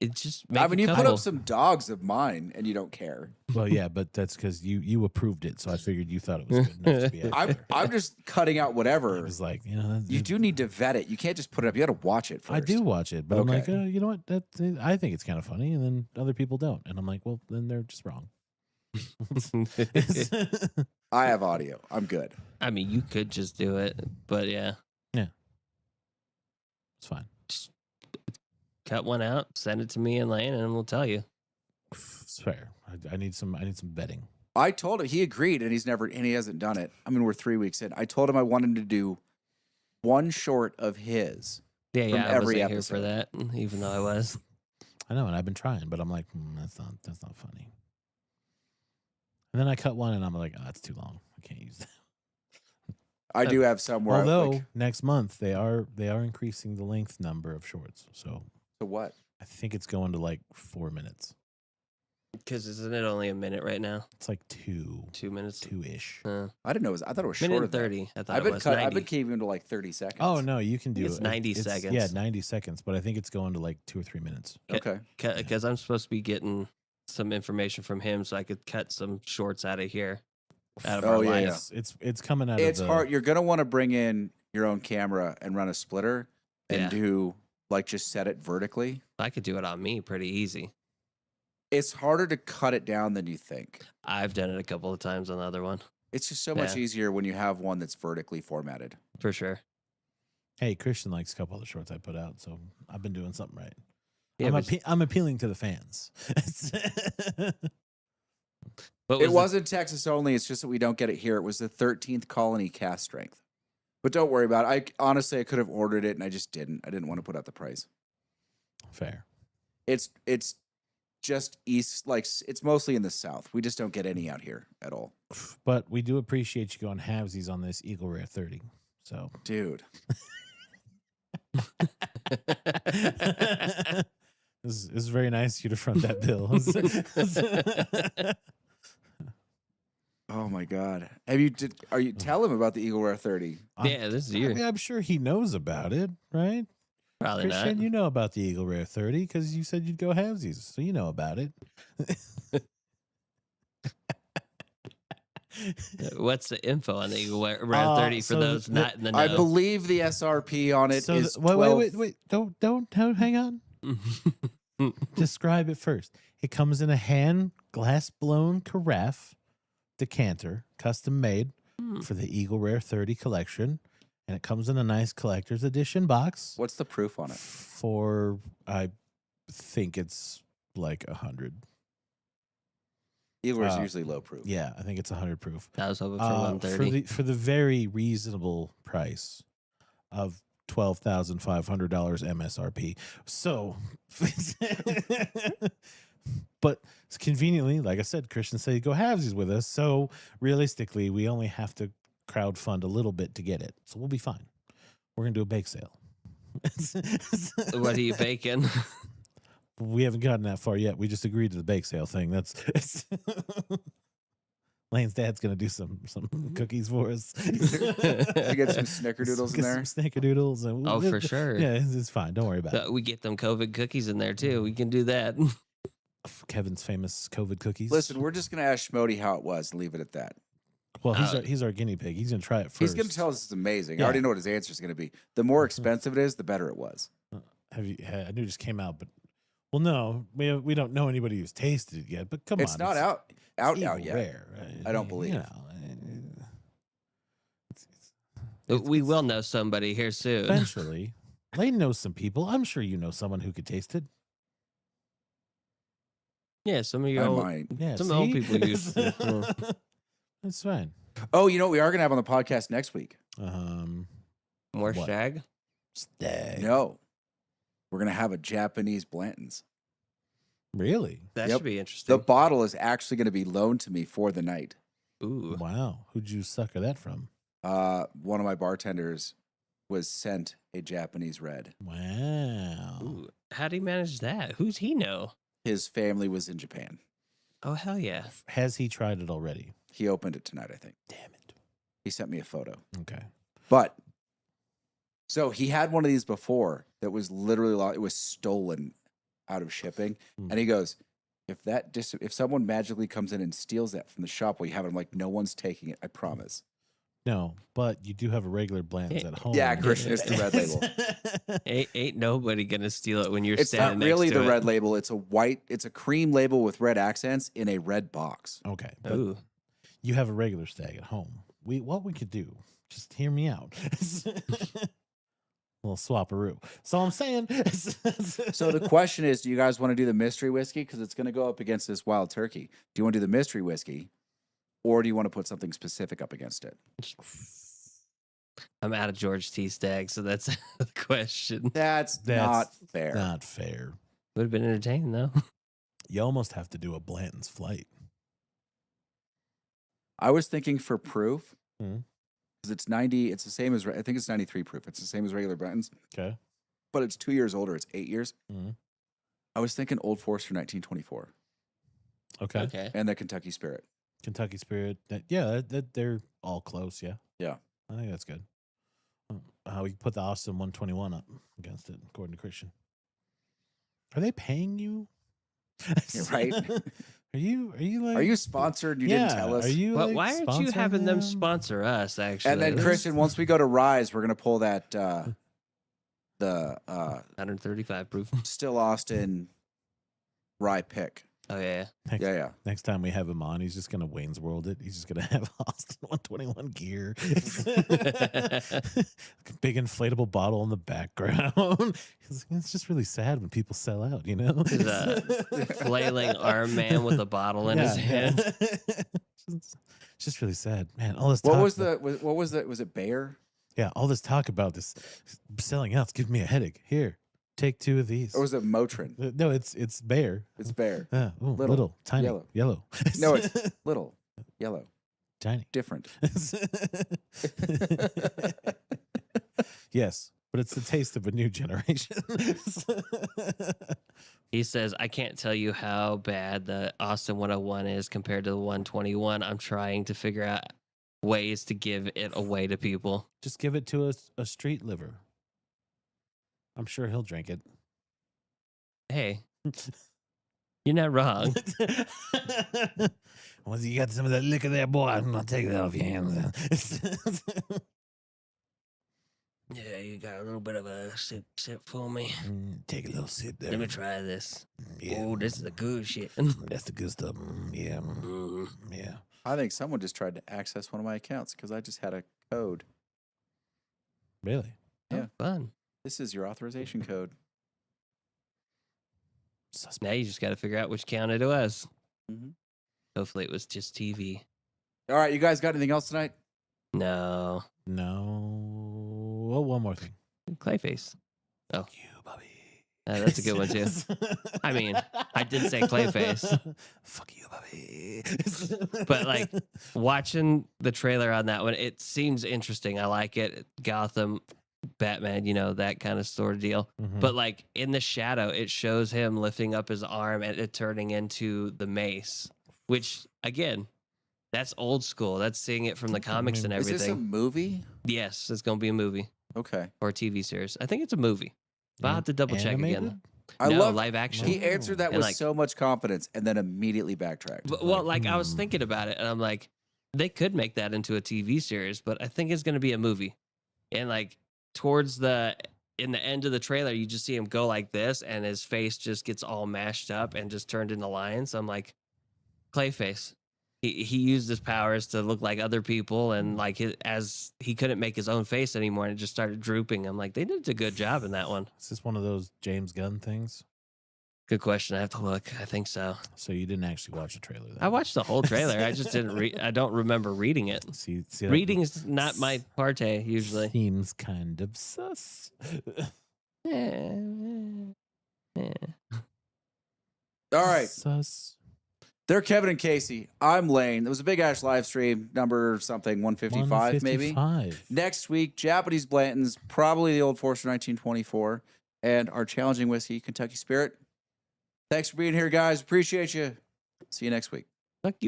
Speaker 2: It just.
Speaker 3: I mean, you put
Speaker 2: couple.
Speaker 3: up some dogs of mine, and you don't care.
Speaker 1: Well, yeah, but that's because you approved it, so I figured you thought it was good enough to be out there.
Speaker 3: I'm just cutting out
Speaker 1: I
Speaker 3: whatever.
Speaker 1: was like, you know,
Speaker 3: You do need to vet it. You can't just put it up. You got to watch it first.
Speaker 1: I do watch it, but I'm like,
Speaker 3: Okay.
Speaker 1: you know what? I think it's kind of funny, and then other people don't, and I'm like, well, then they're just wrong.
Speaker 3: I have audio. I'm good.
Speaker 2: I mean, you could just do it, but yeah,
Speaker 1: It's fine.
Speaker 2: just cut one out, send it to me and Lane, and we'll tell you.
Speaker 1: It's fair. I need some betting.
Speaker 3: I told him, he agreed, and he hasn't done it. I mean, we're 3 weeks in. I told him I wanted to do one short of his.
Speaker 2: Yeah,
Speaker 3: From
Speaker 2: yeah, I
Speaker 3: every
Speaker 2: wasn't here
Speaker 3: episode.
Speaker 2: for that, even though I was.
Speaker 1: I know, and I've been trying, but I'm like, that's not funny. And then I cut one, and I'm like, oh, that's too long. I can't use that.
Speaker 3: I do have some where
Speaker 1: Although next month they are increasing the length number of shorts, so
Speaker 3: so what?
Speaker 1: I think it's going to like 4 minutes.
Speaker 2: Because isn't it only a minute right now?
Speaker 1: It's like 2
Speaker 2: minutes.
Speaker 1: 2-ish.
Speaker 3: I didn't know. I thought it was
Speaker 2: Minute
Speaker 3: shorter.
Speaker 2: and
Speaker 3: than
Speaker 2: 30. I thought
Speaker 3: I've
Speaker 2: it
Speaker 3: been
Speaker 2: was
Speaker 3: cut.
Speaker 2: 90.
Speaker 3: I've been keeping him to like 30 seconds.
Speaker 1: Oh no, you can do
Speaker 2: It's
Speaker 1: it.
Speaker 2: 90 seconds.
Speaker 1: Yeah, 90 seconds, but I think it's going to like 2 or 3 minutes.
Speaker 3: Okay.
Speaker 2: Because I'm supposed to be getting some information from him so I could cut some shorts out of here. Out of
Speaker 3: Oh,
Speaker 2: our
Speaker 3: yeah,
Speaker 2: life.
Speaker 3: yeah.
Speaker 1: It's coming out.
Speaker 3: It's
Speaker 1: of the,
Speaker 3: hard. You're gonna want to bring in your own camera and run a splitter and
Speaker 2: Yeah.
Speaker 3: do like just set it vertically.
Speaker 2: I could do it on me pretty easy.
Speaker 3: It's harder to cut it down than you think.
Speaker 2: I've done it a couple of times on the other one,
Speaker 3: It's just so much
Speaker 2: Yeah.
Speaker 3: easier when you have one that's vertically formatted.
Speaker 2: for sure.
Speaker 1: Hey, Christian likes a couple of the shorts I put out, so I've been doing something right.
Speaker 2: Yeah, but
Speaker 1: I'm appealing to the fans.
Speaker 2: what
Speaker 3: It
Speaker 2: was
Speaker 3: wasn't Texas only. It's just that we don't get it here. It was the 13th colony cast strength. But don't worry about it. Honestly, I could have ordered it and I just didn't. I didn't want to put out the price.
Speaker 1: Fair.
Speaker 3: It's just east, like it's mostly in the south. We just don't get any out here at all.
Speaker 1: But we do appreciate you going halvesies on this Eagle Rare 30. So,
Speaker 3: Dude.
Speaker 1: this is very nice of you to front that bill.
Speaker 3: Oh my God. Are you tell him about the Eagle Rare 30?
Speaker 2: Yeah, this is your.
Speaker 1: I'm sure he knows about it, right?
Speaker 2: Probably
Speaker 1: Christian,
Speaker 2: not.
Speaker 1: you know about the Eagle Rare 30 because you said you'd go halvesies, so you know about it.
Speaker 2: What's the info on the Eagle Rare 30 for
Speaker 1: so
Speaker 2: those not in the know?
Speaker 3: I believe the SRP on it is
Speaker 1: So wait,
Speaker 3: 12.
Speaker 1: don't hang on. Describe it first. It comes in a hand glass blown carafe decanter, custom made for the Eagle Rare 30 collection, and it comes in a nice collector's edition box.
Speaker 3: What's the proof on it?
Speaker 1: For I think it's like 100.
Speaker 3: Eagle Rare is usually low proof.
Speaker 1: Yeah, I think it's 100 proof.
Speaker 2: I was hoping for 130.
Speaker 1: For the very reasonable price of $12,500 MSRP. So But conveniently, like I said, Christian said he'd go halvesies with us. So realistically, we only have to crowdfund a little bit to get it. So we'll be fine. We're going to do a bake sale.
Speaker 2: What are you baking?
Speaker 1: We haven't gotten that far yet. We just agreed to the bake sale thing. Lane's dad's going to do some cookies for us.
Speaker 3: We get some snickerdoodles in there.
Speaker 1: Some snickerdoodles.
Speaker 2: Oh, for sure.
Speaker 1: Yeah, it's fine. Don't worry about it.
Speaker 2: We get them COVID cookies in there too. We can do that.
Speaker 1: Kevin's famous COVID cookies.
Speaker 3: Listen, we're just going to ask Schmody how it was and leave it at that.
Speaker 1: Well, he's our guinea pig. He's going to try it first.
Speaker 3: He's going to tell us it's amazing.
Speaker 1: Yeah.
Speaker 3: I already know what his answer is going to be. The more expensive it is, the better it was.
Speaker 1: I knew it just came out, but well, no, we don't know anybody who's tasted it yet. But come on,
Speaker 3: It's not out yet.
Speaker 1: Rare.
Speaker 3: I don't believe.
Speaker 2: We will know somebody here soon.
Speaker 1: Eventually, Lane knows some people. I'm sure you know someone who could taste it.
Speaker 2: Yeah, some of
Speaker 3: I
Speaker 2: your old,
Speaker 3: might.
Speaker 1: Yeah,
Speaker 2: some old people used to.
Speaker 1: That's fine.
Speaker 3: Oh, you know what we are going to have on the podcast next week?
Speaker 2: More
Speaker 1: What?
Speaker 2: shag.
Speaker 1: Stag.
Speaker 3: No. We're going to have a Japanese Blanton's.
Speaker 1: Really?
Speaker 2: That
Speaker 3: Yep.
Speaker 2: should be interesting.
Speaker 3: The bottle is actually going to be loaned to me for the night.
Speaker 2: Ooh.
Speaker 1: Wow. Who'd you sucker that from?
Speaker 3: One of my bartenders was sent a Japanese red.
Speaker 1: Wow.
Speaker 2: Ooh. How do you manage that? Who's he know?
Speaker 3: His family was in Japan.
Speaker 2: Oh, hell yeah.
Speaker 1: Has he tried it already?
Speaker 3: He opened it tonight, I think.
Speaker 1: Damn it.
Speaker 3: He sent me a photo.
Speaker 1: Okay.
Speaker 3: But so he had one of these before that was literally it was stolen out of shipping, and he goes, "If someone magically comes in and steals that from the shop while you have it, I'm like, no one's taking it. I promise."
Speaker 1: No, but you do have a regular Blanton's at home.
Speaker 3: Yeah, Christian, it's the red label.
Speaker 2: Ain't nobody gonna steal it when you're
Speaker 3: It's
Speaker 2: standing
Speaker 3: not really
Speaker 2: next to
Speaker 3: the
Speaker 2: it.
Speaker 3: red label. It's a cream label with red accents in a red box.
Speaker 1: Okay. But
Speaker 2: Ooh.
Speaker 1: you have a regular stag at home. What we could do, just hear me out. A little swapperoo. So I'm saying.
Speaker 3: So the question is, do you guys want to do the mystery whiskey? Because it's going to go up against this wild turkey. Do you want to do the mystery whiskey? Or do you want to put something specific up against it?
Speaker 2: I'm out of George T. Stag, so that's the question.
Speaker 3: That's not fair.
Speaker 1: Not fair.
Speaker 2: Would have been entertaining though.
Speaker 1: You almost have to do a Blanton's flight.
Speaker 3: I was thinking for proof,
Speaker 1: Mhm.
Speaker 3: because it's 90. It's the same as I think it's 93 proof. It's the same as regular Blanton's,
Speaker 1: Okay.
Speaker 3: but it's 2 years older. It's 8 years.
Speaker 1: Mhm.
Speaker 3: I was thinking Old Forester 1924
Speaker 1: Okay.
Speaker 2: Okay.
Speaker 3: and the Kentucky Spirit.
Speaker 1: Kentucky Spirit. That they're all close. Yeah.
Speaker 3: Yeah.
Speaker 1: I think that's good. We put the Austin 121 up against it, according to Christian. Are they paying you?
Speaker 3: Yeah, right?
Speaker 1: Are you like?
Speaker 3: Are you sponsored? You didn't tell us.
Speaker 1: Are you?
Speaker 2: But
Speaker 1: like,
Speaker 2: why aren't you
Speaker 1: sponsoring
Speaker 2: having them sponsor us? Actually,
Speaker 3: And then Christian, once we go to Rise, we're gonna pull that the
Speaker 2: 135 proof.
Speaker 3: Still Austin rye pick.
Speaker 2: Oh yeah.
Speaker 3: Yeah.
Speaker 1: Next time we have him on, he's just gonna Wayne's World it. He's just gonna have Austin 121 gear, big inflatable bottle in the background. It's just really sad when people sell out, you know.
Speaker 2: He's a flailing arm man with a bottle in his hand.
Speaker 1: It's just really sad, man. All this.
Speaker 3: What
Speaker 1: talk
Speaker 3: was
Speaker 1: about-
Speaker 3: the? What was that? Was it Bayer?
Speaker 1: Yeah, all this talk about this selling out's giving me a headache. Here, take 2 of these.
Speaker 3: Or was it Motrin?
Speaker 1: No, it's Bayer.
Speaker 3: It's Bayer.
Speaker 1: Little, tiny, yellow.
Speaker 3: No, it's little, yellow,
Speaker 1: tiny.
Speaker 3: different.
Speaker 1: Yes, but it's the taste of a new generation.
Speaker 2: He says, I can't tell you how bad the Austin 101 is compared to the 121. I'm trying to figure out ways to give it away to people.
Speaker 1: Just give it to a street liver. I'm sure he'll drink it.
Speaker 2: Hey, you're not wrong.
Speaker 1: Once you got some of that liquor there, boy, I'm gonna take that off your hands.
Speaker 2: Yeah, you got a little bit of a sip for me.
Speaker 1: Take a little sip there.
Speaker 2: Let me try this.
Speaker 1: Yeah.
Speaker 2: Oh, this is the good shit.
Speaker 1: That's the good stuff. Yeah. Yeah.
Speaker 3: I think someone just tried to access one of my accounts because I just had a code.
Speaker 1: Really?
Speaker 3: Yeah.
Speaker 2: Fun.
Speaker 3: This is your authorization code.
Speaker 2: Now you just got to figure out which account it was.
Speaker 3: Mhm.
Speaker 2: Hopefully it was just TV.
Speaker 3: All right, you guys got anything else tonight?
Speaker 2: No.
Speaker 1: No. Well, one more thing.
Speaker 2: Clayface.
Speaker 1: You, Bobby.
Speaker 2: That's a good one too. I mean, I did say Clayface.
Speaker 1: Fuck you, Bobby.
Speaker 2: But like watching the trailer on that one, it seems interesting. I like it. Gotham, Batman, that kind of sort of deal. But like in the shadow, it shows him lifting up his arm and it turning into the mace, which again, that's old school. That's seeing it from the comics and everything.
Speaker 3: Is this a movie?
Speaker 2: Yes, it's going to be a movie.
Speaker 3: Okay.
Speaker 2: Or a TV series. I think it's a movie. But I'll have to double check again.
Speaker 3: I
Speaker 2: no,
Speaker 3: love
Speaker 2: live action.
Speaker 3: He answered that with so much confidence and then immediately backtracked.
Speaker 2: Well, I was thinking about it and I'm like, they could make that into a TV series, but I think it's going to be a movie. And like towards in the end of the trailer, you just see him go like this and his face just gets all mashed up and just turned into lions. So I'm like, Clayface. He used his powers to look like other people, and like as he couldn't make his own face anymore, and it just started drooping. I'm like, they did a good job in that one.
Speaker 1: Is this one of those James Gunn things?
Speaker 2: Good question. I have to look. I think so.
Speaker 1: So you didn't actually watch the trailer? Then.
Speaker 2: I watched the whole trailer. I just didn't read. I don't remember reading it.
Speaker 1: See,
Speaker 2: reading is not my parte usually.
Speaker 1: Seems kind of sus.
Speaker 2: Yeah.
Speaker 3: All right.
Speaker 1: Sus.
Speaker 3: They're Kevin and Casey. I'm Lane. It was a Big Ash live stream, number something, 155 maybe. Next week, Japanese Blanton's, probably the Old Forester 1924, and our challenging whiskey, Kentucky Spirit. Thanks for being here, guys. Appreciate you. See you next week.
Speaker 2: Fuck you.